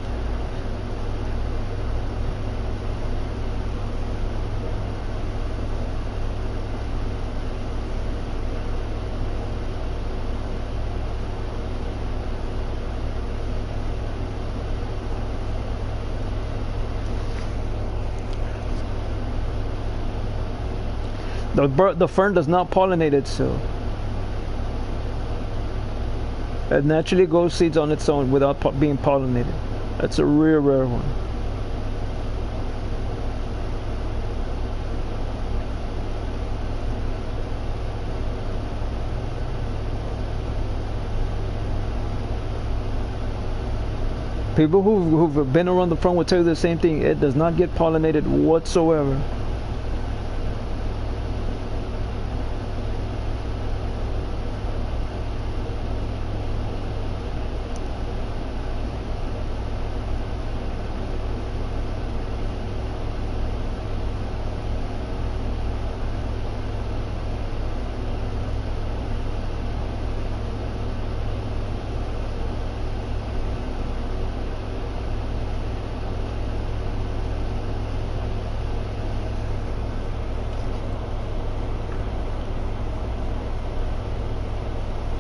The fern does not pollinate itself. It naturally grows seeds on its own without being pollinated. That's a rare one. People who've been around the front will tell you the same thing. It does not get pollinated whatsoever.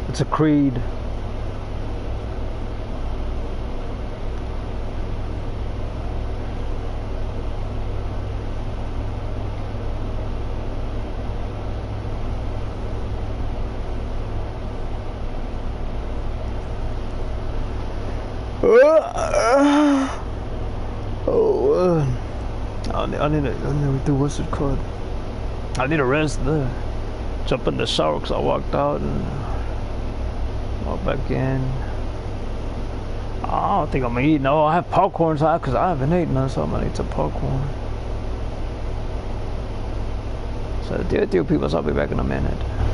It's a creed. I need to do what's it called? I need a rest there. Jump in the shower because I walked out and walk back in. I don't think I'm gonna eat. No, I have popcorn because I haven't eaten none, so I'm gonna eat some popcorn. So dear people, I'll be back in a minute.